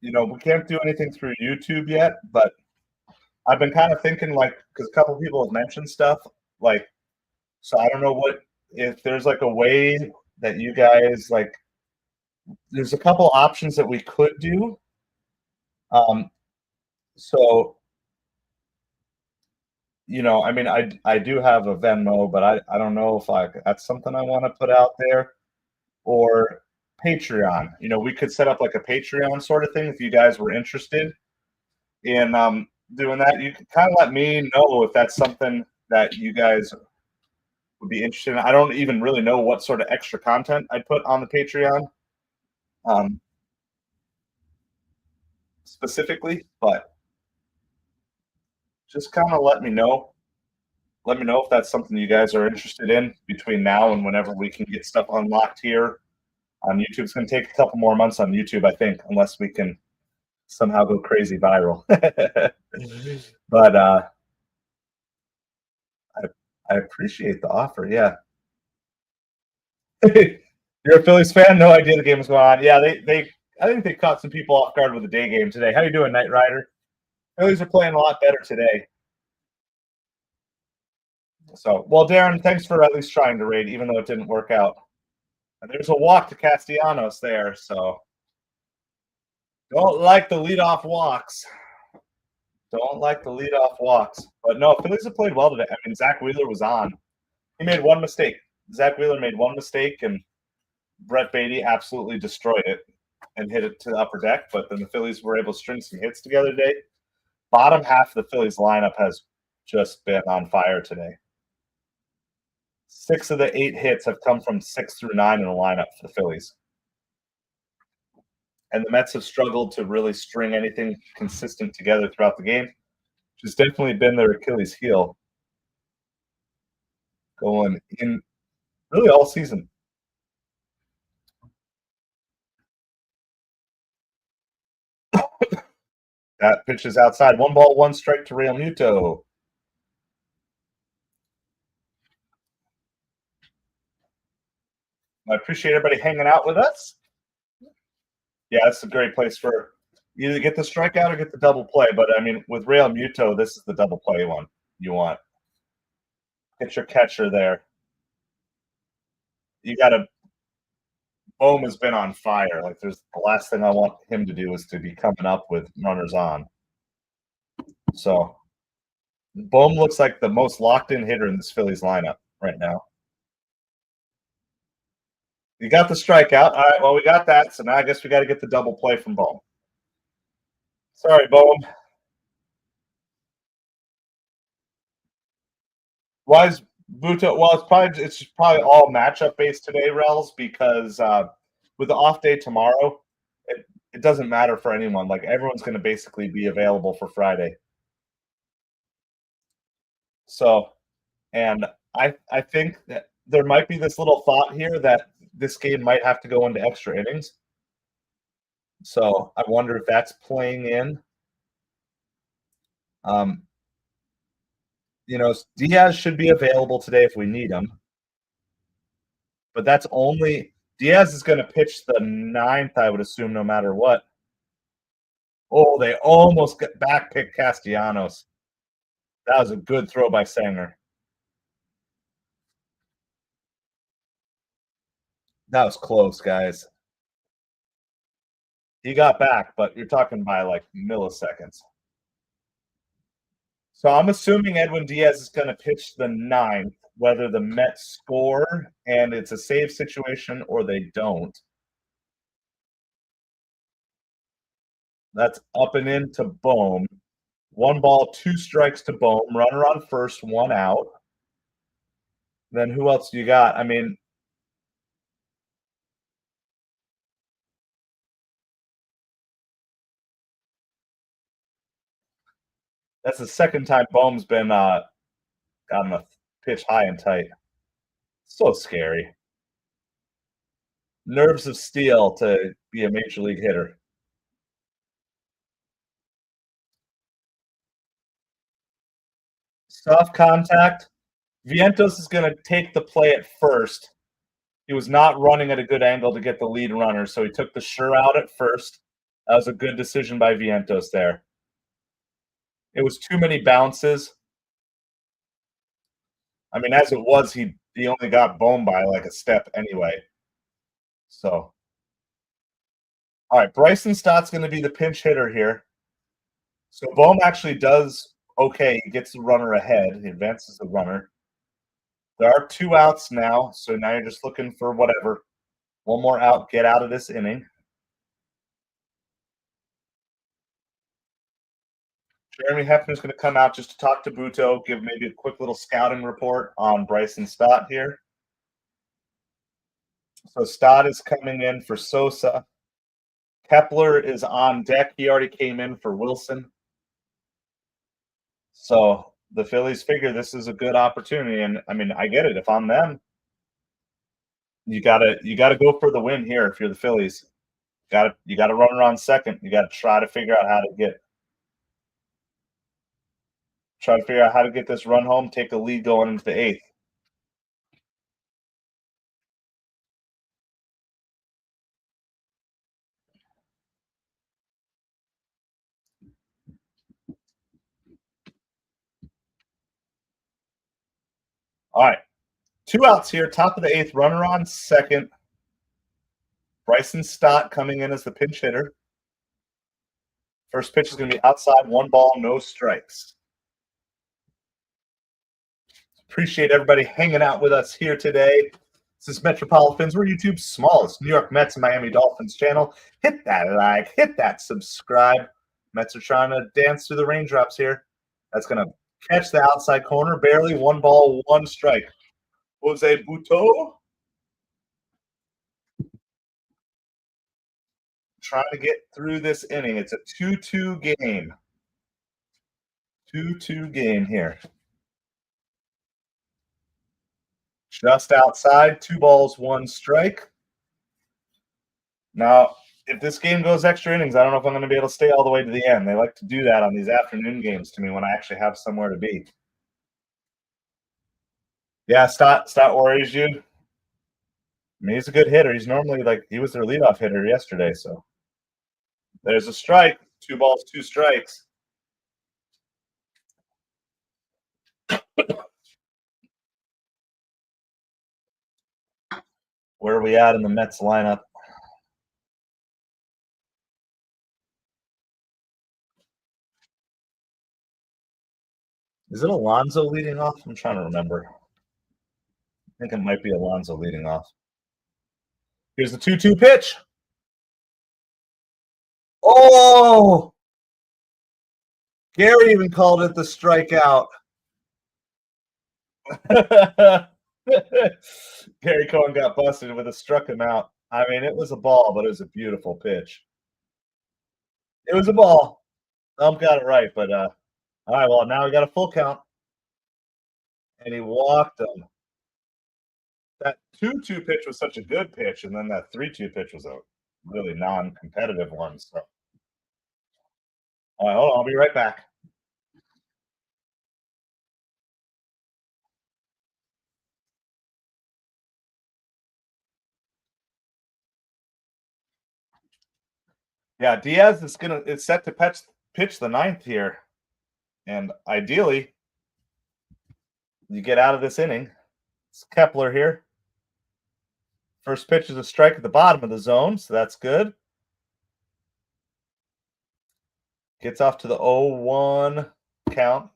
We can't do anything through YouTube yet, but I've been kind of thinking because a couple people have mentioned stuff so I don't know if there's a way that you guys there's a couple options that we could do. So I do have a Venmo, but I don't know if that's something I want to put out there or Patreon. We could set up like a Patreon sort of thing if you guys were interested in doing that. You can kind of let me know if that's something that you guys would be interested in. I don't even really know what sort of extra content I'd put on the Patreon specifically, but just kind of let me know. Let me know if that's something you guys are interested in between now and whenever we can get stuff unlocked here on YouTube. It's going to take a couple more months on YouTube, I think, unless we can somehow go crazy viral. But I appreciate the offer. Yeah. You're a Phillies fan? No idea the game was going on. Yeah, I think they caught some people off guard with the day game today. How you doing, Knight Rider? Phillies are playing a lot better today. So, well, Darren, thanks for at least trying to raid, even though it didn't work out. And there's a walk to Castellanos there, so don't like the leadoff walks. Don't like the leadoff walks. But no, Phillies have played well today. I mean, Zach Wheeler was on. He made one mistake. Zach Wheeler made one mistake, and Brett Beatty absolutely destroyed it and hit it to the upper deck. But then the Phillies were able to string some hits together today. Bottom half of the Phillies lineup has just been on fire today. 6 of the 8 hits have come from 6 through 9 in the lineup for the Phillies. And the Mets have struggled to really string anything consistent together throughout the game, which has definitely been their Achilles heel going in really all season. That pitch is outside. 1 ball, 1 strike to Real Muto. I appreciate everybody hanging out with us. Yeah, it's a great place for either get the strikeout or get the double play. But I mean, with Real Muto, this is the double play one you want. Get your catcher there. You got to. Bohm has been on fire. Like, there's the last thing I want him to do is to be coming up with runners on. So, Bohm looks like the most locked-in hitter in this Phillies lineup right now. You got the strikeout. All right, well, we got that. So now I guess we got to get the double play from Bohm. Sorry, Bohm. Why is Buto? Well, it's probably all matchup based today, Rels, because with the off day tomorrow, it doesn't matter for anyone. Like, everyone's going to basically be available for Friday. So, and I think that there might be this little thought here that this game might have to go into extra innings. So I wonder if that's playing in. Diaz should be available today if we need him. But that's only Diaz is going to pitch the 9th, I would assume, no matter what. Oh, they almost got back picked Castellanos. That was a good throw by Sanger. That was close, guys. He got back, but you're talking by like milliseconds. So I'm assuming Edwin Diaz is going to pitch the 9th, whether the Mets score and it's a save situation or they don't. That's up and in to Bohm. 1 ball, 2 strikes to Bohm. Runner on first, 1 out. Then who else do you got? I mean, that's the second time Bohm's been gotten a pitch high and tight. So scary. Nerves of steel to be a major league hitter. Soft contact. Vientos is going to take the play at first. He was not running at a good angle to get the lead runner, so he took the sure out at first. That was a good decision by Vientos there. It was too many bounces. I mean, as it was, he only got Bohm by like a step anyway. So, all right, Bryson Stott's going to be the pinch hitter here. So Bohm actually does okay. He gets the runner ahead. He advances the runner. There are 2 outs now, so now you're just looking for whatever. One more out. Get out of this inning. Jeremy Hefner's going to come out just to talk to Buto, give maybe a quick little scouting report on Bryson Stott here. So Stott is coming in for Sosa. Kepler is on deck. He already came in for Wilson. So the Phillies figure this is a good opportunity. And I mean, I get it. If I'm them, you gotta go for the win here if you're the Phillies. You gotta run around second. You gotta try to figure out how to get this run home, take a lead going into the eighth. All right. 2 outs here, top of the eighth, runner on second. Bryson Stott coming in as the pinch hitter. First pitch is going to be outside, 1 ball, no strikes. Appreciate everybody hanging out with us here today. This is MetropoliFins. We're YouTube's smallest New York Mets and Miami Dolphins channel. Hit that like, hit that subscribe. Mets are trying to dance through the raindrops here. That's going to catch the outside corner, barely, 1 ball, 1 strike. Jose Buto trying to get through this inning. It's a 2-2 game. 2-2 game here. Just outside, 2 balls, 1 strike. Now, if this game goes extra innings, I don't know if I'm going to be able to stay all the way to the end. They like to do that on these afternoon games to me when I actually have somewhere to be. Yeah, Stott worries you. I mean, he's a good hitter. He's normally he was their leadoff hitter yesterday. So there's a strike. 2 balls, 2 strikes. Where are we at in the Mets lineup? Is it Alonso leading off? I'm trying to remember. I think it might be Alonso leading off. Here's the 2-2 pitch. Oh! Gary even called it the strikeout. Gary Cohen got busted with a struck him out. I mean, it was a ball, but it was a beautiful pitch. It was a ball. Got it right, but all right, well, now we got a full count. And he walked him. That 2-2 pitch was such a good pitch, and then that 3-2 pitch was a really non-competitive one. So, all right, hold on, I'll be right back. Yeah, Diaz is set to pitch the 9th here, and ideally, you get out of this inning. It's Kepler here. First pitch is a strike at the bottom of the zone, so that's good. Gets off to the 0-1 count.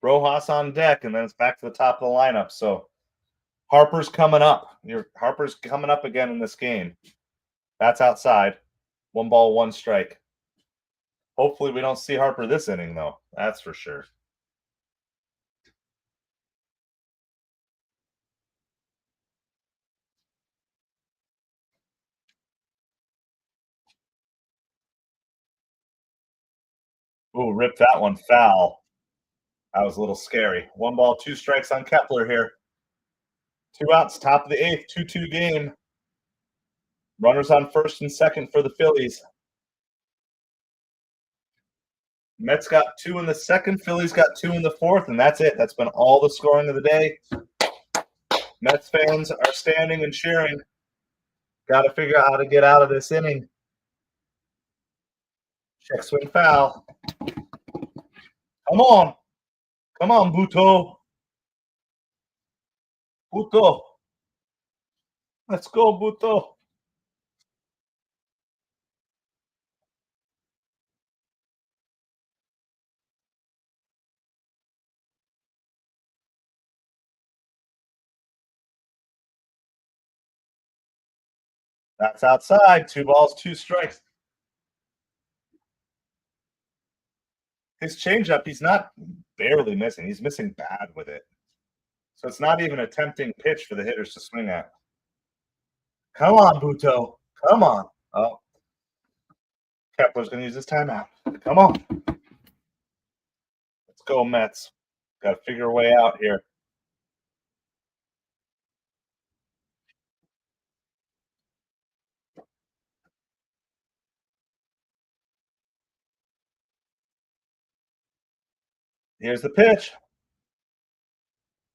Rojas on deck, and then it's back to the top of the lineup. So Harper's coming up. Harper's coming up again in this game. That's outside. 1 ball, 1 strike. Hopefully we don't see Harper this inning, though. That's for sure. Ooh, ripped that one foul. That was a little scary. 1 ball, 2 strikes on Kepler here. 2 outs, top of the 8th, 2-2 game. Runners on first and second for the Phillies. Mets got 2 in the second, Phillies got 2 in the fourth, and that's it. That's been all the scoring of the day. Mets fans are standing and cheering. Got to figure out how to get out of this inning. Check swing foul. Come on. Come on, Buto. Buto. Let's go, Buto. That's outside. 2 balls, 2 strikes. His changeup, he's not barely missing. He's missing bad with it. So it's not even a tempting pitch for the hitters to swing at. Come on, Buto. Come on. Oh. Kepler's going to use his timeout. Come on. Let's go, Mets. Got to figure a way out here. Here's the pitch.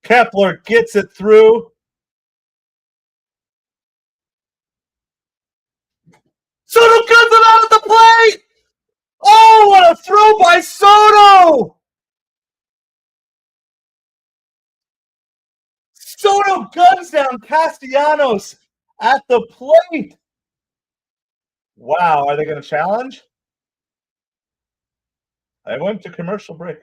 Kepler gets it through. Soto cuts him out at the plate. Oh, what a throw by Soto! Soto guns down Castellanos at the plate. Wow, are they going to challenge? I went to commercial break.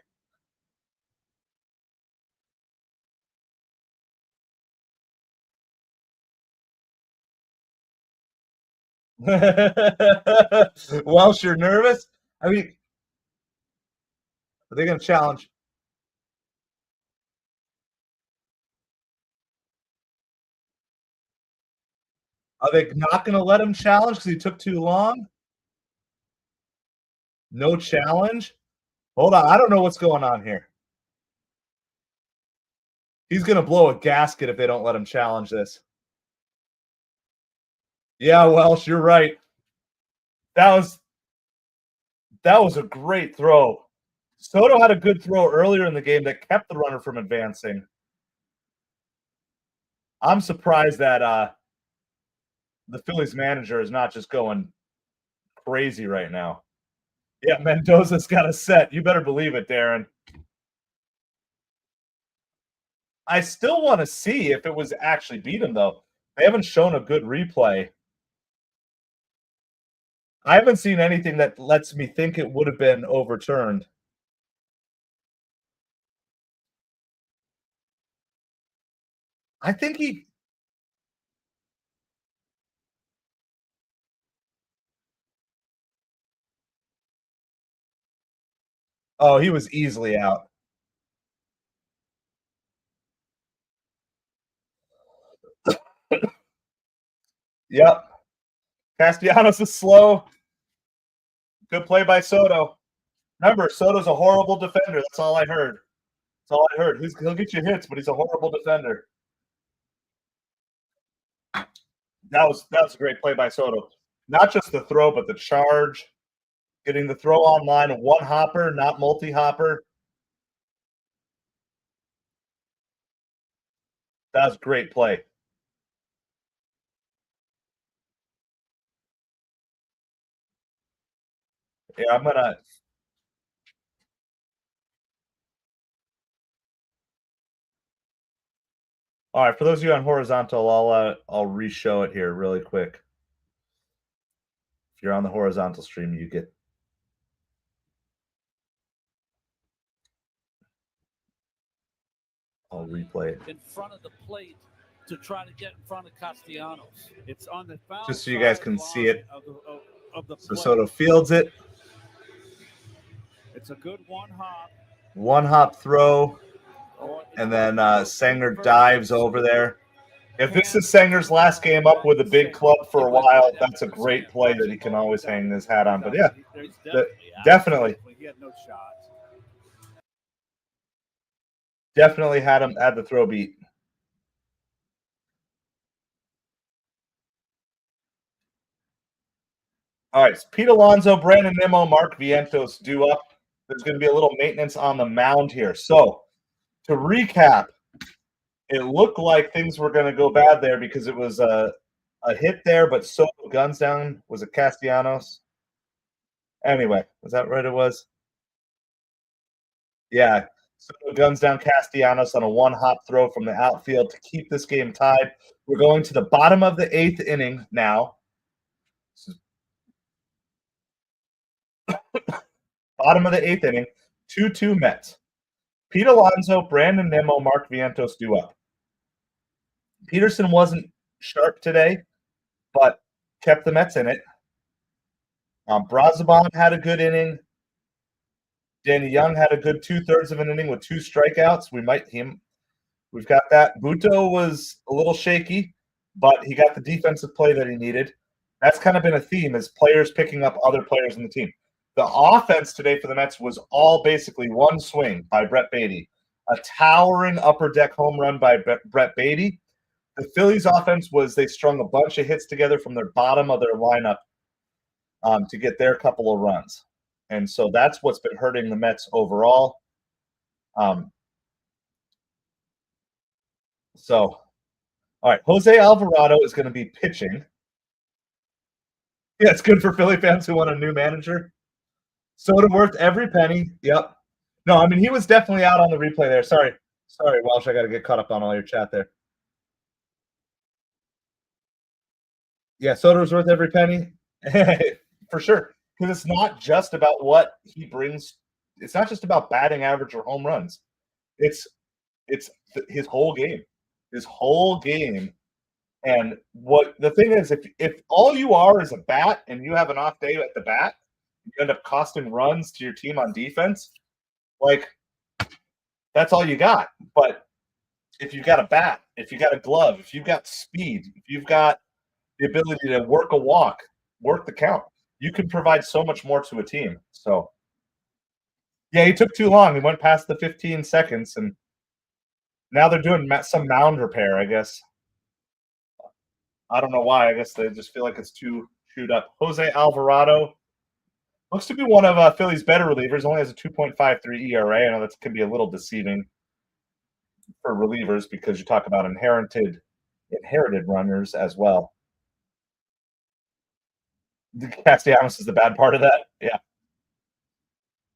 Welsh, you're nervous? I mean, are they going to challenge? Are they not going to let him challenge because he took too long? No challenge? Hold on. I don't know what's going on here. He's going to blow a gasket if they don't let him challenge this. Yeah, Welsh, you're right. That was a great throw. Soto had a good throw earlier in the game that kept the runner from advancing. I'm surprised that the Phillies manager is not just going crazy right now. Yeah, Mendoza's got a set. You better believe it, Darren. I still want to see if it was actually beat him, though. They haven't shown a good replay. I haven't seen anything that lets me think it would have been overturned. I think he... Oh, he was easily out. Yep. Castellanos is slow. Good play by Soto. Remember, Soto's a horrible defender. That's all I heard. That's all I heard. He'll get you hits, but he's a horrible defender. That was a great play by Soto. Not just the throw, but the charge. Getting the throw online, one hopper, not multi-hopper. That was a great play. Yeah, I'm gonna. All right, for those of you on horizontal, I'll re-show it here really quick. If you're on the horizontal stream, you get. I'll replay it in front of the plate to try to get in front of Castellanos. It's on the foul just so you guys can see it. Of the so Soto fields it. It's a good one hop throw, and then Sanger dives over there. If this is Sanger's last game up with a big club for a while, that's a great play that he can always hang his hat on. But yeah, definitely had the throw beat. All right, Pete Alonso, Brandon Nimmo, Mark Vientos due up. There's going to be a little maintenance on the mound here. So to recap, it looked like things were going to go bad there because it was a hit there, but Soto guns down. Was it Castellanos? Anyway, was that right? It was? Yeah. Soto guns down Castellanos on a one-hop throw from the outfield to keep this game tied. We're going to the bottom of the 8th inning now. Bottom of the 8th inning, 2-2 Mets. Pete Alonso, Brandon Nimmo, Mark Vientos due up. Peterson wasn't sharp today, but kept the Mets in it. Brazoban had a good inning. Danny Young had a good 2/3 of an inning with 2 strikeouts. We've got that. Buto was a little shaky, but he got the defensive play that he needed. That's kind of been a theme, is players picking up other players in the team. The offense today for the Mets was all basically one swing by Brett Baty, a towering upper deck home run by Brett Baty. The Phillies' offense was they strung a bunch of hits together from their bottom of their lineup to get their couple of runs. And so that's what's been hurting the Mets overall. All right, Jose Alvarado is going to be pitching. Yeah, it's good for Philly fans who want a new manager. Soda worth every penny. Yep. No, I mean, he was definitely out on the replay there. Sorry, Welsh. I got to get caught up on all your chat there. Yeah, Soda's worth every penny. For sure. Because it's not just about what he brings. It's not just about batting average or home runs. It's his whole game. His whole game. And what the thing is, if all you are is a bat and you have an off day at the bat, you end up costing runs to your team on defense, like that's all you got. But if you've got a bat, if you got a glove, if you've got speed, if you've got the ability to work a walk, work the count, you can provide so much more to a team. So, yeah, he took too long. He went past the 15 seconds, and now they're doing some mound repair, I guess. I don't know why. I guess they just feel like it's too chewed up. Jose Alvarado looks to be one of Philly's better relievers. Only has a 2.53 ERA. I know that can be a little deceiving for relievers because you talk about inherited runners as well. Castellanos is the bad part of that. Yeah.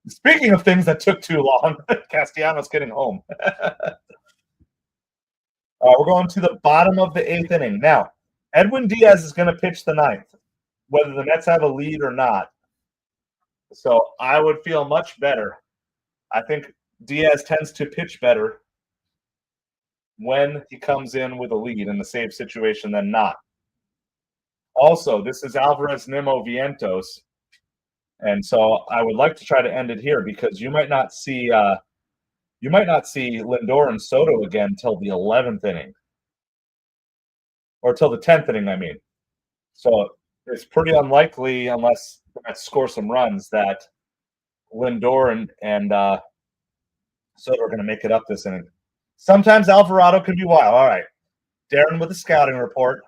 Speaking of things that took too long, Castellanos getting home. We're going to the bottom of the 8th inning. Now, Edwin Diaz is going to pitch the 9th, whether the Mets have a lead or not. So I would feel much better. I think Diaz tends to pitch better when he comes in with a lead in the save situation than not. Also, this is Alvarez Nimmo Vientos. And so I would like to try to end it here because you might not see Lindor and Soto again till the 11th inning. Or till the 10th inning, I mean. So it's pretty unlikely, unless the Mets score some runs, that Lindor and Soto are going to make it up this inning. Sometimes Alvarado could be wild. All right. Darren with the scouting report.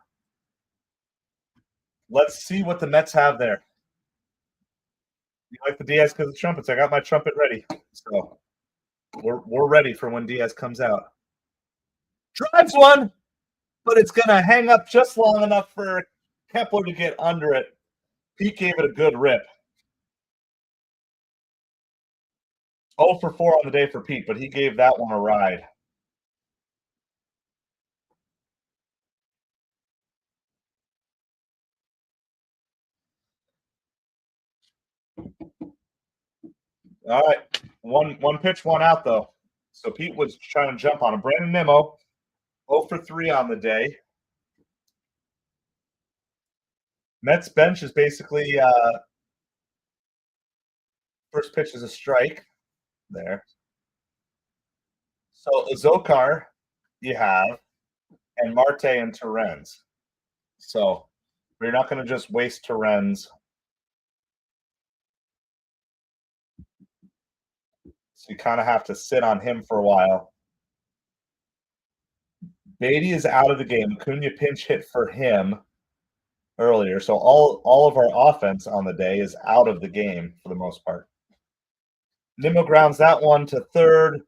Let's see what the Mets have there. You like the Diaz because of the trumpets? I got my trumpet ready. So we're ready for when Diaz comes out. Drives one, but it's going to hang up just long enough for Kepler to get under it. Pete gave it a good rip. 0 for 4 on the day for Pete, but he gave that one a ride. All right. One pitch, one out, though. So Pete was trying to jump on him. Brandon Nimmo, 0 for 3 on the day. Mets bench is basically first pitch is a strike there. So Azokar you have, and Marte and Terrens. So we're not going to just waste Terrens. So you kind of have to sit on him for a while. Beatty is out of the game. Acuna pinch hit for him earlier. So all of our offense on the day is out of the game for the most part. Nimmo grounds that one to third.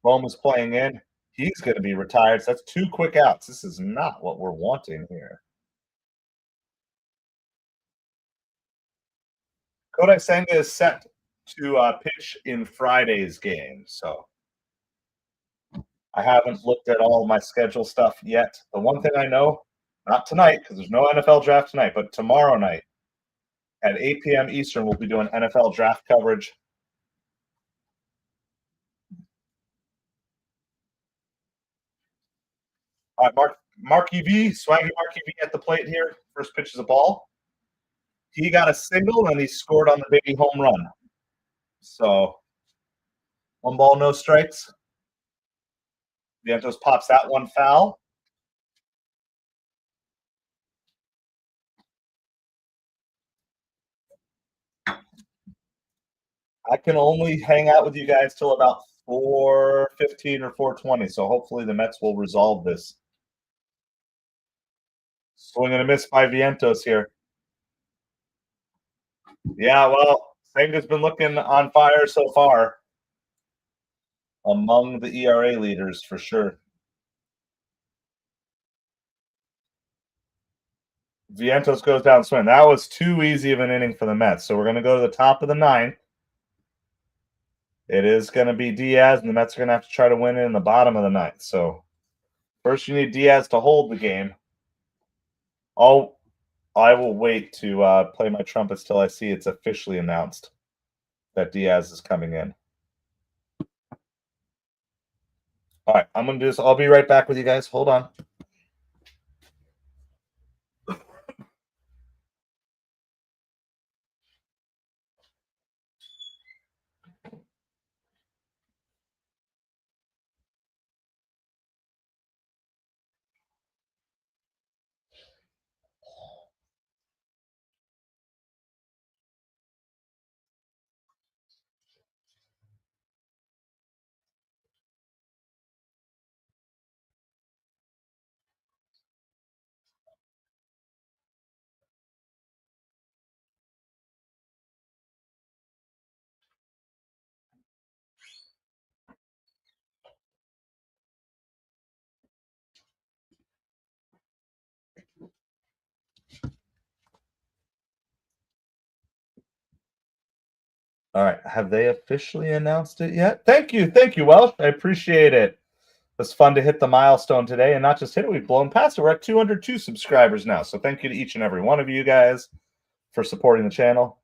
Bohm is playing in. He's going to be retired. So that's 2 quick outs. This is not what we're wanting here. Kodai Senga is set to pitch in Friday's game. So I haven't looked at all my schedule stuff yet. The one thing I know, not tonight because there's no NFL draft tonight, but tomorrow night at 8 p.m. Eastern, we'll be doing NFL draft coverage. All right, Marky V, Swaggy Marky V at the plate here. First pitch is a ball. he got a single and he scored on the baby home run. So 1 ball, no strikes. Vientos pops that one foul. I can only hang out with you guys till about 4:15 or 4:20, so hopefully the Mets will resolve this. Swing and a miss by Vientos here. Yeah, well, Senga's been looking on fire so far. Among the ERA leaders for sure. Vientos goes down swing. That was too easy of an inning for the Mets. So we're going to go to the top of the 9th. It is going to be Diaz, and the Mets are going to have to try to win it in the bottom of the 9th. So first you need Diaz to hold the game. I will wait to play my trumpets till I see it's officially announced that Diaz is coming in. All right, I'm going to do this. I'll be right back with you guys. Hold on. All right. Have they officially announced it yet? Thank you. Thank you, Welsh. I appreciate it. It was fun to hit the milestone today and not just hit it. We've blown past it. We're at 202 subscribers now. So thank you to each and every one of you guys for supporting the channel.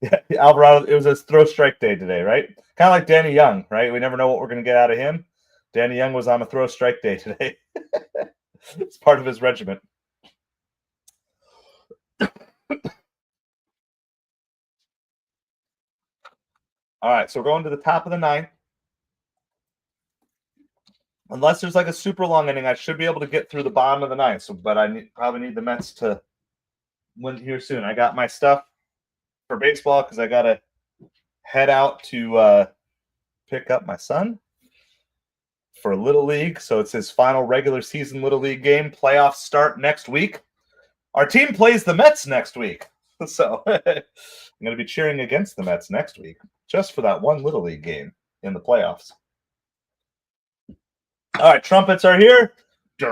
Yeah, Alvarado, it was a throw strike day today, right? Kind of like Danny Young, right? We never know what we're going to get out of him. Danny Young was on a throw strike day today. It's part of his regiment. All right, so we're going to the top of the 9th. Unless there's like a super long inning, I should be able to get through the bottom of the 9th. So, but I probably need the Mets to win here soon. I got my stuff for baseball because I got to head out to pick up my son for Little League. So it's his final regular season Little League game. Playoffs start next week. Our team plays the Mets next week. So I'm going to be cheering against the Mets next week just for that one Little League game in the playoffs. All right, trumpets are here. We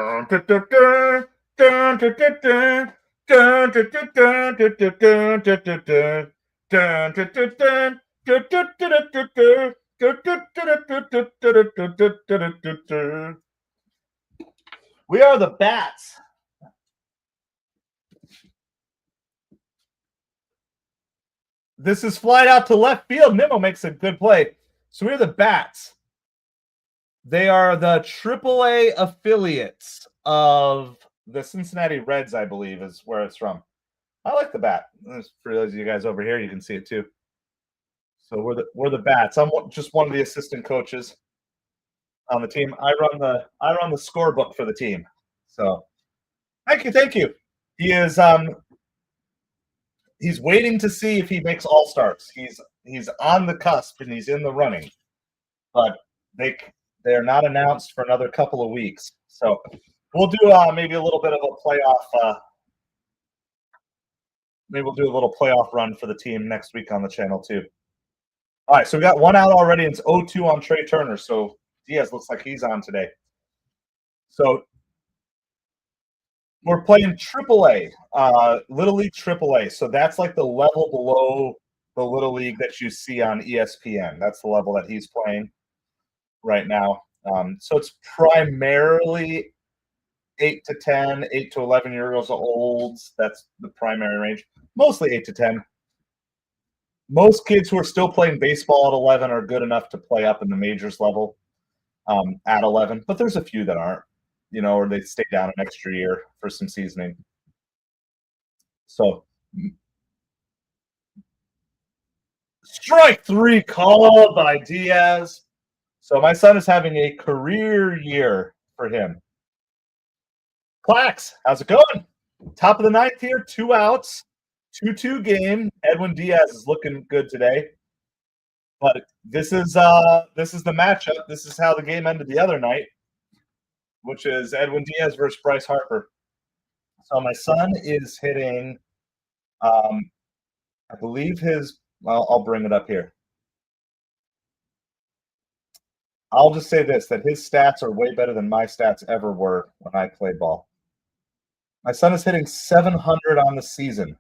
are the Bats. This is flied out to left field. Nimmo makes a good play. So we're the Bats. They are the AAA affiliates of the Cincinnati Reds, I believe, is where it's from. I like the Bat. For those of you guys over here, you can see it too. So we're the Bats. I'm just one of the assistant coaches on the team. I run the scorebook for the team. So thank you. He is he's waiting to see if he makes all stars. He's on the cusp and he's in the running, but they're not announced for another couple of weeks. So we'll do maybe a little bit of a playoff. Maybe we'll do a little playoff run for the team next week on the channel too. All right, so we got one out already. It's 0-2 on Trey Turner. So Diaz looks like he's on today. So we're playing AAA, Little League AAA. So that's like the level below the Little League that you see on ESPN. That's the level that he's playing right now. So it's primarily 8 to 10, 8 to 11 years old. That's the primary range. Mostly 8 to 10. Most kids who are still playing baseball at 11 are good enough to play up in the majors level at 11. But there's a few that aren't, or they stay down an extra year for some seasoning. So Strike three called by Diaz. So my son is having a career year for him. Clax, how's it going? Top of the ninth here, 2 outs, 2-2 game. Edwin Diaz is looking good today. But this is the matchup. This is how the game ended the other night, which is Edwin Diaz versus Bryce Harper. So my son is hitting, I believe I'll bring it up here. I'll just say this, that his stats are way better than my stats ever were when I played ball. My son is hitting 700 on the season.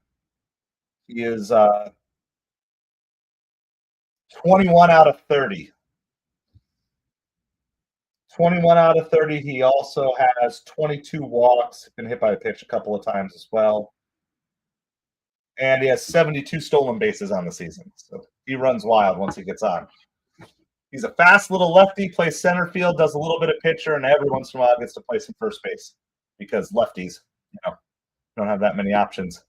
He is 21 out of 30. 21 out of 30. He also has 22 walks, been hit by a pitch a couple of times as well. And he has 72 stolen bases on the season. So he runs wild once he gets on. He's a fast little lefty, plays center field, does a little bit of pitcher, and every once in a while gets to play some first base because lefties, don't have that many options.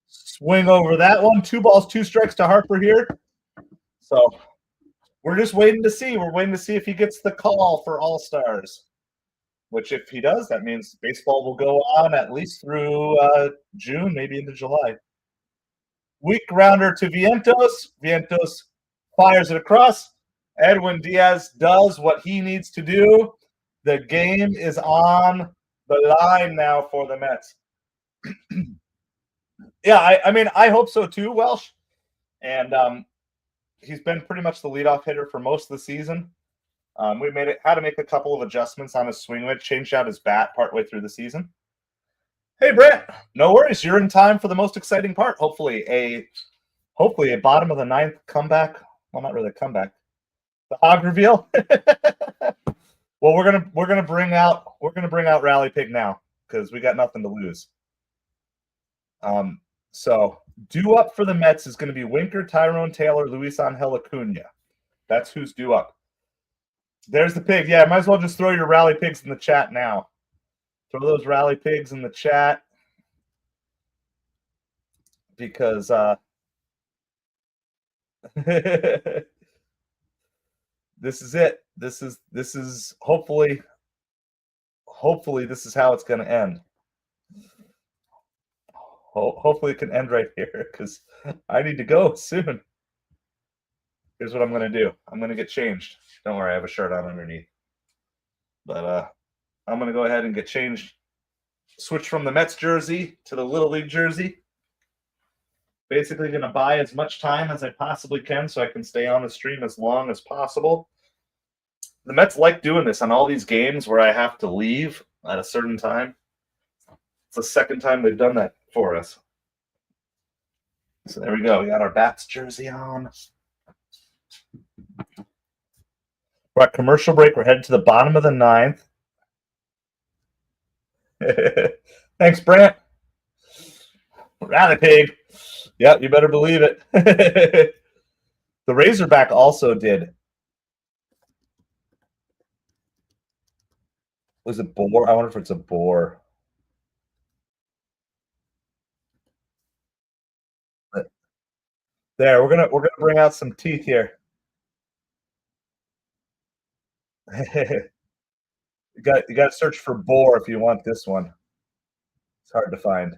Swing over that one. 2 balls, 2 strikes to Harper here. So we're just waiting to see. We're waiting to see if he gets the call for All-Stars, which if he does, that means baseball will go on at least through June, maybe into July. Weak rounder to Vientos. Vientos fires it across. Edwin Diaz does what he needs to do. The game is on the line now for the Mets. Yeah, I mean, I hope so too, Welsh. And he's been pretty much the leadoff hitter for most of the season. We had to make a couple of adjustments on his swing weight, changed out his bat partway through the season. Hey, Brent, no worries. You're in time for the most exciting part. Hopefully a bottom of the ninth comeback. Well, not really a comeback. The hog reveal. Well, we're gonna bring out Rally Pig now because we got nothing to lose. So due up for the Mets is going to be Winker, Tyrone Taylor, Luis Angel Acuna. That's who's due up. There's the pig. Yeah, might as well just throw your Rally Pigs in the chat now. Throw those Rally Pigs in the chat because this is it. This is hopefully this is how it's going to end. Hopefully it can end right here because I need to go soon. Here's what I'm going to do. I'm going to get changed. Don't worry, I have a shirt on underneath. But I'm going to go ahead and get changed. Switch from the Mets jersey to the Little League jersey. Basically going to buy as much time as I possibly can so I can stay on the stream as long as possible. The Mets like doing this on all these games where I have to leave at a certain time. It's the second time they've done that for us. So there we go. We got our Bats jersey on. We're at commercial break. We're headed to the bottom of the ninth. Thanks, Brant. Rally Pig. Yeah, you better believe it. The Razorback also did. Was it boar? I wonder if it's a boar. There, we're gonna bring out some teeth here. you got to search for boar if you want this one. It's hard to find.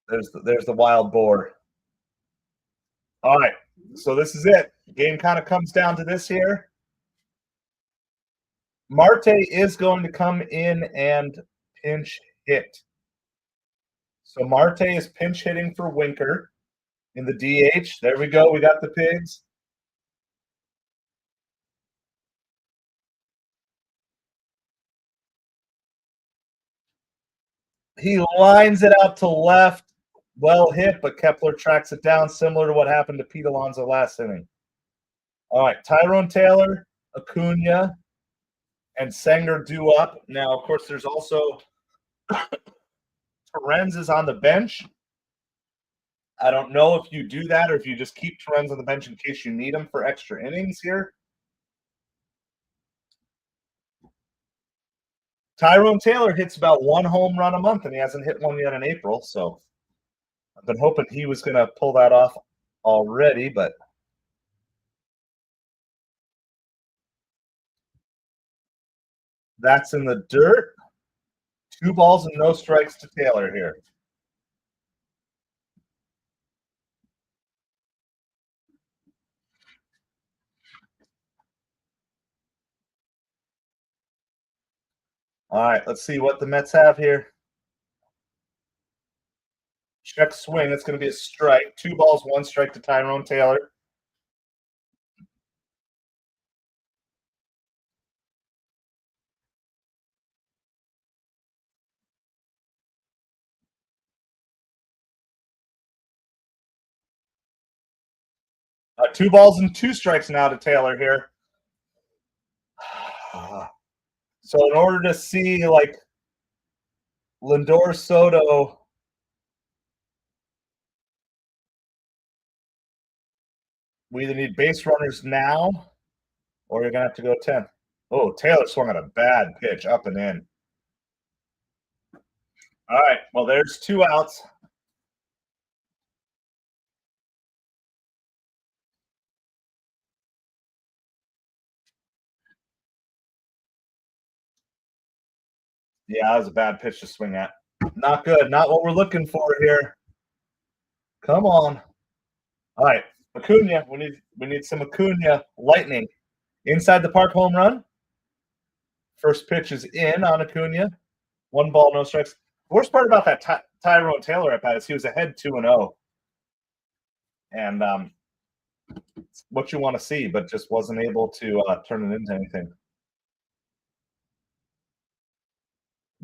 There's the wild boar. All right, so this is it. The game kind of comes down to this here. Marte is going to come in and pinch hit. So Marte is pinch hitting for Winker in the DH. There we go. We got the Pigs. He lines it out to left. Well hit, but Kepler tracks it down, similar to what happened to Pete Alonso last inning. All right, Tyrone Taylor, Acuna, and Sanger due up. Now, of course, there's also Torrens is on the bench. I don't know if you do that or if you just keep Torrens on the bench in case you need him for extra innings here. Tyrone Taylor hits about one home run a month, and he hasn't hit one yet in April. So I've been hoping he was going to pull that off already, but that's in the dirt. 2 balls and no strikes to Taylor here. All right, let's see what the Mets have here. Check swing. It's going to be a strike. 2 balls, 1 strike to Tyrone Taylor. Two balls and 2 strikes now to Taylor here. So in order to see like Lindor Soto, we either need base runners now or you're going to have to go 10. Oh, Taylor swung at a bad pitch up and in. All right, well, there's 2 outs. Yeah, that was a bad pitch to swing at. Not good. Not what we're looking for here. Come on. All right, Acuna. We need some Acuna lightning. Inside the park home run. First pitch is in on Acuna. 1 ball, no strikes. Worst part about that Tyrone Taylor at bat is he was ahead 2-0. And what you want to see, but just wasn't able to turn it into anything.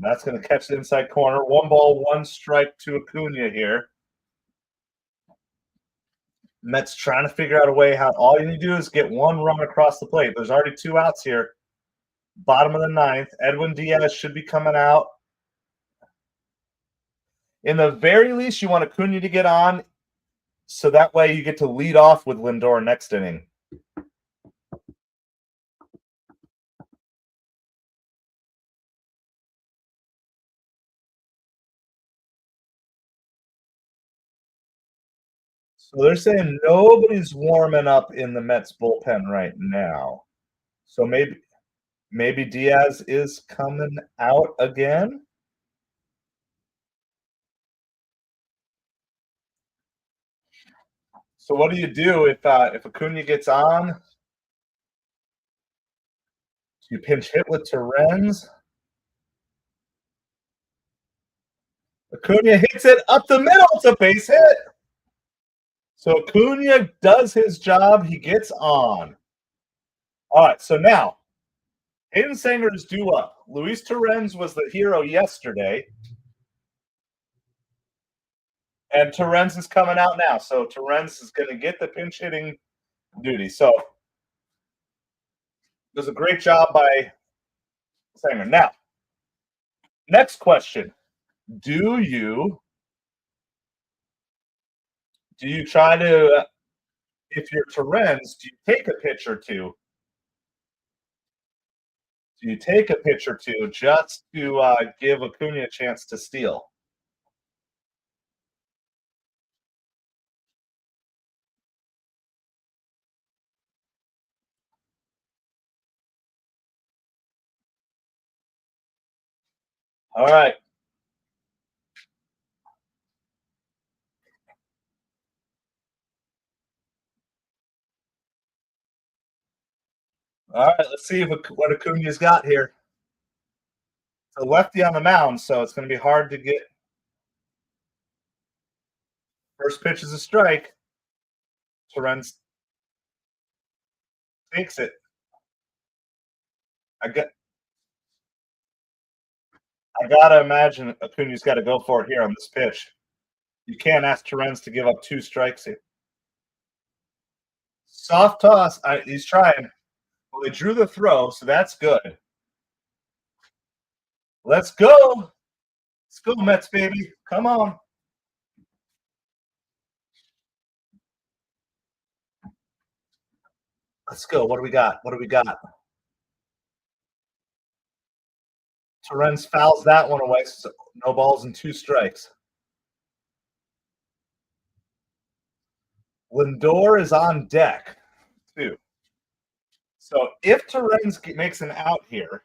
That's going to catch the inside corner. 1 ball, 1 strike to Acuna here. Mets trying to figure out a way how all you need to do is get 1 run across the plate. There's already 2 outs here. Bottom of the 9th. Edwin Diaz should be coming out. In the very least, you want Acuna to get on so that way you get to lead off with Lindor next inning. So they're saying nobody's warming up in the Mets bullpen right now. So maybe Diaz is coming out again. So what do you do if Acuna gets on? You pinch hit with Torrens. Acuna hits it up the middle. It's a base hit. So Acuna does his job. He gets on. All right, so now Hayden Sanger is due up. Luis Torrens was the hero yesterday. And Torrens is coming out now. So Torrens is going to get the pinch hitting duty. So it was a great job by Sanger. Now, next question. Do you try to, if you're Torrens, do you take a pitch or two? Do you take a pitch or two just to give Acuna a chance to steal? All right. All right, let's see what Acuna's got here. It's a lefty on the mound, so it's going to be hard to get. First pitch is a strike. Torrens takes it. I gotta imagine Acuna's got to go for it here on this pitch. You can't ask Torrens to give up 2 strikes here. Soft toss. He's trying. Well, they drew the throw, so that's good. Let's go. Let's go, Mets, baby. Come on. Let's go. What do we got? Torrens fouls that one away, so no balls and 2 strikes. Lindor is on deck, too. So if Torrens makes an out here,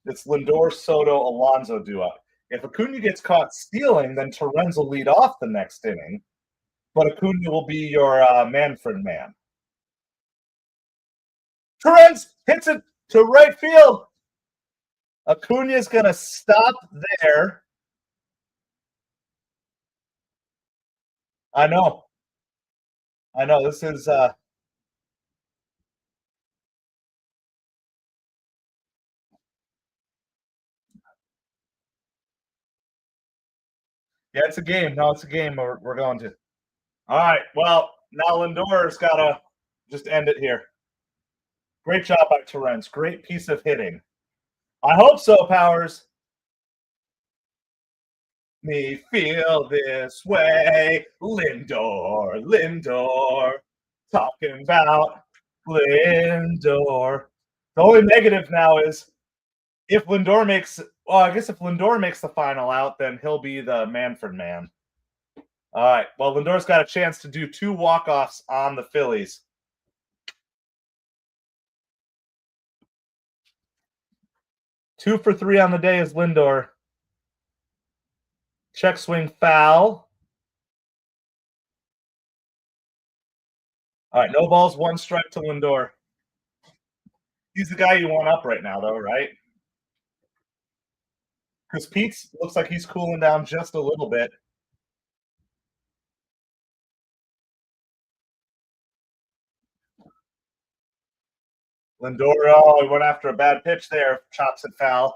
it's Lindor, Soto, Alonso duo. If Acuna gets caught stealing, then Torrens will lead off the next inning, but Acuna will be your Manfred man. Torrens hits it to right field. Acuna is going to stop there. I know. This is yeah, it's a game. No, it's a game we're going to. All right. Well, now Lindor's got to just end it here. Great job by Torrens. Great piece of hitting. I hope so, Powers. Me feel this way. Lindor. Talking about Lindor. The only negative now is if Lindor makes the final out, then he'll be the Manfred man. All right. Well, Lindor's got a chance to do 2 walk-offs on the Phillies. Two for 3 on the day is Lindor. Check swing foul. All right, no balls, 1 strike to Lindor. He's the guy you want up right now, though, right? Because Pete looks like he's cooling down just a little bit. Lindor, he went after a bad pitch there. Chops it foul.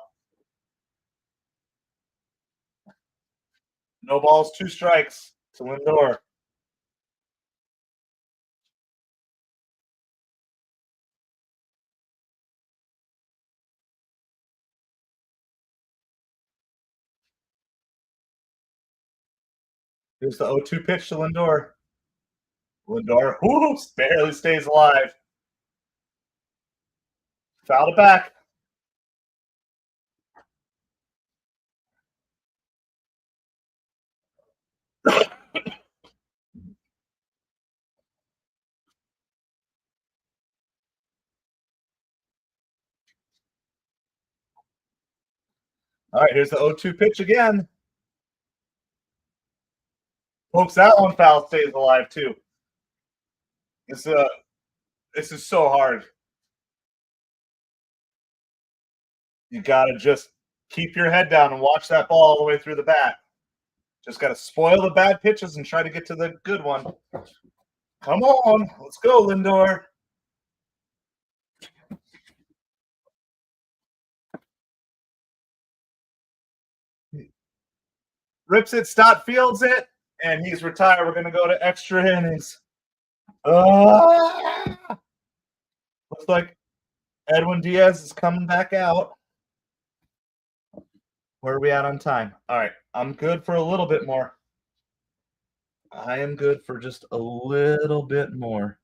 No balls, 2 strikes to Lindor. Here's the 0-2 pitch to Lindor. Lindor, barely stays alive. Fouled it back. All right, here's the 0-2 pitch again. Hopes that one foul stays alive, too. This is so hard. You got to just keep your head down and watch that ball all the way through the bat. Just got to spoil the bad pitches and try to get to the good one. Come on. Let's go, Lindor. Rips it, Stott fields it, and he's retired. We're going to go to extra innings. Looks like Edwin Diaz is coming back out. Where are we at on time? All right, I'm good for a little bit more. I am good for just a little bit more.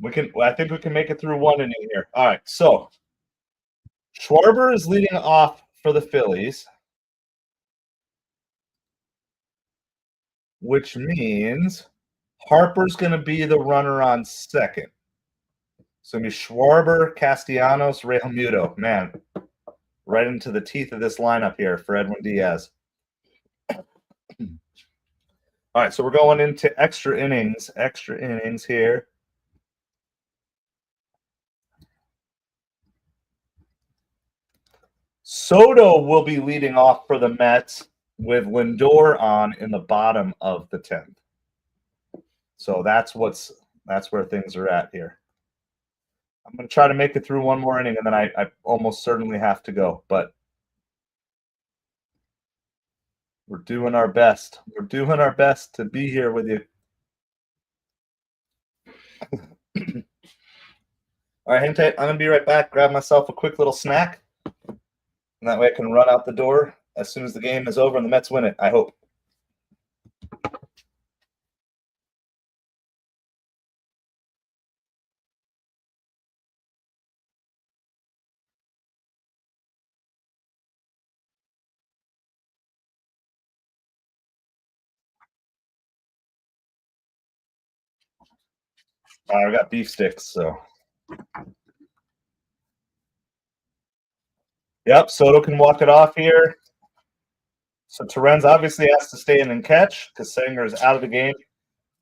I think we can make it through 1 inning here. All right, so Schwarber is leading off for the Phillies, which means Harper's going to be the runner on second. So it'll be Schwarber, Castellanos, Realmuto. Man, right into the teeth of this lineup here for Edwin Diaz. All right, so we're going into extra innings here. Soto will be leading off for the Mets with Lindor on in the bottom of the 10th. So that's where things are at here. I'm going to try to make it through 1 more inning, and then I almost certainly have to go. But we're doing our best. We're doing our best to be here with you. All right, Hente, I'm going to be right back. Grab myself a quick little snack. And that way I can run out the door as soon as the game is over and the Mets win it, I hope. I got beef sticks, so. Yep, Soto can walk it off here. So Terens obviously has to stay in and catch because Sanger is out of the game.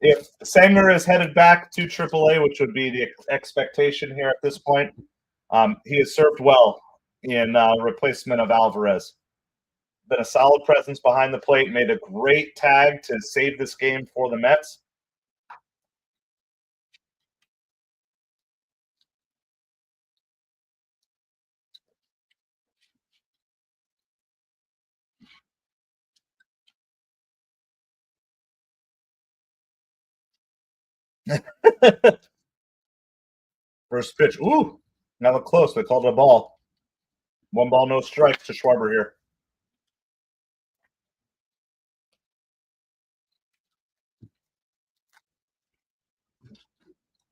If Sanger is headed back to AAA, which would be the expectation here at this point, he has served well in replacement of Alvarez. Been a solid presence behind the plate, made a great tag to save this game for the Mets. First pitch. Ooh, now look close. They called it a ball. 1 ball, no strikes to Schwarber here.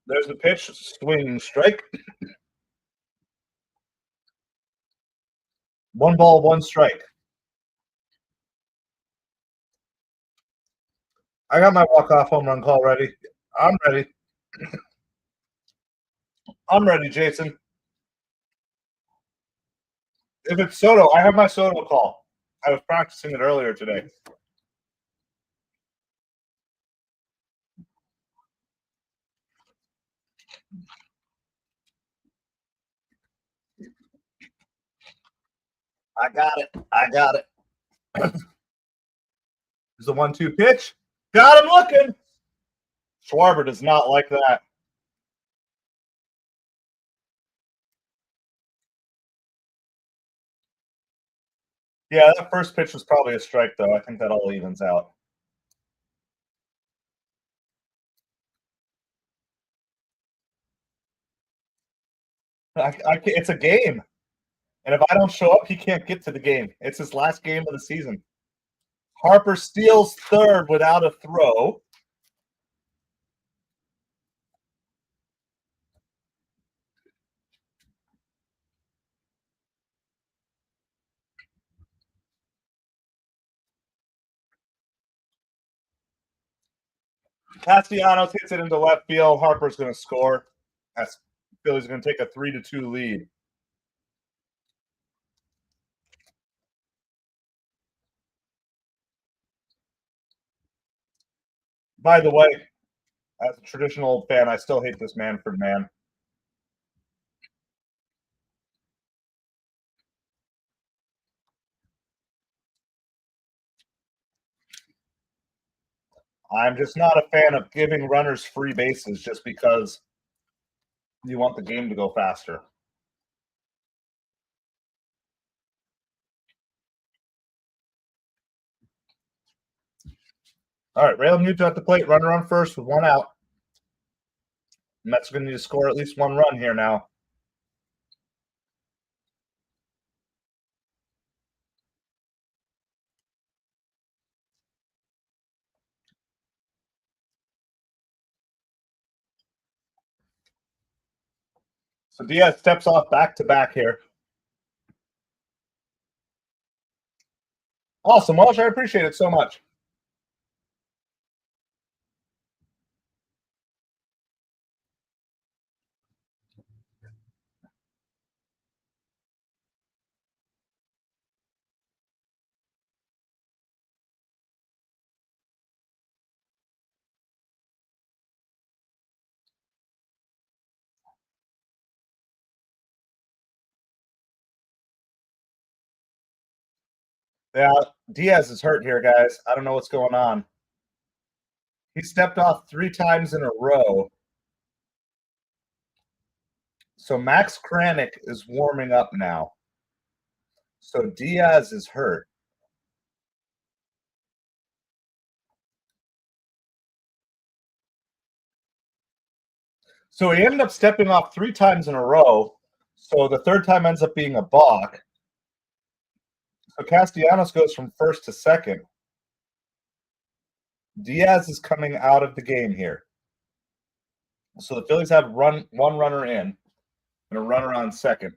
There's the pitch. Swing, strike. 1 ball, 1 strike. I got my walk-off home run call ready. I'm ready. I'm ready, Jason. If it's Soto, I have my Soto call. I was practicing it earlier today. I got it. I got it. There's a 1-2 pitch. Got him looking. Schwarber does not like that. Yeah, that first pitch was probably a strike, though. I think that all evens out. It's a game. And if I don't show up, he can't get to the game. It's his last game of the season. Harper steals third without a throw. Castellanos hits it into left field. Harper's going to score. That's Phillies going to take a 3-2 lead. By the way, as a traditional fan, I still hate this Manfred man. I'm just not a fan of giving runners free bases just because you want the game to go faster. All right, Realmuto at the plate, runner on first with 1 out. Mets are going to need to score at least 1 run here now. So Diaz steps off back-to-back here. Awesome, Walsh. I appreciate it so much. Yeah, Diaz is hurt here, guys. I don't know what's going on. He stepped off 3 times in a row. So Max Kranick is warming up now. So Diaz is hurt. So he ended up stepping off 3 times in a row. So the 3rd time ends up being a balk. So Castellanos goes from first to second. Diaz is coming out of the game here. So the Phillies have one runner in and a runner on second.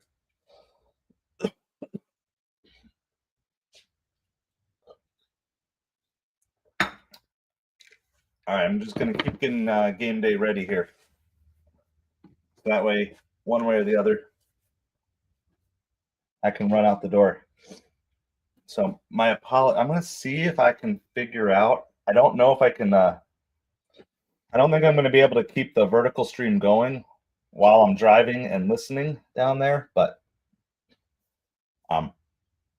All right, I'm just going to keep getting game day ready here. That way, one way or the other, I can run out the door. So my apology. I'm going to see if I can figure out. I don't know if I can. I don't think I'm going to be able to keep the vertical stream going while I'm driving and listening down there, but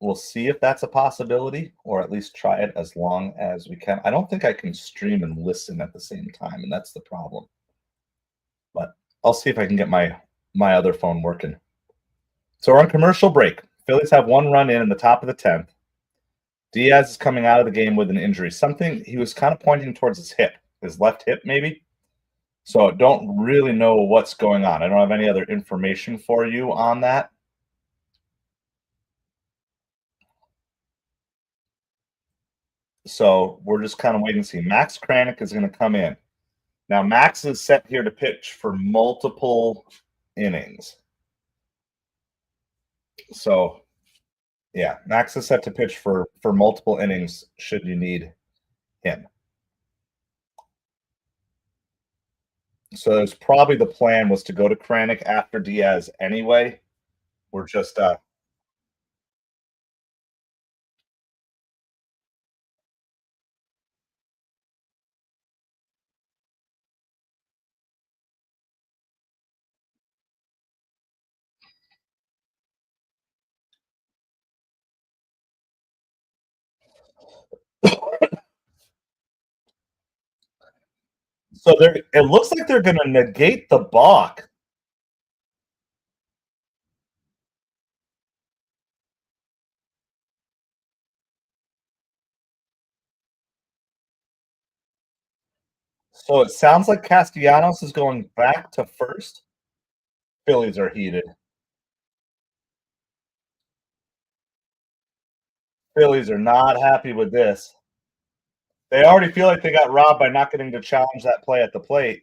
we'll see if that's a possibility, or at least try it as long as we can. I don't think I can stream and listen at the same time, and that's the problem. But I'll see if I can get my other phone working. So we're on commercial break. Phillies have one run in the top of the 10th. Diaz is coming out of the game with an injury. Something he was kind of pointing towards his hip, his left hip maybe. So don't really know what's going on. I don't have any other information for you on that. So we're just kind of waiting to see. Max Kranick is going to come in. Now, Max is set here to pitch for multiple innings. So, yeah, Max is set to pitch for multiple innings should you need him. So it's probably the plan was to go to Kranick after Diaz anyway. We're just so it looks like they're going to negate the balk. So it sounds like Castellanos is going back to first. Phillies are heated. Phillies are not happy with this. They already feel like they got robbed by not getting to challenge that play at the plate.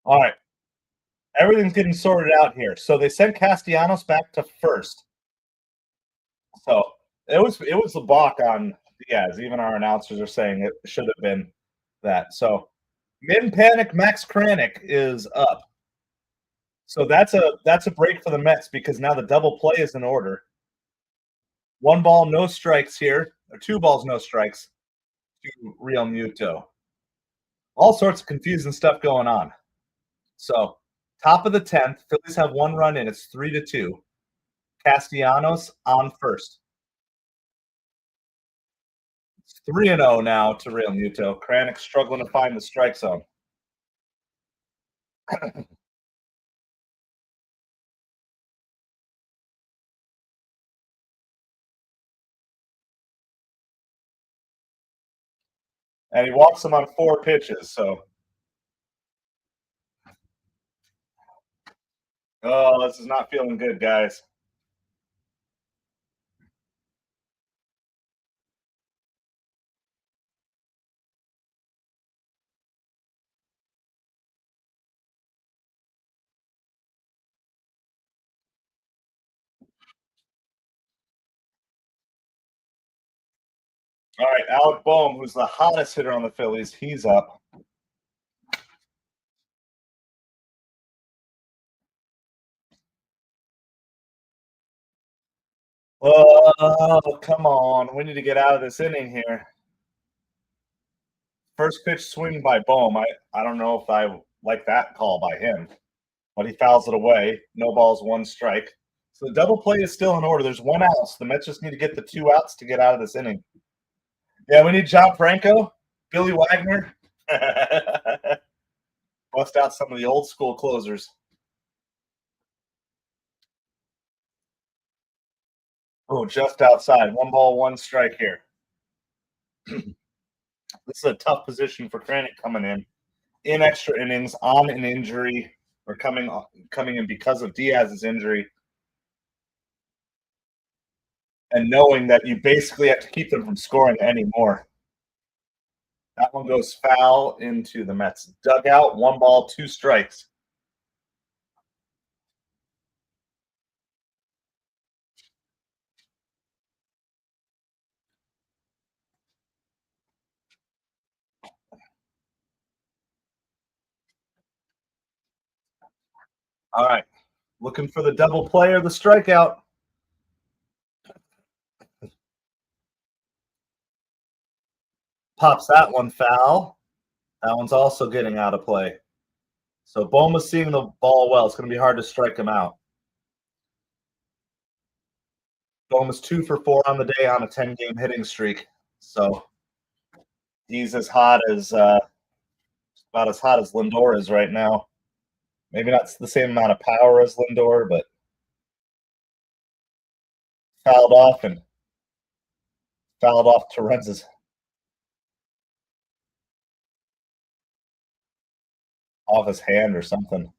All right. Everything's getting sorted out here. So they sent Castellanos back to first. So it was a balk on Diaz. Even our announcers are saying it should have been that. So Min Panic Max Kranick is up. So that's a break for the Mets because now the double play is in order. 1 ball, no strikes here, or 2 balls, no strikes to Real Muto. All sorts of confusing stuff going on. So top of the 10th, Phillies have 1 run in. It's 3-2. Castellanos on first. It's 3-0 now to Real Muto. Kranick struggling to find the strike zone. And he walks him on 4 pitches. So, oh, this is not feeling good, guys. All right, Alec Boehm, who's the hottest hitter on the Phillies, he's up. Oh, come on. We need to get out of this inning here. First pitch swing by Boehm. I don't know if I like that call by him. but he fouls it away. No balls, 1 strike. So the double play is still in order. There's 1 out, so the Mets just need to get the 2 outs to get out of this inning. Yeah, we need John Franco, Billy Wagner. Bust out some of the old school closers. Oh, just outside. 1 ball, 1 strike here. This is a tough position for Kranick coming in extra innings on an injury, or coming in because of Diaz's injury, and knowing that you basically have to keep them from scoring anymore. That one goes foul into the Mets dugout. 1 ball, 2 strikes. All right. Looking for the double play or the strikeout. Pops that one foul. That one's also getting out of play. So Boma's seeing the ball well. It's going to be hard to strike him out. Boma's 2 for 4 on the day on a 10-game hitting streak. So he's as hot as about as hot as Lindor is right now. Maybe not the same amount of power as Lindor, but fouled off Torrens's off his hand or something.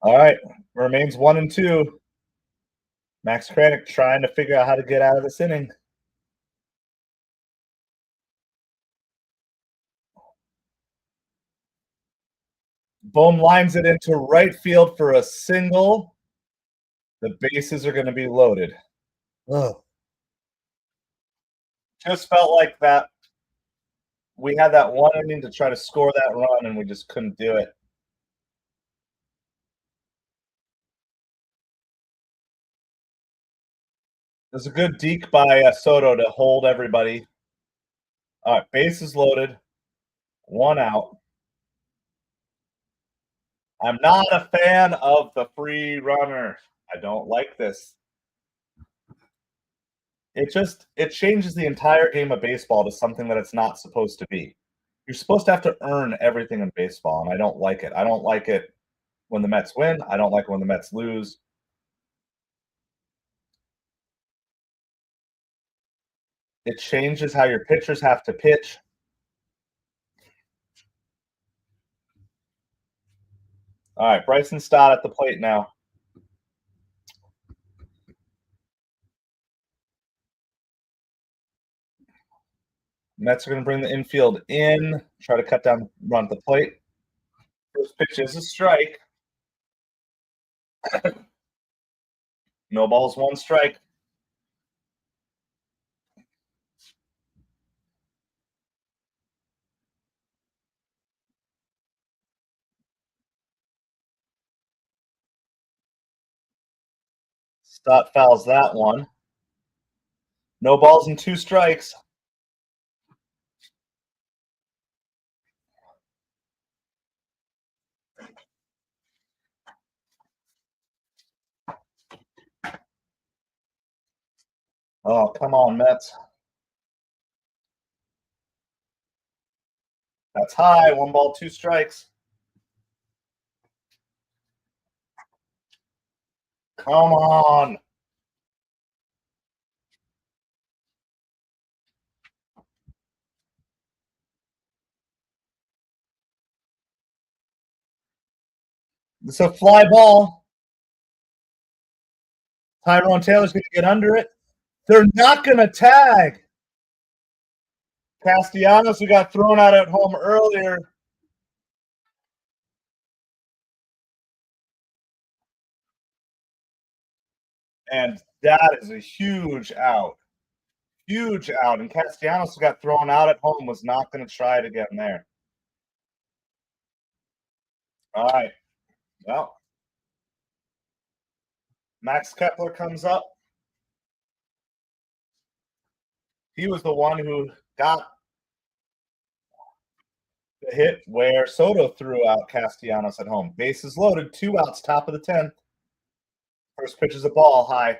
All right, remains 1 and 2. Max Kranick trying to figure out how to get out of this inning. Bohm lines it into right field for a single. The bases are going to be loaded. Ugh. Just felt like that. We had that 1 inning to try to score that run, and we just couldn't do it. There's a good deke by Soto to hold everybody. All right, bases loaded. 1 out. I'm not a fan of the free runner. I don't like this. It changes the entire game of baseball to something that it's not supposed to be. You're supposed to have to earn everything in baseball, and I don't like it. I don't like it when the Mets win. I don't like it when the Mets lose. It changes how your pitchers have to pitch. All right, Bryson Stott at the plate now. Mets are going to bring the infield in, try to cut down run at the plate. First pitch is a strike. No balls, 1 strike. Stott fouls that one. No balls and 2 strikes. Oh, come on, Mets. That's high. 1 ball, 2 strikes. Come on. It's a fly ball. Tyrone Taylor's going to get under it. They're not going to tag. Castellanos, who got thrown out at home earlier. And that is a huge out. Huge out. And Castellanos, who got thrown out at home, was not going to try it again there. All right. Well, Max Kepler comes up. He was the one who got the hit where Soto threw out Castellanos at home. Bases loaded, 2 outs, top of the 10th. First pitch is a ball high.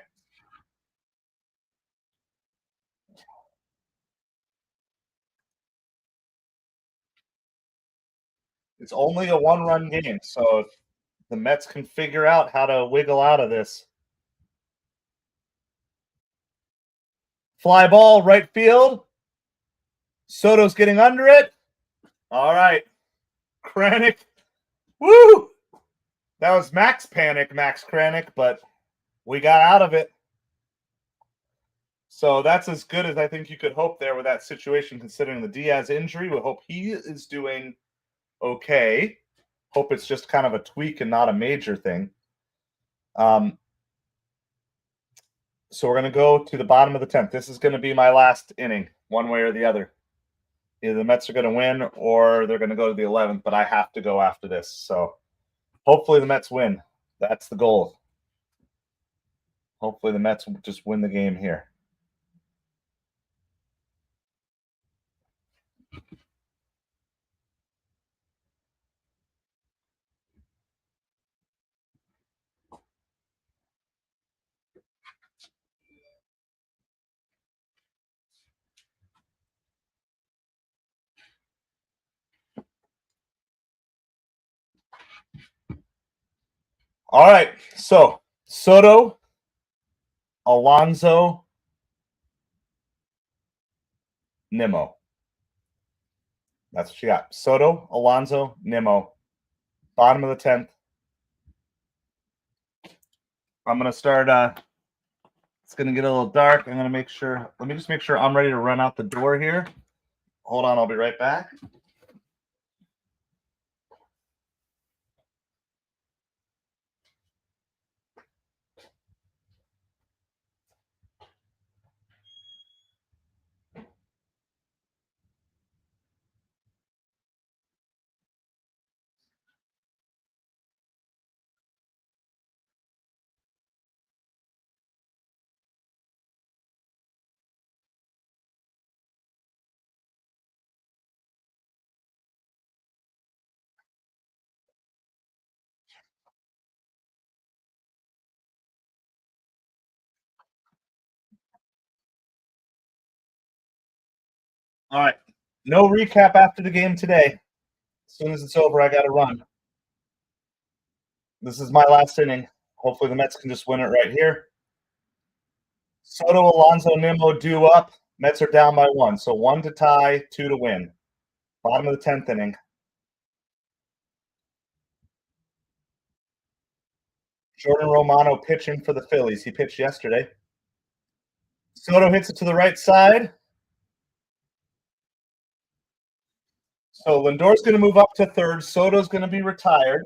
It's only a 1-run game, so if the Mets can figure out how to wiggle out of this. Fly ball, right field. Soto's getting under it. All right. Kranick. Woo! That was Max Kranick, but we got out of it. So that's as good as I think you could hope there with that situation, considering the Diaz injury. We hope he is doing okay. Hope it's just kind of a tweak and not a major thing. So we're going to go to the bottom of the 10th. This is going to be my last inning, one way or the other. Either the Mets are going to win or they're going to go to the 11th, but I have to go after this. So hopefully the Mets win. That's the goal. Hopefully the Mets will just win the game here. All right, so Soto, Alonso, Nimmo. That's what you got. Soto, Alonso, Nimmo. Bottom of the 10th. I'm going to start. It's going to get a little dark. I'm going to make sure. Let me just make sure I'm ready to run out the door here. Hold on. I'll be right back. All right. No recap after the game today. As soon as it's over, I got to run. This is my last inning. Hopefully the Mets can just win it right here. Soto, Alonso, Nimmo due up. Mets are down by 1. So 1 to tie, 2 to win. Bottom of the 10th inning. Jordan Romano pitching for the Phillies. He pitched yesterday. Soto hits it to the right side. So Lindor's going to move up to third. Soto's going to be retired.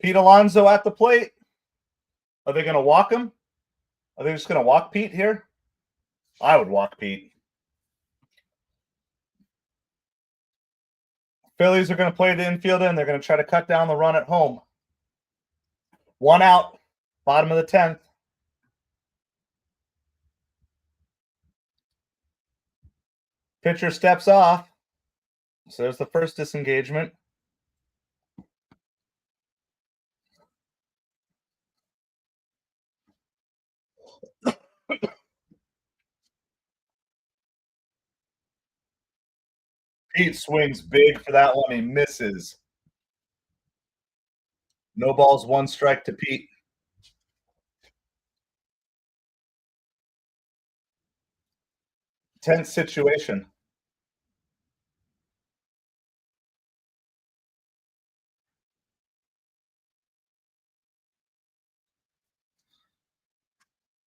Pete Alonso at the plate. Are they going to walk him? Are they just going to walk Pete here? I would walk Pete. Phillies are going to play the infield in. They're going to try to cut down the run at home. 1 out, bottom of the 10th. Pitcher steps off. So there's the first disengagement. Pete swings big for that one. He misses. No balls, 1 strike to Pete. Tense situation.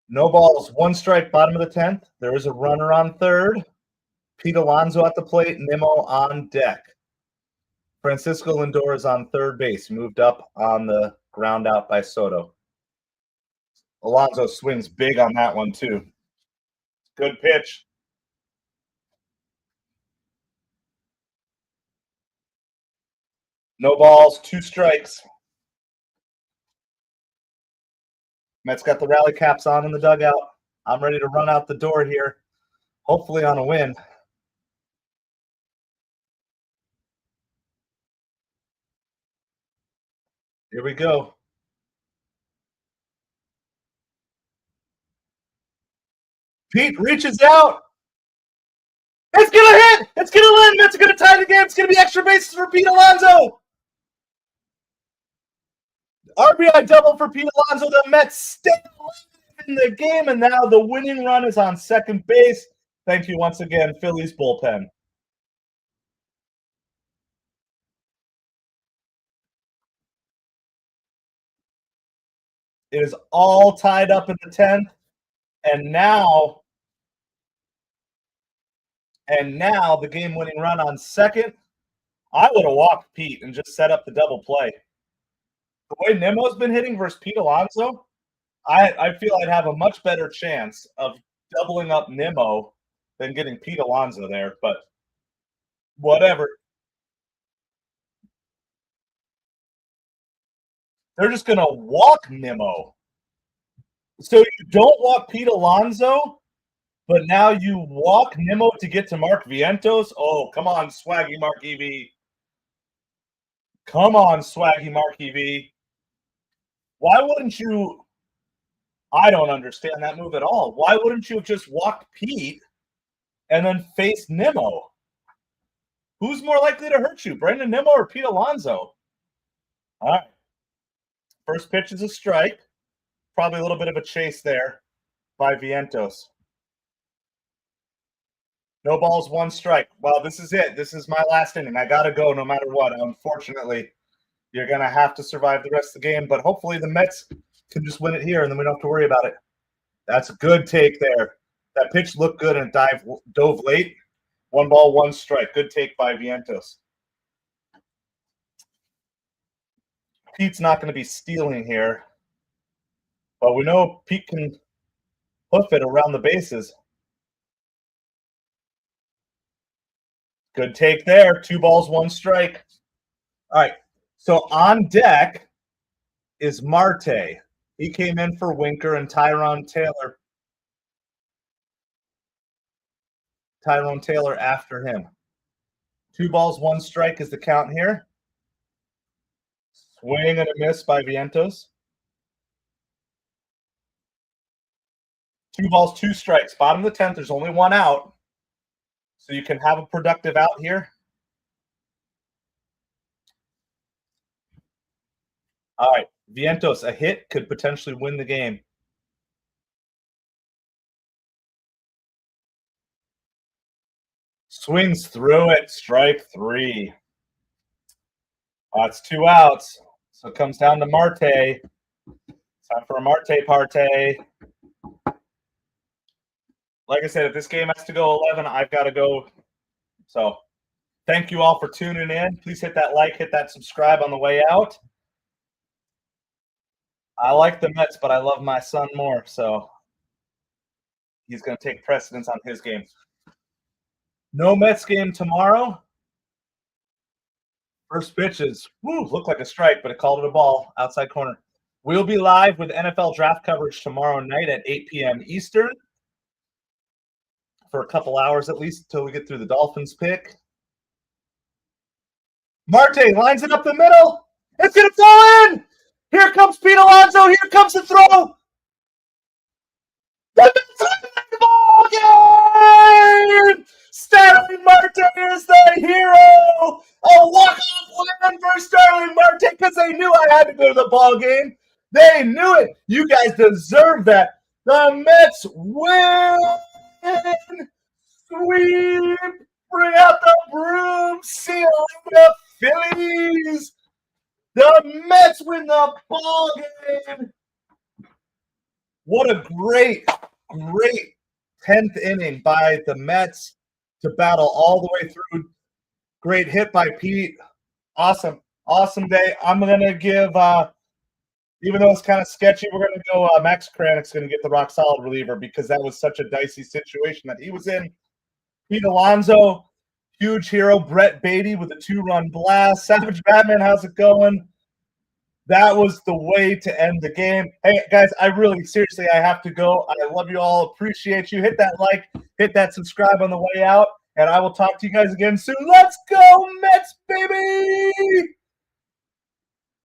No balls, 1 strike, bottom of the 10th. There is a runner on third. Pete Alonso at the plate, Nimmo on deck. Francisco Lindor is on third base, moved up on the ground out by Soto. Alonso swings big on that one, too. Good pitch. No balls, 2 strikes. Mets got the rally caps on in the dugout. I'm ready to run out the door here, hopefully on a win. Here we go. Pete reaches out. It's going to hit. It's going to land. Mets are going to tie the game. It's going to be extra bases for Pete Alonso. RBI double for Pete Alonso. The Mets stay in the game, and now the winning run is on second base. Thank you once again, Phillies bullpen. It is all tied up in the 10th, and now the game-winning run on second. I would have walked Pete and just set up the double play. The way Nimmo's been hitting versus Pete Alonso, I feel I'd have a much better chance of doubling up Nimmo than getting Pete Alonso there, but whatever. They're just going to walk Nimmo. So you don't walk Pete Alonso, but now you walk Nimmo to get to Mark Vientos? Oh, come on, swaggy Mark EV. Come on, swaggy Mark EV. Why wouldn't you? I don't understand that move at all. Why wouldn't you have just walked Pete and then face Nimmo? Who's more likely to hurt you, Brandon Nimmo or Pete Alonso? All right. First pitch is a strike. Probably a little bit of a chase there by Vientos. No balls, 1 strike. Well, this is it. This is my last inning. I got to go no matter what. Unfortunately, you're going to have to survive the rest of the game, but hopefully the Mets can just win it here, and then we don't have to worry about it. That's a good take there. That pitch looked good and dove late. 1 ball, 1 strike. Good take by Vientos. Pete's not going to be stealing here, but we know Pete can hoof it around the bases. Good take there. 2 balls, 1 strike. All right. So on deck is Marte. He came in for Winker and Tyrone Taylor. Tyrone Taylor after him. 2 balls, 1 strike is the count here. Swing and a miss by Vientos. 2 balls, 2 strikes. Bottom of the 10th, there's only 1 out. So you can have a productive out here. All right. Vientos, a hit could potentially win the game. Swings through it. Strike 3. That's 2 outs. So it comes down to Marte. Time for a Marte parte. Like I said, if this game has to go 11, I've got to go. So thank you all for tuning in. Please hit that like, hit that subscribe on the way out. I like the Mets, but I love my son more, so he's going to take precedence on his game. No Mets game tomorrow. First pitch is, looked like a strike, but it called it a ball, outside corner. We'll be live with NFL draft coverage tomorrow night at 8 p.m. Eastern for a couple hours at least until we get through the Dolphins pick. Marte lines it up the middle. It's going to fall in. Here comes Pete Alonso. Here comes the throw. The ball game! Starling Marte is the hero. A walk-off win for Starling Marte because they knew I had to go to the ball game. They knew it. You guys deserve that. The Mets win. Sweep. Bring out the broom. See you later, Phillies. The Mets win the ball game. What a great 10th inning by the Mets to battle all the way through. Great hit by Pete. Awesome day. I'm going to give Even though it's kind of sketchy, we're going to go Max Kranik's going to get the rock solid reliever because that was such a dicey situation that he was in. Pete Alonso, huge hero. Brett Beatty with a 2-run blast. Savage Batman, how's it going? That was the way to end the game. Hey, guys, seriously, I have to go. I love you all. Appreciate you. Hit that like, hit that subscribe on the way out, and I will talk to you guys again soon. Let's go, Mets, baby!